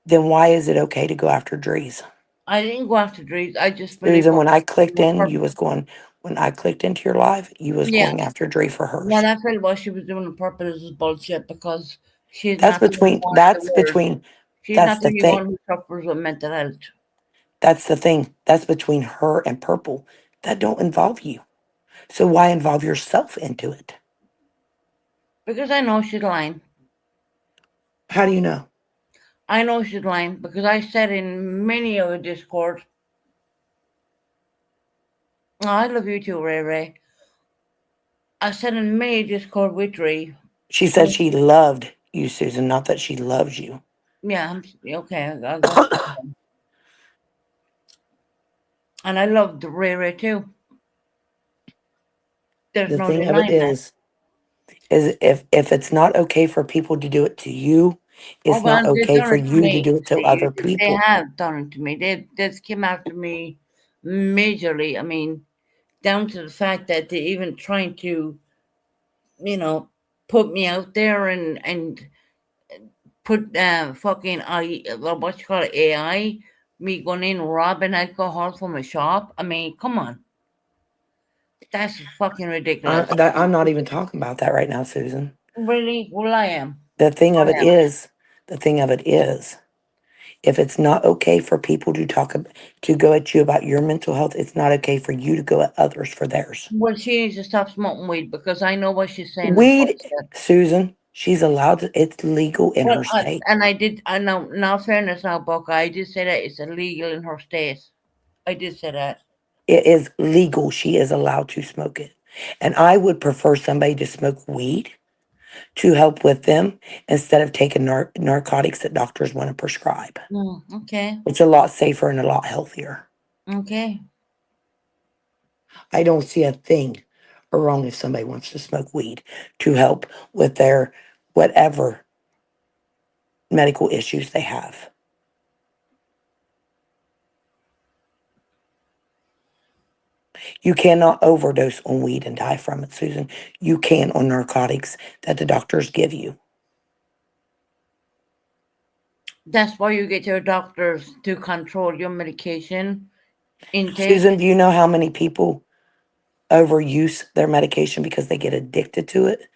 S2: Then why is it okay to go after Drees?
S1: I didn't go after Drees. I just believe
S2: Susan,
S1: what
S2: when I clicked
S1: was
S2: in,
S1: her.
S2: you was going when I clicked into your live, you was
S1: Yeah,
S2: going after Dree for
S1: what
S2: hers.
S1: I felt what she was doing on purpose is bullshit because she's not the only one in the world. She's
S2: That's
S1: not the
S2: the
S1: only
S2: thing.
S1: one who suffers with mental health.
S2: That's the thing. That's between her and Purple. That don't involve you. So why involve yourself into it?
S1: Because I know she's lying.
S2: How do you know?
S1: I know she's lying because I said in many of the Discord, oh, I love you too, Ray Ray. I said in many Discord with Ray,
S2: She said she loved you, Susan, not that she loves you.
S1: yeah, okay, I'll go. And I love the Ray Ray too. There's
S2: The
S1: no
S2: thing of it
S1: denying that.
S2: is if it's not okay for people to do it to you,
S1: Oh,
S2: it's not
S1: well, they've
S2: okay
S1: done
S2: for
S1: it to
S2: you to
S1: me.
S2: do it to other
S1: They
S2: people.
S1: have done it to me. They've came after me majorly. I mean, down to the fact that they even trying to, you know, put me out there and put fucking what you call it, AI, me going in robbing alcohol from a shop. I mean, come on, that's fucking ridiculous.
S2: I'm not even talking about that right now, Susan.
S1: Really? Well, I am.
S2: The thing of it
S1: I am.
S2: is, the thing of it is, if it's not okay for people to go at you about your mental health, it's not okay for you to go at others for theirs.
S1: Well, she needs to stop smoking weed because I know what she's saying is
S2: Weed,
S1: bullshit.
S2: Susan, she's allowed to, it's legal in
S1: Well,
S2: her state.
S1: and I did. I know. Now, fairness, now, Buck, I did say that it's illegal in her state. I did say that.
S2: It is legal. She is allowed to smoke it. And I would prefer somebody to smoke weed to help with them instead of taking narcotics that doctors want to prescribe.
S1: Okay.
S2: It's a lot safer and a lot healthier.
S1: Okay.
S2: I don't see a thing wrong if somebody wants to smoke weed to help with their whatever medical issues they have. You cannot overdose on weed and die from it, Susan. You can on narcotics that the doctors give you.
S1: That's why you get your doctors to control your medication intake.
S2: Susan, do you know how many people overuse their medication because they get addicted to it?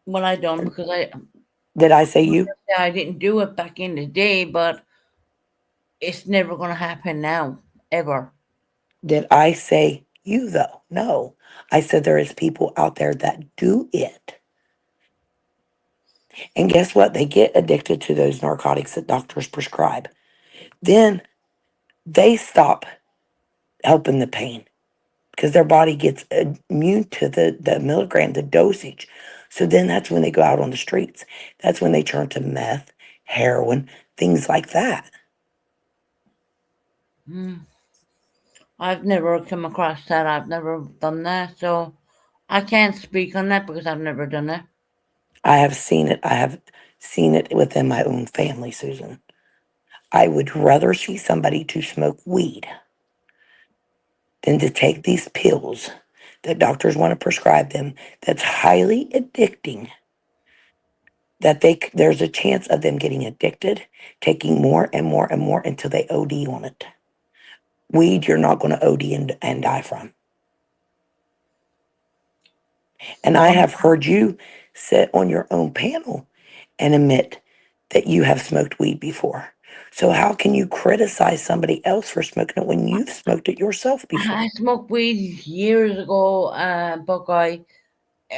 S1: Well, I don't because
S2: Did I say you?
S1: I didn't do it back in the day, but it's never gonna happen now, ever.
S2: Did I say you though? No. I said there is people out there that do it. And guess what? They get addicted to those narcotics that doctors prescribe. Then they stop helping the pain because their body gets immune to the milligram, the dosage. So then that's when they go out on the streets. That's when they turn to meth, heroin, things like that.
S1: Mm. I've never come across that. I've never done that, so I can't speak on that because I've never done that.
S2: I have seen it. I have seen it within my own family, Susan. I would rather see somebody to smoke weed than to take these pills that doctors want to prescribe them that's highly addicting, that there's a chance of them getting addicted, taking more and more and more until they OD on it. Weed, you're not going to OD and die from. And I
S1: Well,
S2: have heard you sit on your own panel and admit that you have smoked weed before. So how can you criticize somebody else for smoking it when you've smoked it yourself
S1: I
S2: before?
S1: smoked weed years ago, Buckeye.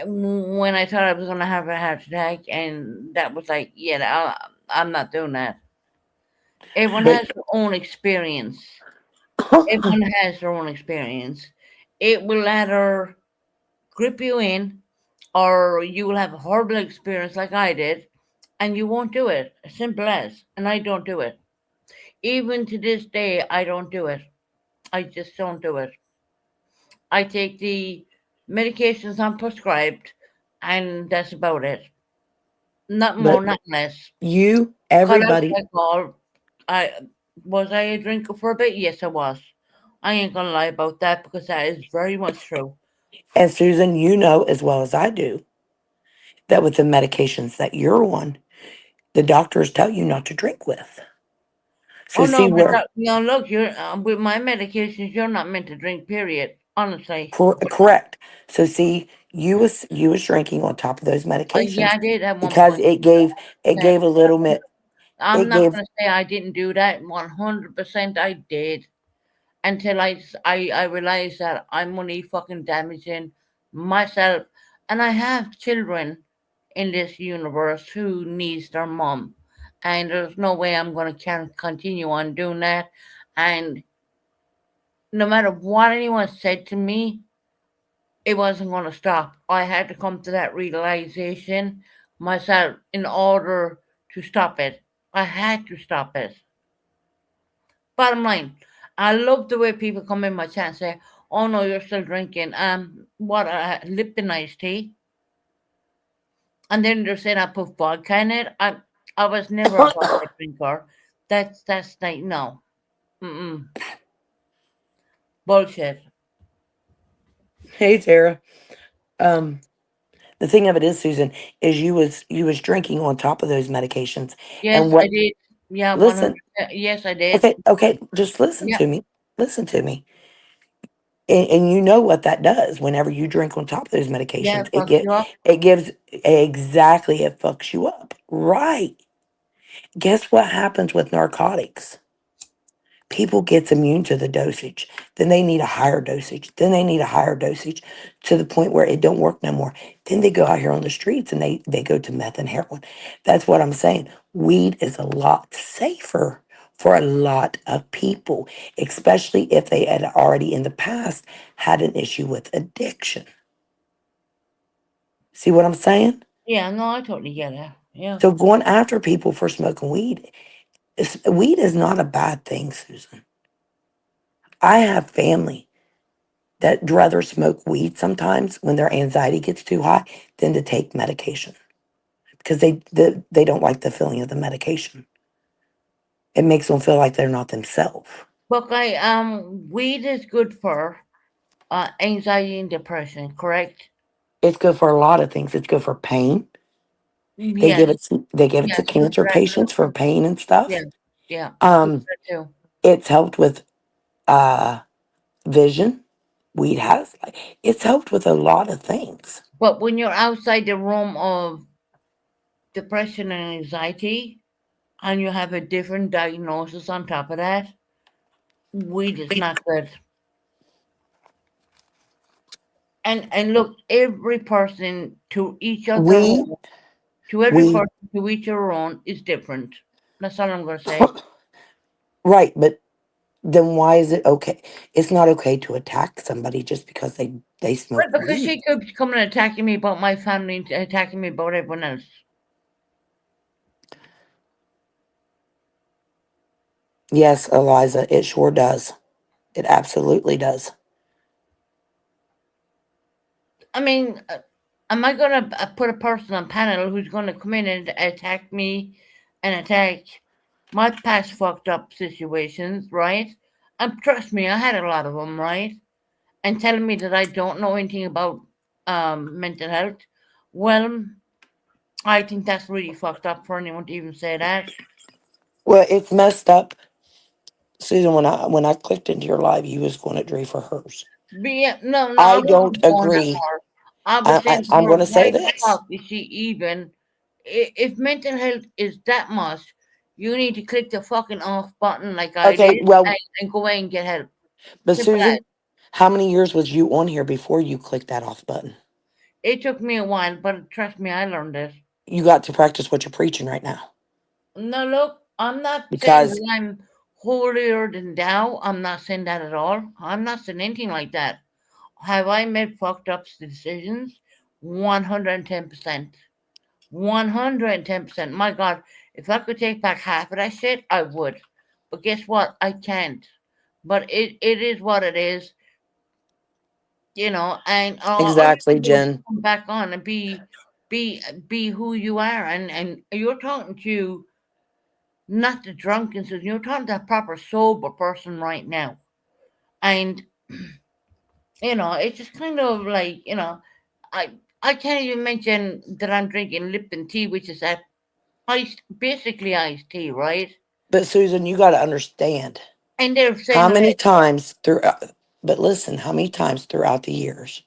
S1: when I thought I was gonna have a heart attack, and that was like, yeah, I'm not doing that. Everyone
S2: But
S1: has their own experience. Everyone has their own experience. It will either grip you in, or you will have a horrible experience like I did, and you won't do it. Simple as. And I don't do it. Even to this day, I don't do it. I just don't do it. I take the medications I'm prescribed, and that's about it. Not more,
S2: but
S1: not less.
S2: you,
S1: Cut out
S2: everybody,
S1: alcohol. I was I a drinker for a bit? Yes, I was. I ain't gonna lie about that because that is very much true.
S2: and Susan, you know as well as I do that with the medications that you're on, the doctors tell you not to drink with. So
S1: Oh no,
S2: see
S1: but
S2: where
S1: look, you're with my medications. You're not meant to drink. Period. Honestly,
S2: correct. So see, you was drinking on top of those
S1: yeah,
S2: medications
S1: I did at one
S2: because
S1: point. Okay.
S2: it gave a little bit
S1: I'm
S2: it
S1: not
S2: gave
S1: gonna say I didn't do that. 100% I did. Until I realized that I'm only fucking damaging myself, and I have children in this universe who needs their mom, and there's no way I'm gonna can continue on doing that. And no matter what anyone said to me, it wasn't gonna stop. I had to come to that realization myself in order to stop it. I had to stop it. Bottom line, I love the way people come in my chat and say, "Oh no, you're still drinking." What Lipton iced tea, and then they're saying I put vodka in it. I was never a vodka drinker. That's like no, mm bullshit.
S2: Hey Tara. Um the thing of it is, Susan, is you was drinking on top of those medications.
S1: Yes,
S2: And
S1: I
S2: what
S1: did. Yeah, one
S2: listen,
S1: hundred. Yes, I did.
S2: okay, just listen
S1: Yeah,
S2: to me. Listen to me. And you know what that does whenever you drink on top of those
S1: yeah,
S2: medications.
S1: it fucks you up.
S2: It gives exactly it fucks you up. Right. Guess what happens with narcotics? People gets immune to the dosage. Then they need a higher dosage. Then they need a higher dosage to the point where it don't work no more. Then they go out here on the streets and they go to meth and heroin. That's what I'm saying. Weed is a lot safer for a lot of people, especially if they had already in the past had an issue with addiction. See what I'm saying?
S1: Yeah, no, I totally get it. Yeah.
S2: So going after people for smoking weed is not a bad thing, Susan. I have family that rather smoke weed sometimes when their anxiety gets too high than to take medication because they don't like the feeling of the medication. It makes them feel like they're not themselves.
S1: But weed is good for anxiety and depression, correct?
S2: It's good for a lot of things. It's good for pain.
S1: Yes,
S2: They give it
S1: yeah,
S2: to
S1: it's good for
S2: cancer
S1: that too.
S2: patients for pain and
S1: Yeah,
S2: stuff.
S1: yeah, it's good for
S2: Um,
S1: that too.
S2: it's helped with uh vision. Weed has it's helped with a lot of things.
S1: But when you're outside the realm of depression and anxiety, and you have a different diagnosis on top of that, weed is not good. And look, every person to each of their
S2: We
S1: own, to every
S2: we
S1: person to each their own is different. That's all I'm gonna say.
S2: right, but then why is it okay? It's not okay to attack somebody just because they
S1: Well,
S2: smoke
S1: because
S2: weed.
S1: she could come and attacking me about my family, and attacking me about everyone else.
S2: Yes, Eliza, it sure does. It absolutely does.
S1: I mean, am I gonna put a person on panel who's gonna come in and attack me and attack my past fucked up situations, right? And trust me, I had a lot of them, right? And telling me that I don't know anything about mental health. Well, I think that's really fucked up for anyone to even say that.
S2: Well, it's messed up, Susan. When I clicked into your live, you was going at Dre for hers.
S1: But yeah, no, no, I
S2: I don't
S1: wasn't going that
S2: agree.
S1: far. I was saying to
S2: I'm
S1: her,
S2: going to say
S1: why the
S2: this.
S1: fuck is she even? If mental health is that much, you need to click the fucking off button like I
S2: Okay,
S1: did,
S2: well,
S1: and go away and get help.
S2: but
S1: Simple as.
S2: Susan, how many years was you on here before you clicked that off button?
S1: It took me a while, but trust me, I learned it.
S2: You got to practice what you're preaching right now.
S1: No, look, I'm not saying
S2: Because
S1: that I'm holier than thou. I'm not saying that at all. I'm not saying anything like that. Have I made fucked up decisions? 110%. 110%. My God, if I could take back half of that shit, I would. But guess what? I can't. But it is what it is, and all you
S2: exactly,
S1: can do is
S2: Jen.
S1: come back on and be who you are. And you're talking to not the drunken, so you're talking to a proper sober person right now. And it's just kind of like, I I can't even mention that I'm drinking Lipton tea, which is that basically iced tea, right?
S2: But Susan, you got to understand
S1: And they're
S2: how
S1: saying
S2: many
S1: that,
S2: times throughout, but listen, how many times throughout the years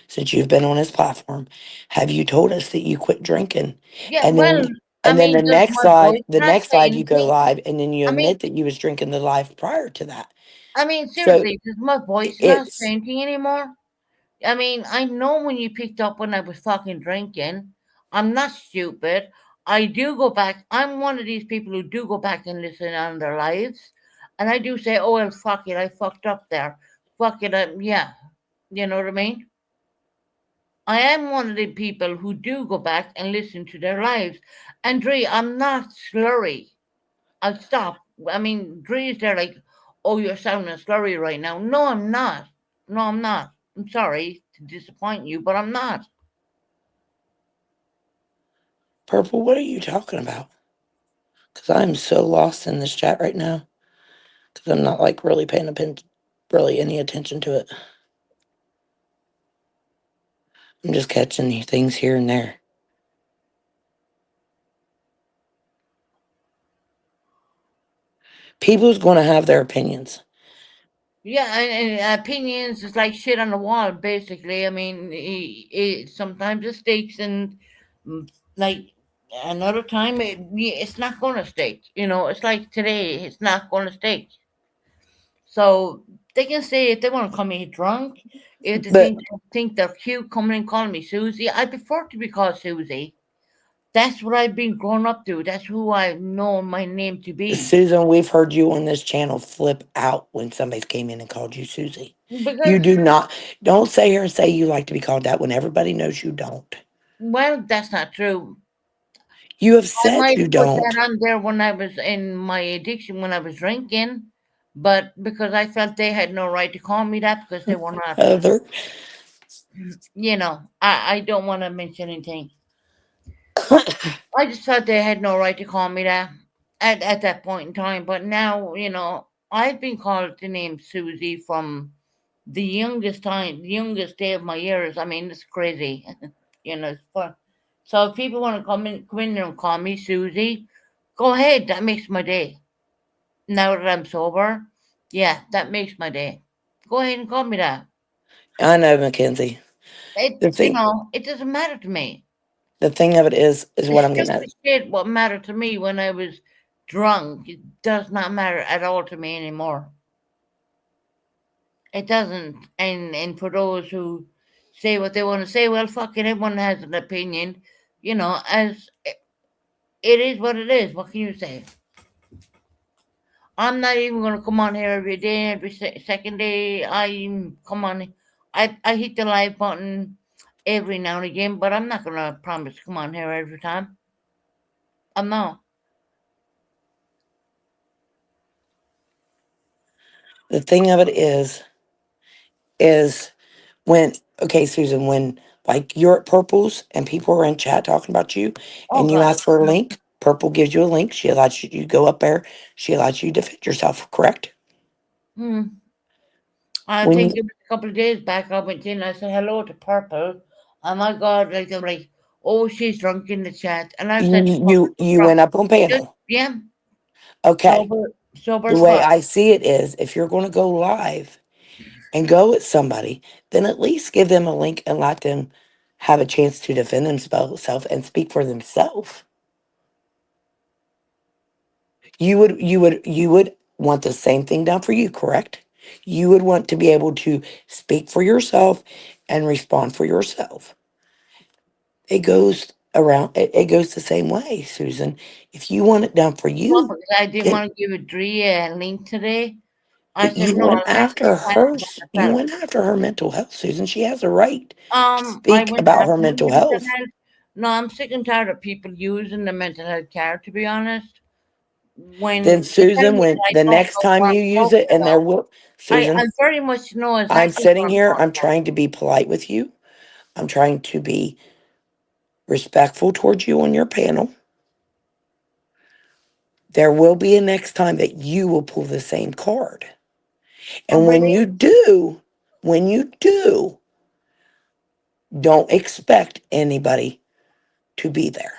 S2: since you've been on this platform have you told us that you quit drinking?
S1: yeah,
S2: And
S1: well,
S2: then
S1: I
S2: and then
S1: mean, does my voice
S2: the
S1: not
S2: next
S1: say
S2: live you go
S1: anything?
S2: live and then you
S1: I mean,
S2: admit that you was drinking the live prior to that. So
S1: seriously, does my voice not say
S2: it's
S1: anything anymore? I mean, I know when you picked up when I was fucking drinking. I'm not stupid. I do go back. I'm one of these people who do go back and listen on their lives. And I do say, oh, well, fuck it. I fucked up there. Fuck it. Yeah. You know what I mean? I am one of the people who do go back and listen to their lives. And Dre, I'm not slurry. I'll stop. I mean, Dre is there like, oh, you're sounding slurry right now. No, I'm not. No, I'm not. I'm sorry to disappoint you, but I'm not.
S2: Purple. What are you talking about? Because I'm so lost in this chat right now. Because I'm not like really paying really any attention to it. I'm just catching things here and there. People's going to have their opinions.
S1: Yeah, and opinions is like shit on the wall, basically. I mean, sometimes it sticks, and mm, like another time, it's not going to stick. It's like today, it's not going to stick. So they can say if they want to call me drunk, if they
S2: But
S1: think they're cute, coming and calling me Susie. I prefer to be called Susie. That's what I've been grown up to. That's who I know my name to be.
S2: Susan, we've heard you on this channel flip out when somebody came in and called you Susie. You
S1: Because,
S2: do not. Don't say here and say you like to be called that when everybody knows you don't.
S1: well, that's not true.
S2: You have
S1: I
S2: said
S1: might
S2: you
S1: have put that
S2: don't.
S1: on there when I was in my addiction, when I was drinking, but because I felt they had no right to call me that because they were not.
S2: Heather.
S1: I don't want to mention anything. I just thought they had no right to call me that at that point in time. But now, I've been called the name Susie from the youngest time, the youngest day of my years. I mean, it's crazy. It's fun. So if people want to come in there and call me Susie, go ahead. That makes my day. Now that I'm sober, yeah, that makes my day. Go ahead and call me that.
S2: I know, Mackenzie.
S1: It,
S2: The thing,
S1: it doesn't matter to me.
S2: the thing of it is
S1: The
S2: what I'm getting at.
S1: stupid shit what mattered to me when I was drunk, it does not matter at all to me anymore. It doesn't. And for those who say what they want to say, well, fucking everyone has an opinion. As it is what it is. What can you say? I'm not even gonna come on here every day, every second day. I come on. I hit the like button every now and again, but I'm not gonna promise to come on here every time. I'm not.
S2: The thing of it is when, okay, Susan, when like you're at Purple's and people are in chat talking about you
S1: Oh
S2: and you
S1: God.
S2: ask for a link, Purple gives you a link. She allows you to go up there. She allows you to defend yourself, correct?
S1: Hmm. I
S2: When
S1: think
S2: you,
S1: it was a couple of days back. I went in. I said hello to Purple. Oh my God! Like they're like, oh, she's drunk in the chat, and I said,
S2: you went up on
S1: just
S2: panel.
S1: yeah,
S2: Okay.
S1: sober
S2: The
S1: as
S2: way
S1: fuck.
S2: I see it is if you're going to go live and go at somebody, then at least give them a link and let them have a chance to defend themselves and speak for themselves. You would want the same thing done for you, correct? You would want to be able to speak for yourself and respond for yourself. It goes around, it goes the same way, Susan. If you want it done for
S1: Well,
S2: you,
S1: because I didn't
S2: then
S1: want to give a Dree a link today. I
S2: but
S1: said,
S2: you
S1: no,
S2: went
S1: I'll handle
S2: after
S1: handle
S2: her.
S1: that
S2: You
S1: myself.
S2: went after her mental health, Susan. She has a right to
S1: I
S2: speak
S1: went
S2: about her
S1: after her
S2: mental
S1: mental
S2: health.
S1: health. No, I'm sick and tired of people using the mental health card, to be honest.
S2: Then,
S1: When you tell
S2: Susan,
S1: me
S2: when
S1: that I
S2: the
S1: don't
S2: next
S1: know
S2: time
S1: what
S2: you
S1: I'm
S2: use
S1: talking
S2: it, and there
S1: about,
S2: will,
S1: I
S2: Susan,
S1: very much know
S2: I'm
S1: exactly what
S2: sitting
S1: I'm
S2: here,
S1: talking
S2: I'm
S1: about.
S2: trying to be polite with you. I'm trying to be respectful towards you on your panel. There will be a next time that you will pull the same card.
S1: Oh,
S2: And
S1: really?
S2: when you do, don't expect anybody to be there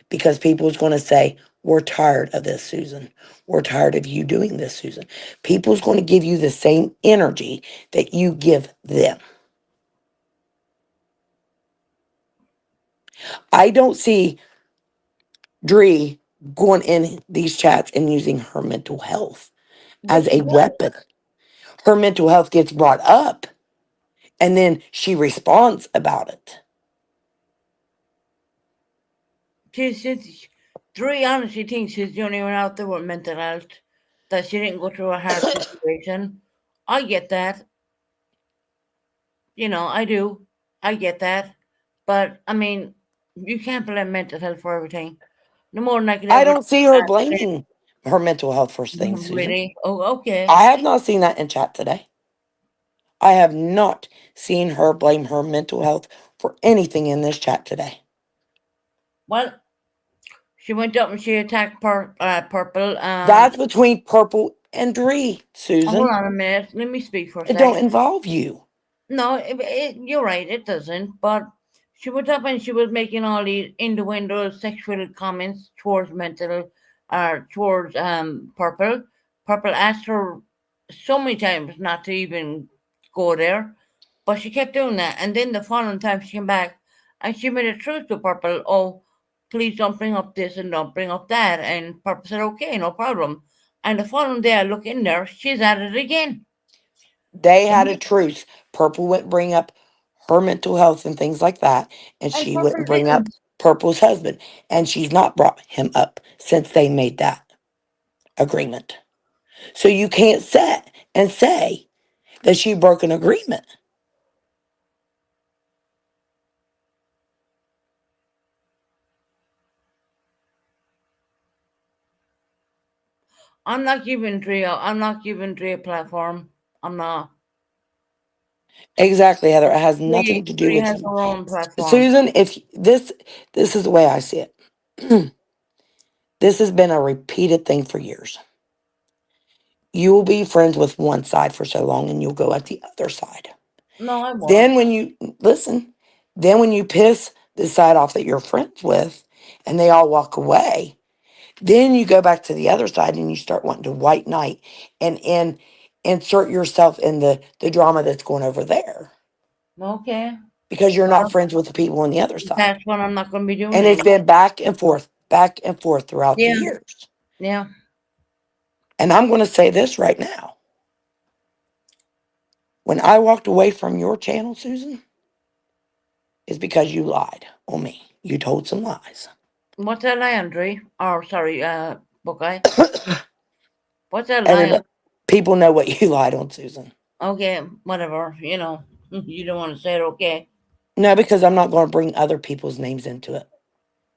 S2: because people's going to say, we're tired of this, Susan. We're tired of you doing this, Susan. People's going to give you the same energy that you give them. I don't see Dree going in these chats and using her mental health
S1: But
S2: as
S1: she
S2: a
S1: does.
S2: weapon. Her mental health gets brought up and then she responds about it.
S1: She's Dree honestly thinks she's the only one out there with mental health, that she didn't go through a hard situation. I get that. I do. I get that. But, I mean, you can't blame mental health for everything. No more than I could
S2: I
S1: ever
S2: don't see her
S1: blame.
S2: blaming her mental health for things, Susan.
S1: Really? Oh, okay.
S2: I have not seen that in chat today. I have not seen her blame her mental health for anything in this chat today.
S1: Well, she went up and she attacked Purple.
S2: That's between Purple and Dree,
S1: Hold
S2: Susan.
S1: on a minute. Let me speak for a
S2: It don't
S1: second.
S2: involve you.
S1: No, you're right. It doesn't. But she went up and she was making all these innuendo sexual comments towards towards Purple. Purple asked her so many times not to even go there, but she kept doing that. And then the following time she came back and she made a truce to Purple. Oh, please don't bring up this and don't bring up that. And Purple said, okay, no problem. And the following day I look in there, she's at it again.
S2: They had a truce. Purple wouldn't bring up her mental health and things like that, and
S1: And
S2: she
S1: Purple
S2: wouldn't bring up
S1: didn't.
S2: Purple's husband. And she's not brought him up since they made that agreement. So you can't sit and say that she broke an agreement.
S1: I'm not giving Dre a platform. I'm not.
S2: Exactly, Heather. It has nothing to do
S1: Dre
S2: with
S1: has
S2: you.
S1: her own platform.
S2: Susan, if this is the way I see it. This has been a repeated thing for years. You will be friends with one side for so long and you'll go at the other side.
S1: No, I won't.
S2: Then when you listen, then when you piss the side off that you're friends with and they all walk away, then you go back to the other side and you start wanting to white knight and insert yourself in the drama that's going over there
S1: Okay.
S2: because you're not
S1: Well,
S2: friends with the people on the other side.
S1: that's what I'm not going to be doing
S2: And it's
S1: anymore.
S2: been back and forth throughout the
S1: Yeah.
S2: years.
S1: Yeah.
S2: And I'm going to say this right now. When I walked away from your channel, Susan, it's because you lied on me. You told some lies.
S1: What's that lie on, Dre? Or, sorry, Buckeye. What's that lie on?
S2: Everybody, people know what you lied on, Susan.
S1: Okay, whatever. You don't want to say it, okay.
S2: No, because I'm not going to bring other people's names into it.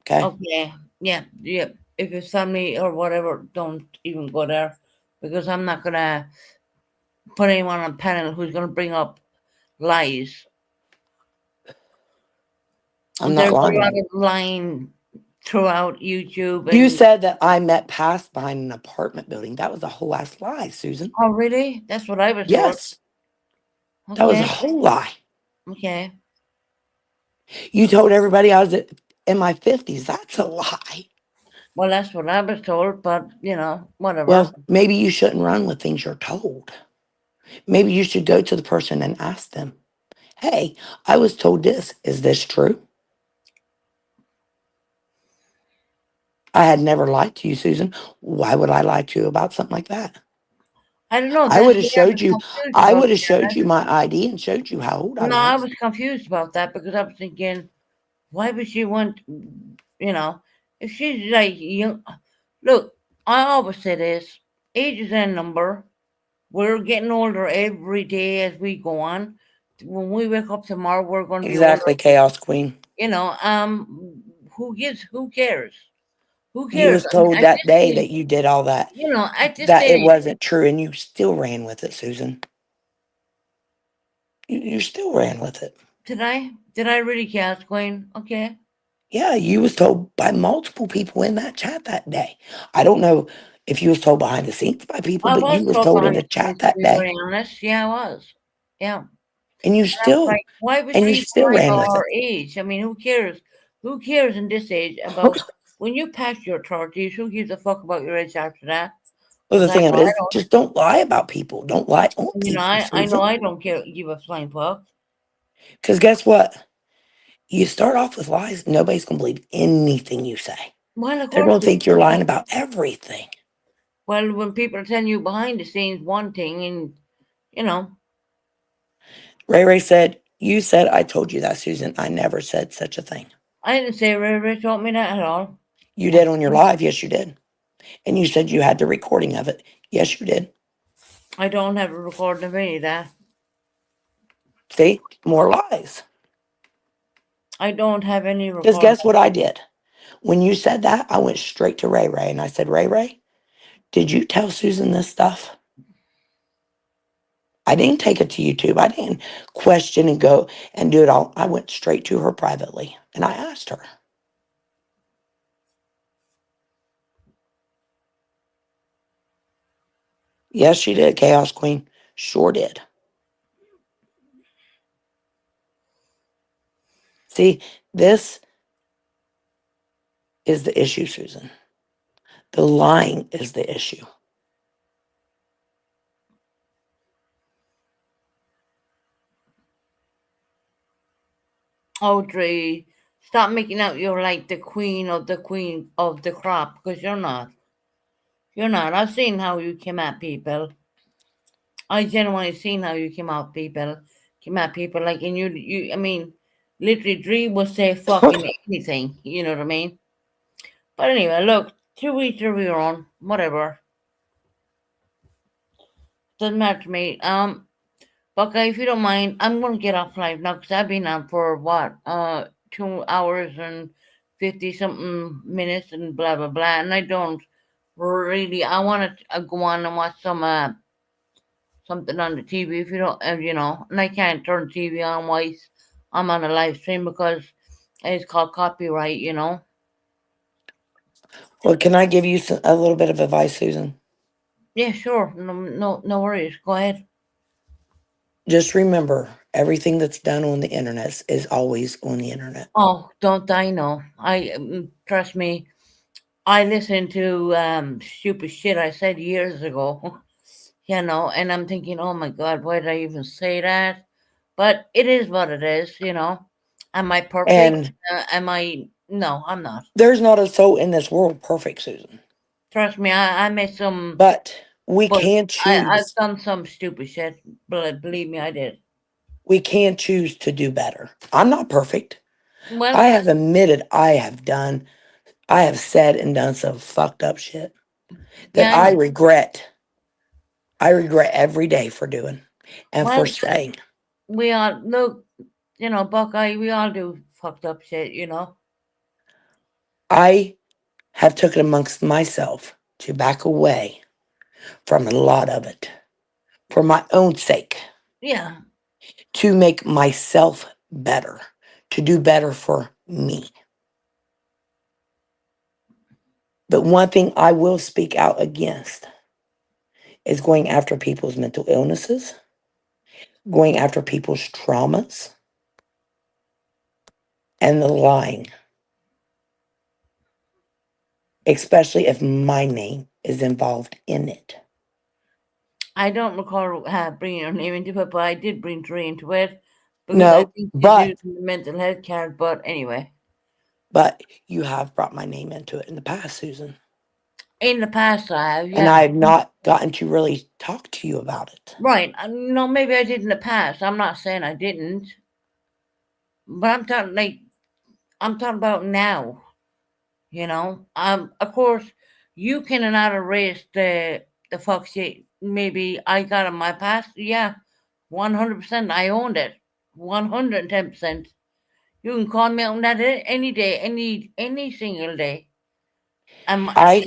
S2: Okay.
S1: Okay. Yeah. Yeah. If it's family or whatever, don't even go there because I'm not going to put anyone on a panel who's going to bring up lies.
S2: I'm not
S1: There's a lot
S2: lying.
S1: of lying throughout YouTube
S2: You
S1: and
S2: said that I met past behind an apartment building. That was a whole ass lie, Susan.
S1: oh really? That's what I was told.
S2: Yes, that was a
S1: Okay,
S2: whole lie.
S1: okay.
S2: You told everybody I was in my 50s. That's a lie.
S1: Well, that's what I was told, but whatever.
S2: Well, maybe you shouldn't run with things you're told. Maybe you should go to the person and ask them, hey, I was told this. Is this true? I had never lied to you, Susan. Why would I lie to you about something like that?
S1: I don't know.
S2: I
S1: That's
S2: would have
S1: what I was
S2: showed you,
S1: confused
S2: I
S1: about.
S2: would have
S1: To be
S2: showed
S1: honest.
S2: you my ID and showed you how old I
S1: No, I
S2: was.
S1: was confused about that because I was thinking. Why would she want, if she's like young? Look, I always say this: age is a number. We're getting older every day as we go on. When we wake up tomorrow, we're going to be older.
S2: Exactly, Chaos Queen.
S1: You know, who gives? Who cares? Who
S2: You
S1: cares?
S2: was
S1: I mean,
S2: told
S1: at
S2: that
S1: this
S2: day
S1: stage,
S2: that you did all that,
S1: at this
S2: that it
S1: stage,
S2: wasn't true, and you still ran with it, Susan. You still ran with it.
S1: did I really cast Queen? Okay.
S2: Yeah, you was told by multiple people in that chat that day. I don't know if you was told behind the scenes by people,
S1: I
S2: but
S1: was
S2: you was
S1: told
S2: told in
S1: behind
S2: the
S1: the
S2: chat
S1: scenes, to
S2: that
S1: be
S2: day,
S1: very honest. Yeah, I was. Yeah. And
S2: and you
S1: I was
S2: still
S1: like, why would
S2: and you
S1: she even
S2: still
S1: lie
S2: ran
S1: about
S2: with it.
S1: her age? I mean, who cares? Who cares in this age about when you pass your 30s? Who gives a fuck about your age after that?
S2: Well, the
S1: Because I
S2: thing of
S1: know
S2: it
S1: I
S2: is,
S1: don't.
S2: just don't lie about people. Don't lie on people,
S1: I know
S2: Susan.
S1: I don't care. Give a flying fuck.
S2: Because guess what? You start off with lies, nobody's gonna believe anything you say.
S1: Well, of
S2: They're
S1: course
S2: gonna
S1: they
S2: think you're
S1: don't.
S2: lying about everything.
S1: Well, when people are telling you behind the scenes one thing, and you know,
S2: Ray Ray said, "You said I told you that, Susan. I never said such a thing.
S1: I didn't say Ray told me that at all.
S2: You
S1: I,
S2: did on your live, yes, you did. And you said you had the recording of it, yes, you did.
S1: I don't have a recording of any of that.
S2: See, more lies.
S1: I don't have any
S2: Because
S1: recording.
S2: guess what I did? When you said that, I went straight to Ray Ray and I said, Ray Ray, did you tell Susan this stuff? I didn't take it to YouTube. I didn't question and go and do it all. I went straight to her privately and I asked her. Yes, she did, Chaos Queen. Sure did. See, this is the issue, Susan. The lying is the issue.
S1: Audrey, stop making out you're like the queen of the crop because you're not. You're not. I've seen how you came at people. I genuinely seen how you came at people like, and I mean, literally, Dree will say fucking anything. You know what I mean? But anyway, look, 2 weeks of your own, whatever. Doesn't matter to me. Buckeye, if you don't mind, I'm gonna get off live now because I've been on for what, 2 hours and 50 something minutes and blah blah blah, and I don't really. I want to go on and watch something on the TV if you don't, and I can't turn TV on while I'm on a live stream because it's called copyright.
S2: Well, can I give you a little bit of advice, Susan?
S1: Yeah, sure. No, no, no worries. Go ahead.
S2: Just remember, everything that's done on the internet is always on the internet.
S1: Oh, don't I know? Trust me. I listened to stupid shit I said years ago, and I'm thinking, oh my God, why did I even say that? But it is what it is. Am I perfect?
S2: And
S1: Am I? No, I'm not.
S2: there's not a soul in this world perfect, Susan.
S1: Trust me, I made some,
S2: But we
S1: but
S2: can
S1: I've
S2: choose.
S1: done some stupid shit. But believe me, I did.
S2: We can choose to do better. I'm not perfect.
S1: Well,
S2: I have admitted I have said and done some fucked up shit that
S1: yeah, I know.
S2: I regret every day for doing and for
S1: Well,
S2: saying.
S1: we all look, Buckeye. We all do fucked up shit.
S2: I have took it amongst myself to back away from a lot of it for my own sake,
S1: Yeah,
S2: to make myself better, to do better for me. But one thing I will speak out against is going after people's mental illnesses, going after people's traumas, and the lying, especially if my name is involved in it.
S1: I don't recall bringing your name into it, but I did bring Dre into it because I
S2: No,
S1: think she's
S2: but
S1: using the mental health card. But anyway,
S2: you have brought my name into it in the past, Susan.
S1: in the past I have,
S2: And
S1: yeah.
S2: I have not gotten to really talk to you about it.
S1: Right. No, maybe I did in the past. I'm not saying I didn't, but I'm talking like I'm talking about now. Of course, you cannot erase the fuck shit. Maybe I got in my past. Yeah, 100%. I owned it. 110%. You can call me on that any day, any single day. Um,
S2: I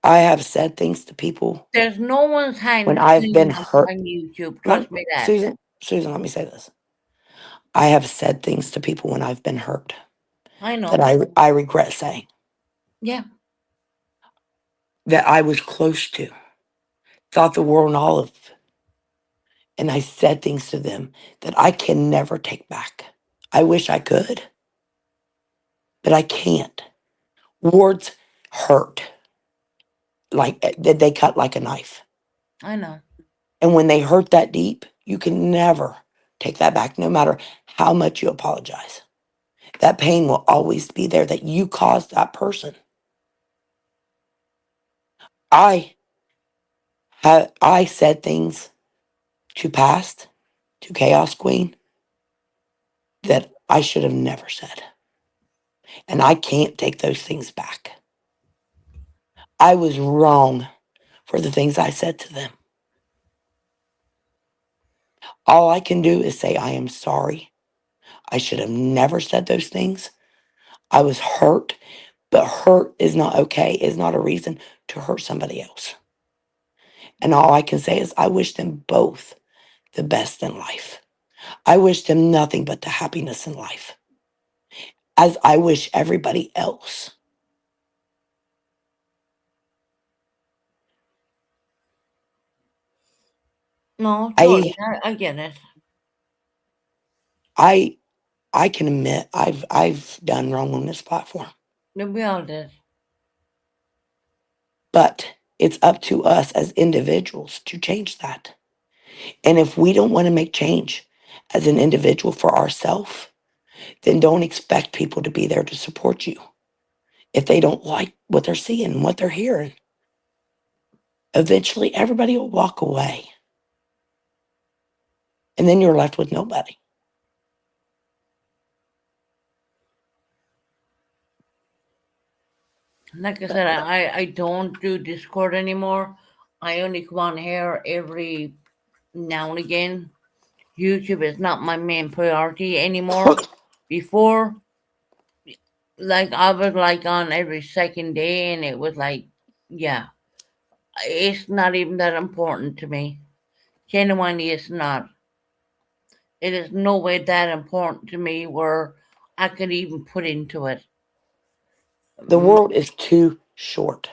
S2: I have said things to people
S1: there's no one's
S2: when
S1: hand
S2: I've been
S1: clean
S2: hurt.
S1: on YouTube.
S2: Let,
S1: Trust me that.
S2: Susan, let me say this. I have said things to people when I've been hurt
S1: I
S2: that
S1: know.
S2: I regret saying,
S1: Yeah,
S2: that I was close to, thought the world and all of, and I said things to them that I can never take back. I wish I could, but I can't. Words hurt like they cut like a knife.
S1: I know.
S2: And when they hurt that deep, you can never take that back, no matter how much you apologize. That pain will always be there that you caused that person. I I said things to past, to Chaos Queen, that I should have never said. And I can't take those things back. I was wrong for the things I said to them. All I can do is say, I am sorry. I should have never said those things. I was hurt, but hurt is not okay, is not a reason to hurt somebody else. And all I can say is, I wish them both the best in life. I wish them nothing but the happiness in life, as I wish everybody else.
S1: No, totally.
S2: I,
S1: I get it.
S2: I, I can admit I've done wrong on this platform,
S1: We all did.
S2: but it's up to us as individuals to change that. And if we don't want to make change as an individual for ourselves, then don't expect people to be there to support you. If they don't like what they're seeing, what they're hearing, eventually everybody will walk away. And then you're left with nobody.
S1: Like I said, I don't do Discord anymore. I only come on here every now and again. YouTube is not my main priority anymore. Before, like I was like on every second day, and it was like, yeah, it's not even that important to me. Genuinely, it's not. It is no way that important to me where I could even put into it.
S2: The
S1: Mm,
S2: world is too short.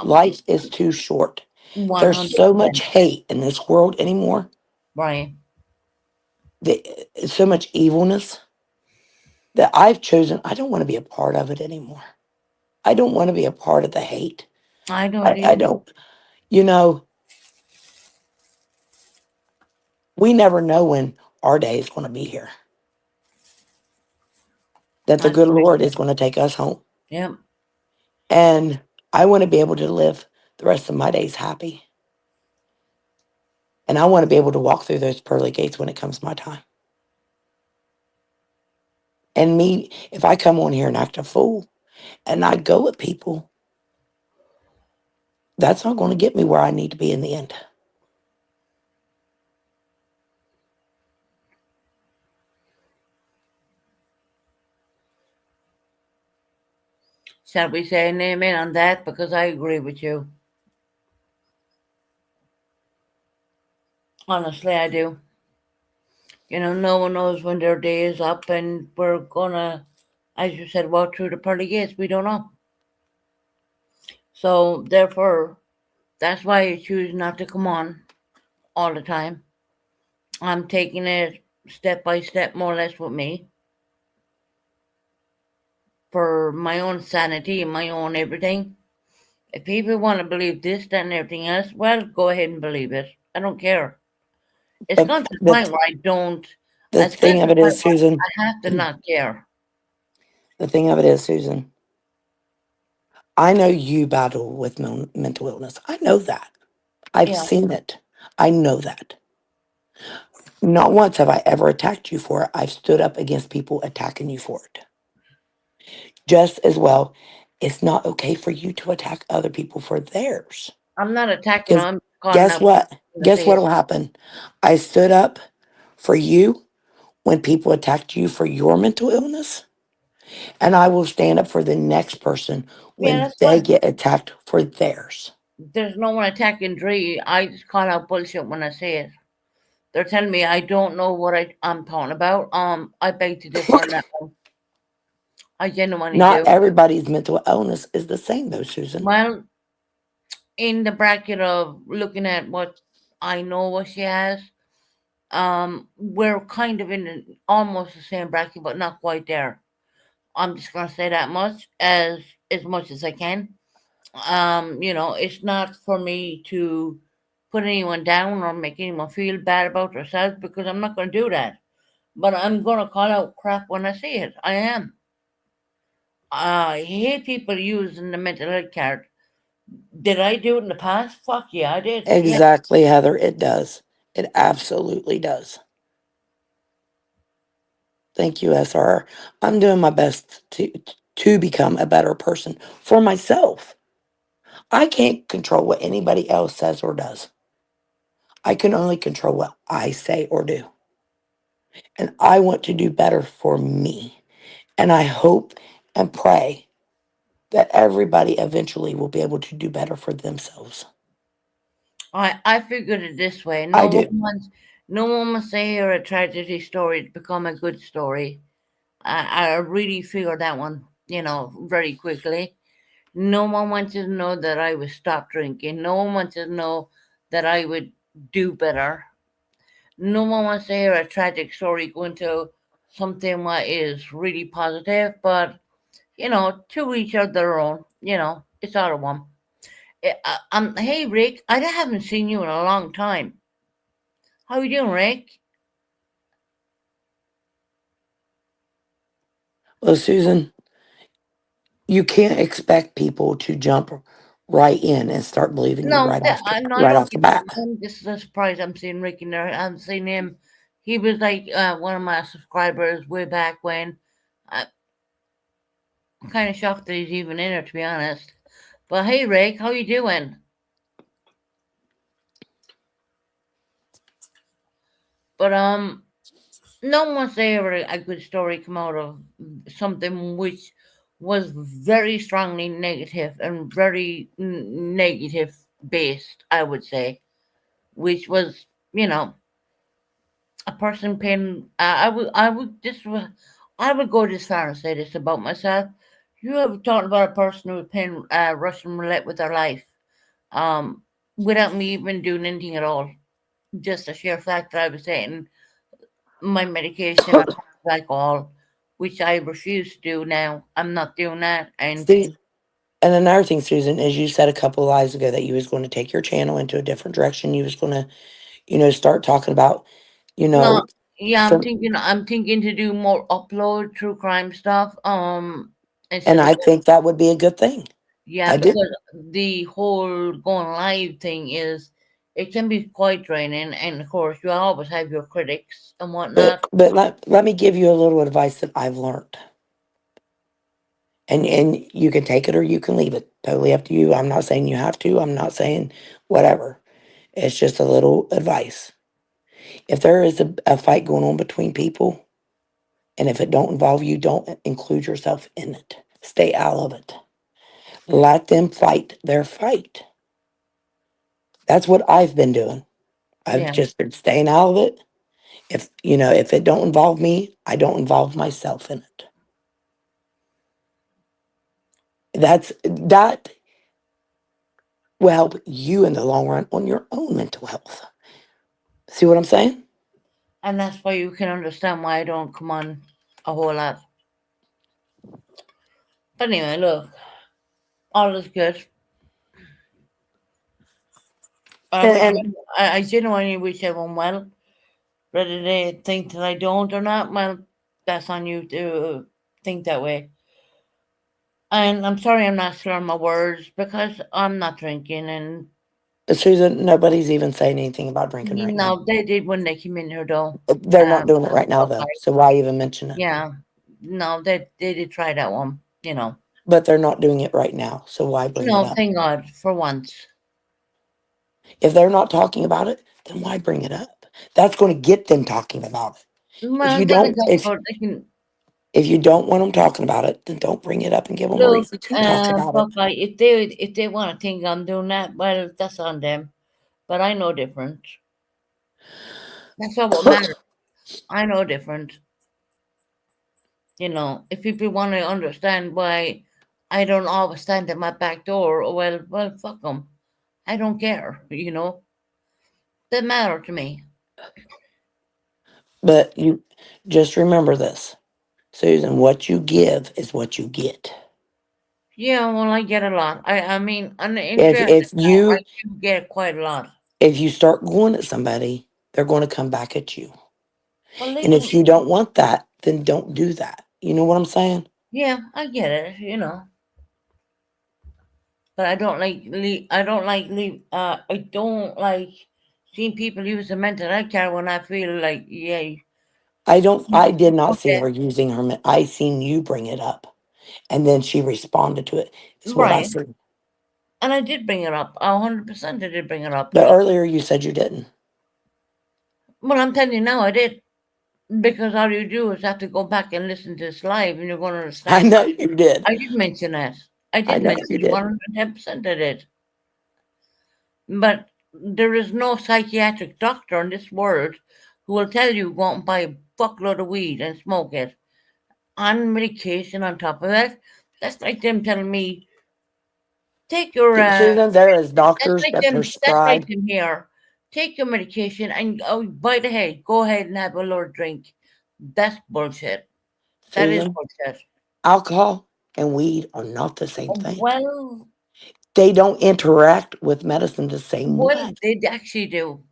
S2: Life is too short. There's so much
S1: 100%.
S2: hate in this world anymore.
S1: Right.
S2: So much evilness that I've chosen. I don't want to be a part of it anymore. I don't want to be a part of the hate.
S1: I don't
S2: I
S1: either.
S2: don't, you know, we never know when our day is going to be here, that the
S1: I
S2: good
S1: agree.
S2: Lord is going to take us home.
S1: Yep.
S2: And I want to be able to live the rest of my days happy. And I want to be able to walk through those pearly gates when it comes my time. And me, if I come on here and act a fool and I go at people, that's not going to get me where I need to be in the end.
S1: Shall we say an amen on that? Because I agree with you. Honestly, I do. No one knows when their day is up, and we're gonna, as you said, walk through the pearly gates. We don't know. So, therefore, that's why I choose not to come on all the time. I'm taking it step by step, more or less, with me for my own sanity and my own everything. If people want to believe this, that, and everything else, well, go ahead and believe it. I don't care. It's
S2: But
S1: gone to the point where I don't.
S2: the
S1: It's gone
S2: thing
S1: to
S2: of
S1: the
S2: it
S1: point
S2: is,
S1: where
S2: Susan,
S1: I have to not care.
S2: the thing of it is, Susan, I know you battle with mental illness. I know that. I've
S1: Yeah,
S2: seen it. I know that. Not once have I ever attacked you for it. I've stood up against people attacking you for it. Just as well, it's not okay for you to attack other people for theirs.
S1: I'm not attacking her.
S2: Because
S1: I'm calling
S2: guess
S1: out what
S2: what?
S1: I'm gonna
S2: Guess
S1: say.
S2: what will happen? I stood up for you when people attacked you for your mental illness, and I will stand up for the next person
S1: Yeah,
S2: when
S1: that's
S2: they
S1: fine.
S2: get attacked for theirs.
S1: There's no one attacking Dre. I just call out bullshit when I say it. They're telling me I don't know what I'm talking about. I beg to differ on that one. I genuinely
S2: Not
S1: do.
S2: everybody's mental illness is the same, though, Susan.
S1: Well, in the bracket of looking at what I know what she has, we're kind of in almost the same bracket, but not quite there. I'm just gonna say that much as I can. It's not for me to put anyone down or make anyone feel bad about themselves because I'm not gonna do that. But I'm gonna call out crap when I see it. I am. I hate people using the mental health card. Did I do it in the past? Fuck yeah, I did. Yeah.
S2: Exactly, Heather. It does. It absolutely does. Thank you, SR. I'm doing my best to become a better person for myself. I can't control what anybody else says or does. I can only control what I say or do. And I want to do better for me. And I hope and pray that everybody eventually will be able to do better for themselves.
S1: I figured it this way.
S2: I do.
S1: No one must say here a tragedy story to become a good story. I really figured that one, very quickly. No one wanted to know that I would stop drinking. No one wanted to know that I would do better. No one wants to hear a tragic story go into something what is really positive, but to each other their own. It's all of one. Hey Rick, I haven't seen you in a long time. How you doing, Rick?
S2: Well, Susan, you can't expect people to jump right in and start believing you
S1: No, no, I
S2: right
S1: don't
S2: off the
S1: get that.
S2: bat.
S1: I'm just so surprised I'm seeing Rick in there. I haven't seen him. He was like one of my subscribers way back when. I'm kind of shocked that he's even in there, to be honest. But hey, Rick, how you doing? But no one's ever a good story come out of something which was very strongly negative and very negative based, I would say, which was you know a person paying. I would go this far and say this about myself. You have talked about a person who was playing Russian roulette with their life, um, without me even doing anything at all. Just the sheer fact that I was taking my medication or alcohol, which I refuse to do now. I'm not doing that, and
S2: See, and another thing, Susan, is you said a couple of lives ago that you was going to take your channel into a different direction. You was going to, start talking about, you
S1: no,
S2: know,
S1: yeah,
S2: some,
S1: I'm thinking to do more upload true crime stuff,
S2: and
S1: instead of
S2: I think that would be a good thing.
S1: yeah,
S2: I do.
S1: because the whole going live thing is it can be quite draining, and of course you always have your critics and whatnot.
S2: But let me give you a little advice that I've learned. And you can take it or you can leave it. Totally up to you. I'm not saying you have to. I'm not saying whatever. It's just a little advice. If there is a fight going on between people, and if it don't involve you, don't include yourself in it. Stay out of it. Let them fight their fight. That's what I've been doing. I've
S1: Yeah,
S2: just been staying out of it. If it don't involve me, I don't involve myself in it. That will help you in the long run on your own mental health. See what I'm saying?
S1: and that's why you can understand why I don't come on a whole lot. But anyway, look, all is good.
S2: And, and
S1: I genuinely wish everyone well. Whether they think that I don't or not, well, that's on you to think that way. And I'm sorry I'm not slurring my words because I'm not drinking. And
S2: Susan, nobody's even saying anything about drinking right now.
S1: they did when they came in here, though.
S2: They're not doing it
S1: I'm
S2: right now,
S1: so
S2: though.
S1: sorry.
S2: So why even mention it?
S1: Yeah, no, they did try that one. you know.
S2: But they're not doing it right now, so why bring it
S1: No,
S2: up?
S1: thank God for once.
S2: If they're not talking about it, then why bring it up? That's going to get them talking about it. If
S1: Well,
S2: you
S1: they can
S2: don't,
S1: talk
S2: if
S1: about. They can
S2: if you don't want them talking about it, then don't bring it up and give them a
S1: look.
S2: reason to talk about it.
S1: Buckeye. If they want to think I'm doing that, well, that's on them. But I know different. That's not what matters. I know different. If people want to understand why I don't always stand at my back door, well, fuck them. I don't care. Doesn't matter to me.
S2: But you just remember this, Susan, what you give is what you get.
S1: Yeah, well, I get a lot. I mean, in
S2: If
S1: fairness,
S2: if
S1: now I
S2: you
S1: do get quite a lot.
S2: if you start going at somebody, they're going to come back at you.
S1: Well, they
S2: And if
S1: can.
S2: you don't want that, then don't do that. You know what I'm saying?
S1: Yeah, I get it. But I don't like leave. I don't like leave. I don't like seeing people use the mental health care when I feel like, yeah,
S2: I did not see
S1: okay,
S2: her using her I seen you bring it up and then she responded to it. Is what I
S1: right.
S2: see.
S1: And I did bring it up. 100% I did bring it up.
S2: But earlier you said you didn't.
S1: Well, I'm telling you now, I did. Because all you do is have to go back and listen to this live, and you're going to
S2: I
S1: understand.
S2: know you did.
S1: I did mention that. I
S2: I
S1: did
S2: know
S1: mention
S2: you
S1: it.
S2: did.
S1: 110% I did. But there is no psychiatric doctor in this world who will tell you go out and buy a fuckload of weed and smoke it on medication on top of that. That's like them telling me, take your
S2: Susan, there is
S1: that's
S2: doctors
S1: like
S2: that
S1: them that's like
S2: prescribe.
S1: them here. Take your medication and by the head, go ahead and have a little drink. That's bullshit. That is
S2: Susan,
S1: bullshit.
S2: alcohol and weed are not the same thing.
S1: Well,
S2: They don't interact with medicine the same way.
S1: they actually do.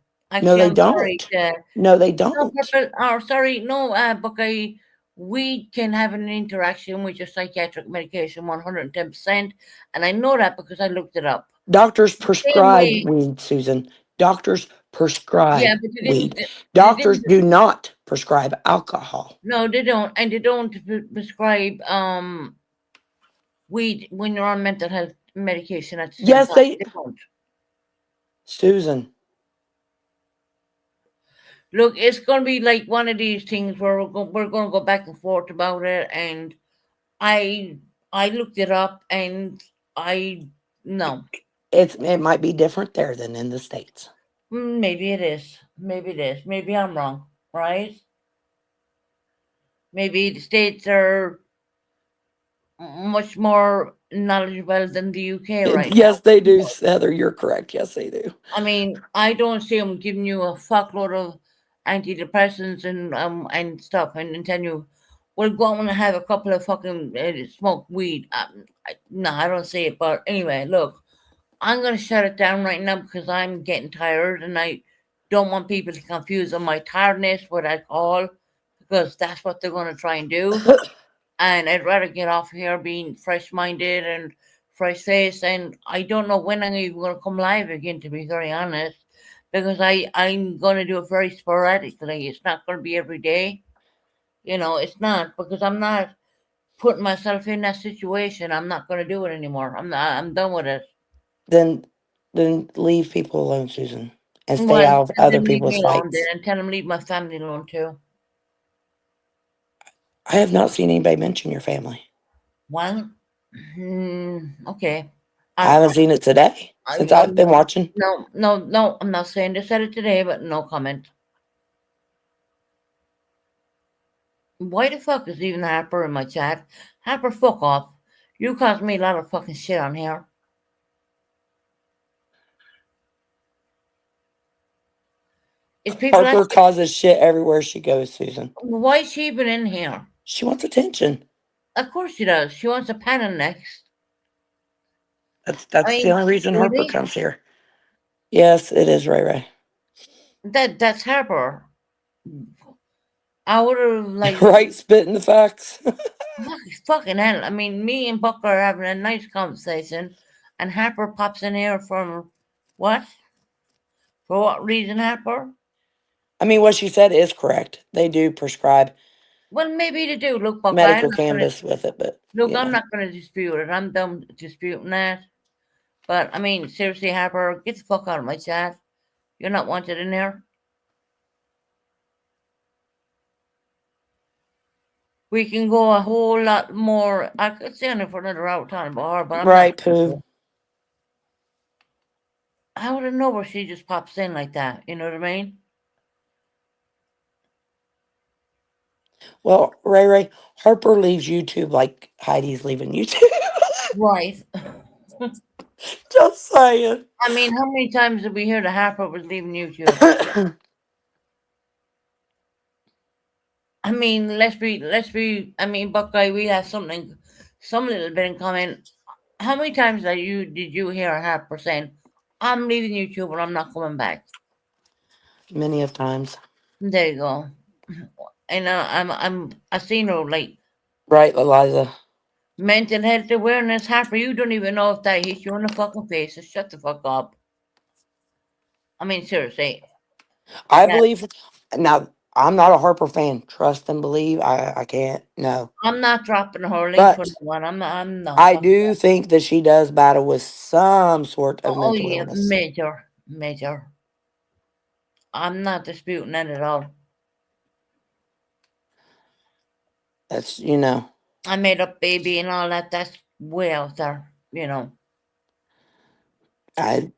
S2: No,
S1: Actually,
S2: they
S1: I'm sorry.
S2: don't. No, they
S1: No,
S2: don't.
S1: purple. Or sorry, no. Buckeye. We can have an interaction with your psychiatric medication 110%, and I know that because I looked it up.
S2: Doctors
S1: Same
S2: prescribe
S1: way,
S2: weed, Susan. Doctors
S1: yeah,
S2: prescribe
S1: but they didn't.
S2: weed.
S1: They
S2: Doctors
S1: didn't.
S2: do not prescribe alcohol.
S1: No, they don't, and they don't prescribe weed when you're on mental health medication at the same
S2: Yes,
S1: time.
S2: they,
S1: They don't.
S2: Susan,
S1: Look, it's gonna be like one of these things where we're gonna go back and forth about it, and I I looked it up, and I no.
S2: it might be different there than in the States.
S1: Maybe it is. Maybe it is. Maybe I'm wrong. Right? Maybe the states are much more knowledgeable than the UK right
S2: Yes, they do,
S1: now.
S2: Heather. You're correct. Yes, they do.
S1: I mean, I don't see them giving you a fuckload of antidepressants and stuff, and telling you, "Well, go on and have a couple of fucking smoke weed." No, I don't see it. But anyway, look, I'm gonna shut it down right now because I'm getting tired, and I don't want people to confuse my tiredness with alcohol because that's what they're gonna try and do. And I'd rather get off here being fresh minded and fresh faced. And I don't know when I'm even gonna come live again, to be very honest, because I'm gonna do it very sporadically. It's not gonna be every day. It's not because I'm not putting myself in that situation. I'm not gonna do it anymore. I'm not. I'm done with it.
S2: then then leave people alone, Susan, and stay
S1: Well,
S2: out of
S1: and
S2: other
S1: then leave
S2: people's
S1: me alone then
S2: fights.
S1: and tell them leave my family alone too.
S2: I have not seen anybody mention your family.
S1: Well, okay.
S2: I
S1: I,
S2: haven't seen it today since I've been watching.
S1: no, no, no. I'm not saying they said it today, but no comment. Why the fuck is even Harper in my chat? Harper, fuck off. You caused me a lot of fucking shit on here. It's people like,
S2: Harper causes shit everywhere she goes, Susan.
S1: why is she even in here?
S2: She wants attention.
S1: Of course she does. She wants a panel next. I
S2: That's the
S1: mean,
S2: only reason Harper
S1: really?
S2: comes here. Yes, it is Ray Ray.
S1: That's Harper. I would have like
S2: Right, spitting the facts.
S1: fucking hell. I mean, me and Bucker are having a nice conversation, and Harper pops in here from what? For what reason, Harper?
S2: I mean, what she said is correct. They do prescribe
S1: Well, maybe they do. Look, Buckeye,
S2: medical canvas with it, but
S1: I'm not gonna dispute it. I'm done disputing that. But I mean, seriously, Harper, get the fuck out of my chat. You're not wanted in there. We can go a whole lot more. I could stay on it for another hour talking about her, but I'm not
S2: right,
S1: going
S2: Pooh.
S1: to. Out of nowhere, she just pops in like that. You know what I mean?
S2: Well, Ray, Harper leaves YouTube like Heidi's leaving YouTube.
S1: Right.
S2: Just saying.
S1: I mean, how many times did we hear that Harper was leaving YouTube? I mean, Buckeye, we have some little bit in common. How many times did you hear Harper saying, "I'm leaving YouTube and I'm not coming back"?
S2: Many of times.
S1: There you go. And I seen her like
S2: Right, Eliza.
S1: mental health awareness. Harper, you don't even know if that hit you in the fucking face. So shut the fuck up. I mean, seriously.
S2: I
S1: Yeah,
S2: believe now I'm not a Harper fan. Trust and believe. I can't no.
S1: I'm not dropping her link for no
S2: But
S1: one. I'm not. I'm no
S2: I
S1: fuck.
S2: do think that she does battle with some sort of
S1: Oh
S2: mental
S1: yeah,
S2: illness.
S1: major. I'm not disputing that at all.
S2: That's
S1: I made up baby and all that. That's way out there. You know.
S2: I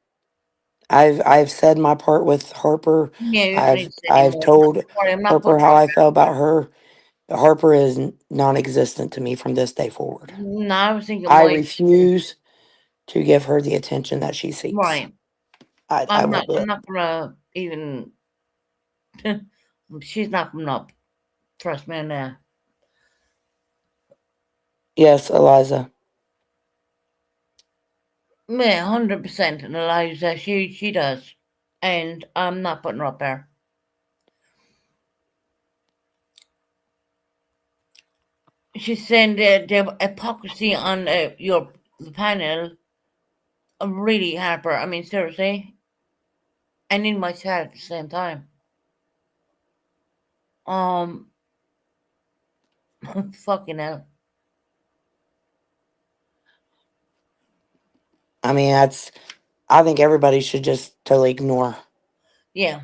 S2: I've said my part with Harper.
S1: Yeah, you don't need
S2: I've
S1: to say
S2: I've
S1: anymore. Don't
S2: told
S1: worry, I'm not
S2: Harper
S1: putting her
S2: how
S1: up
S2: I felt about her. Harper is non-existent to me from this day forward.
S1: there. No, I was thinking
S2: I
S1: my
S2: refuse to give her the attention that she seeks.
S1: right.
S2: I won't do
S1: I'm
S2: it.
S1: not gonna even. She's not coming up. Trust me on that.
S2: Yes, Eliza.
S1: Yeah, 100% in the lives that she does, and I'm not putting her up there. She's saying the hypocrisy on your the panel. Really, Harper. I mean, seriously, and in my chat at the same time. Um, fucking hell.
S2: I mean, I think everybody should just totally ignore.
S1: Yeah,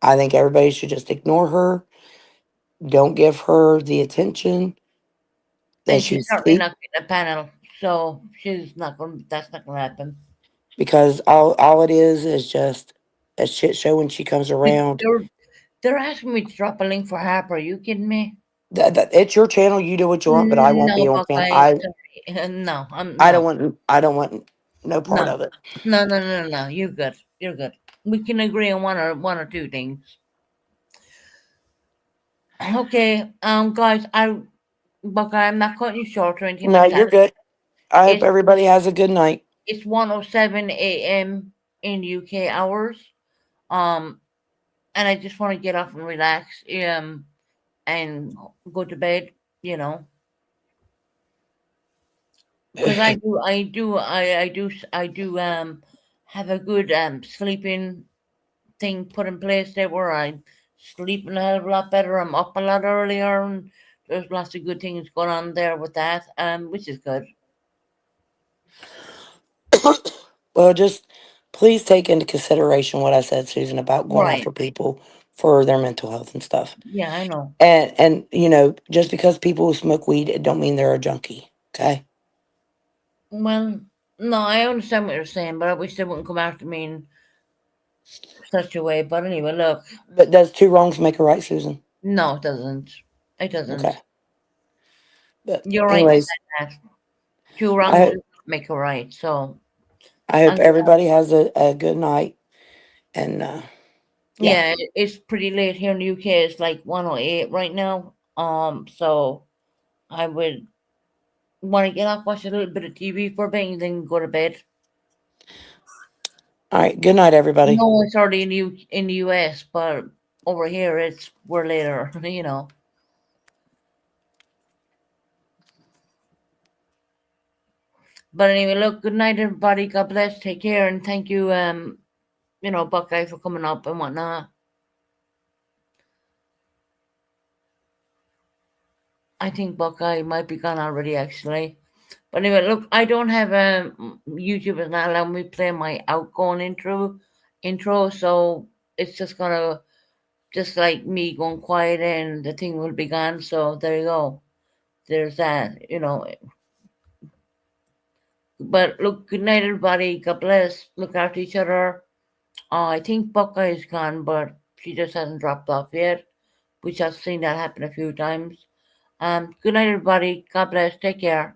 S2: I think everybody should just ignore her. Don't give her the attention that
S1: and
S2: she
S1: she's certainly
S2: seeks
S1: not getting a panel, so she's not going. That's not going to happen.
S2: because all it is just a shit show when she comes around.
S1: They're they're asking me to drop a link for Harper. Are you kidding me?
S2: It's your channel. You do what you want, but I won't be
S1: No,
S2: on camera.
S1: Buckeye. Sorry. No, I'm
S2: I
S1: no,
S2: don't want. I don't want no part
S1: no,
S2: of it.
S1: no. You're good. You're good. We can agree on one or two things. Okay, guys, Buckeye, I'm not cutting you short or anything
S2: No,
S1: like
S2: you're
S1: that.
S2: good. I hope
S1: It's
S2: everybody has a good night.
S1: it's 1:07 a.m. in UK hours. Um, and I just want to get off and relax. And go to bed. You know, because I do have a good sleeping thing put in place there where I sleeping a hell of a lot better. I'm up a lot earlier, and there's lots of good things going on there with that, which is good.
S2: Well, just please take into consideration what I said, Susan, about going
S1: Right?
S2: after people for their mental health and stuff.
S1: Yeah, I know.
S2: And just because people smoke weed, it don't mean they're a junkie. Okay,
S1: Well, no, I understand what you're saying, but I wish they wouldn't come after me in such a way. But anyway, look,
S2: but does two wrongs make a right, Susan?
S1: no, it doesn't. It
S2: Okay,
S1: doesn't.
S2: but
S1: You're right in
S2: anyways,
S1: saying that. Two
S2: I
S1: wrongs
S2: hope
S1: does not make a right. So,
S2: I hope
S1: I'm
S2: everybody has a good night. And yeah,
S1: yeah, it's pretty late here in the UK. It's like 1:08 right now. So I would want to get up, watch a little bit of TV for a bit, and then go to bed.
S2: all right. Good night, everybody.
S1: No, it's already in the US, but over here we're later. You know. But anyway, look, good night, everybody. God bless. Take care, and thank you, Buckeye, for coming up and whatnot. I think Buckeye might be gone already, actually. But anyway, look, I don't have a YouTube is not allowing me to play my outgoing intro, so it's just gonna just like me going quiet and the thing will be gone. So there you go. There's that. But look, good night, everybody. God bless. Look after each other. I think Buckeye is gone, but she just hasn't dropped off yet, which I've seen that happen a few times. Good night, everybody. God bless. Take care.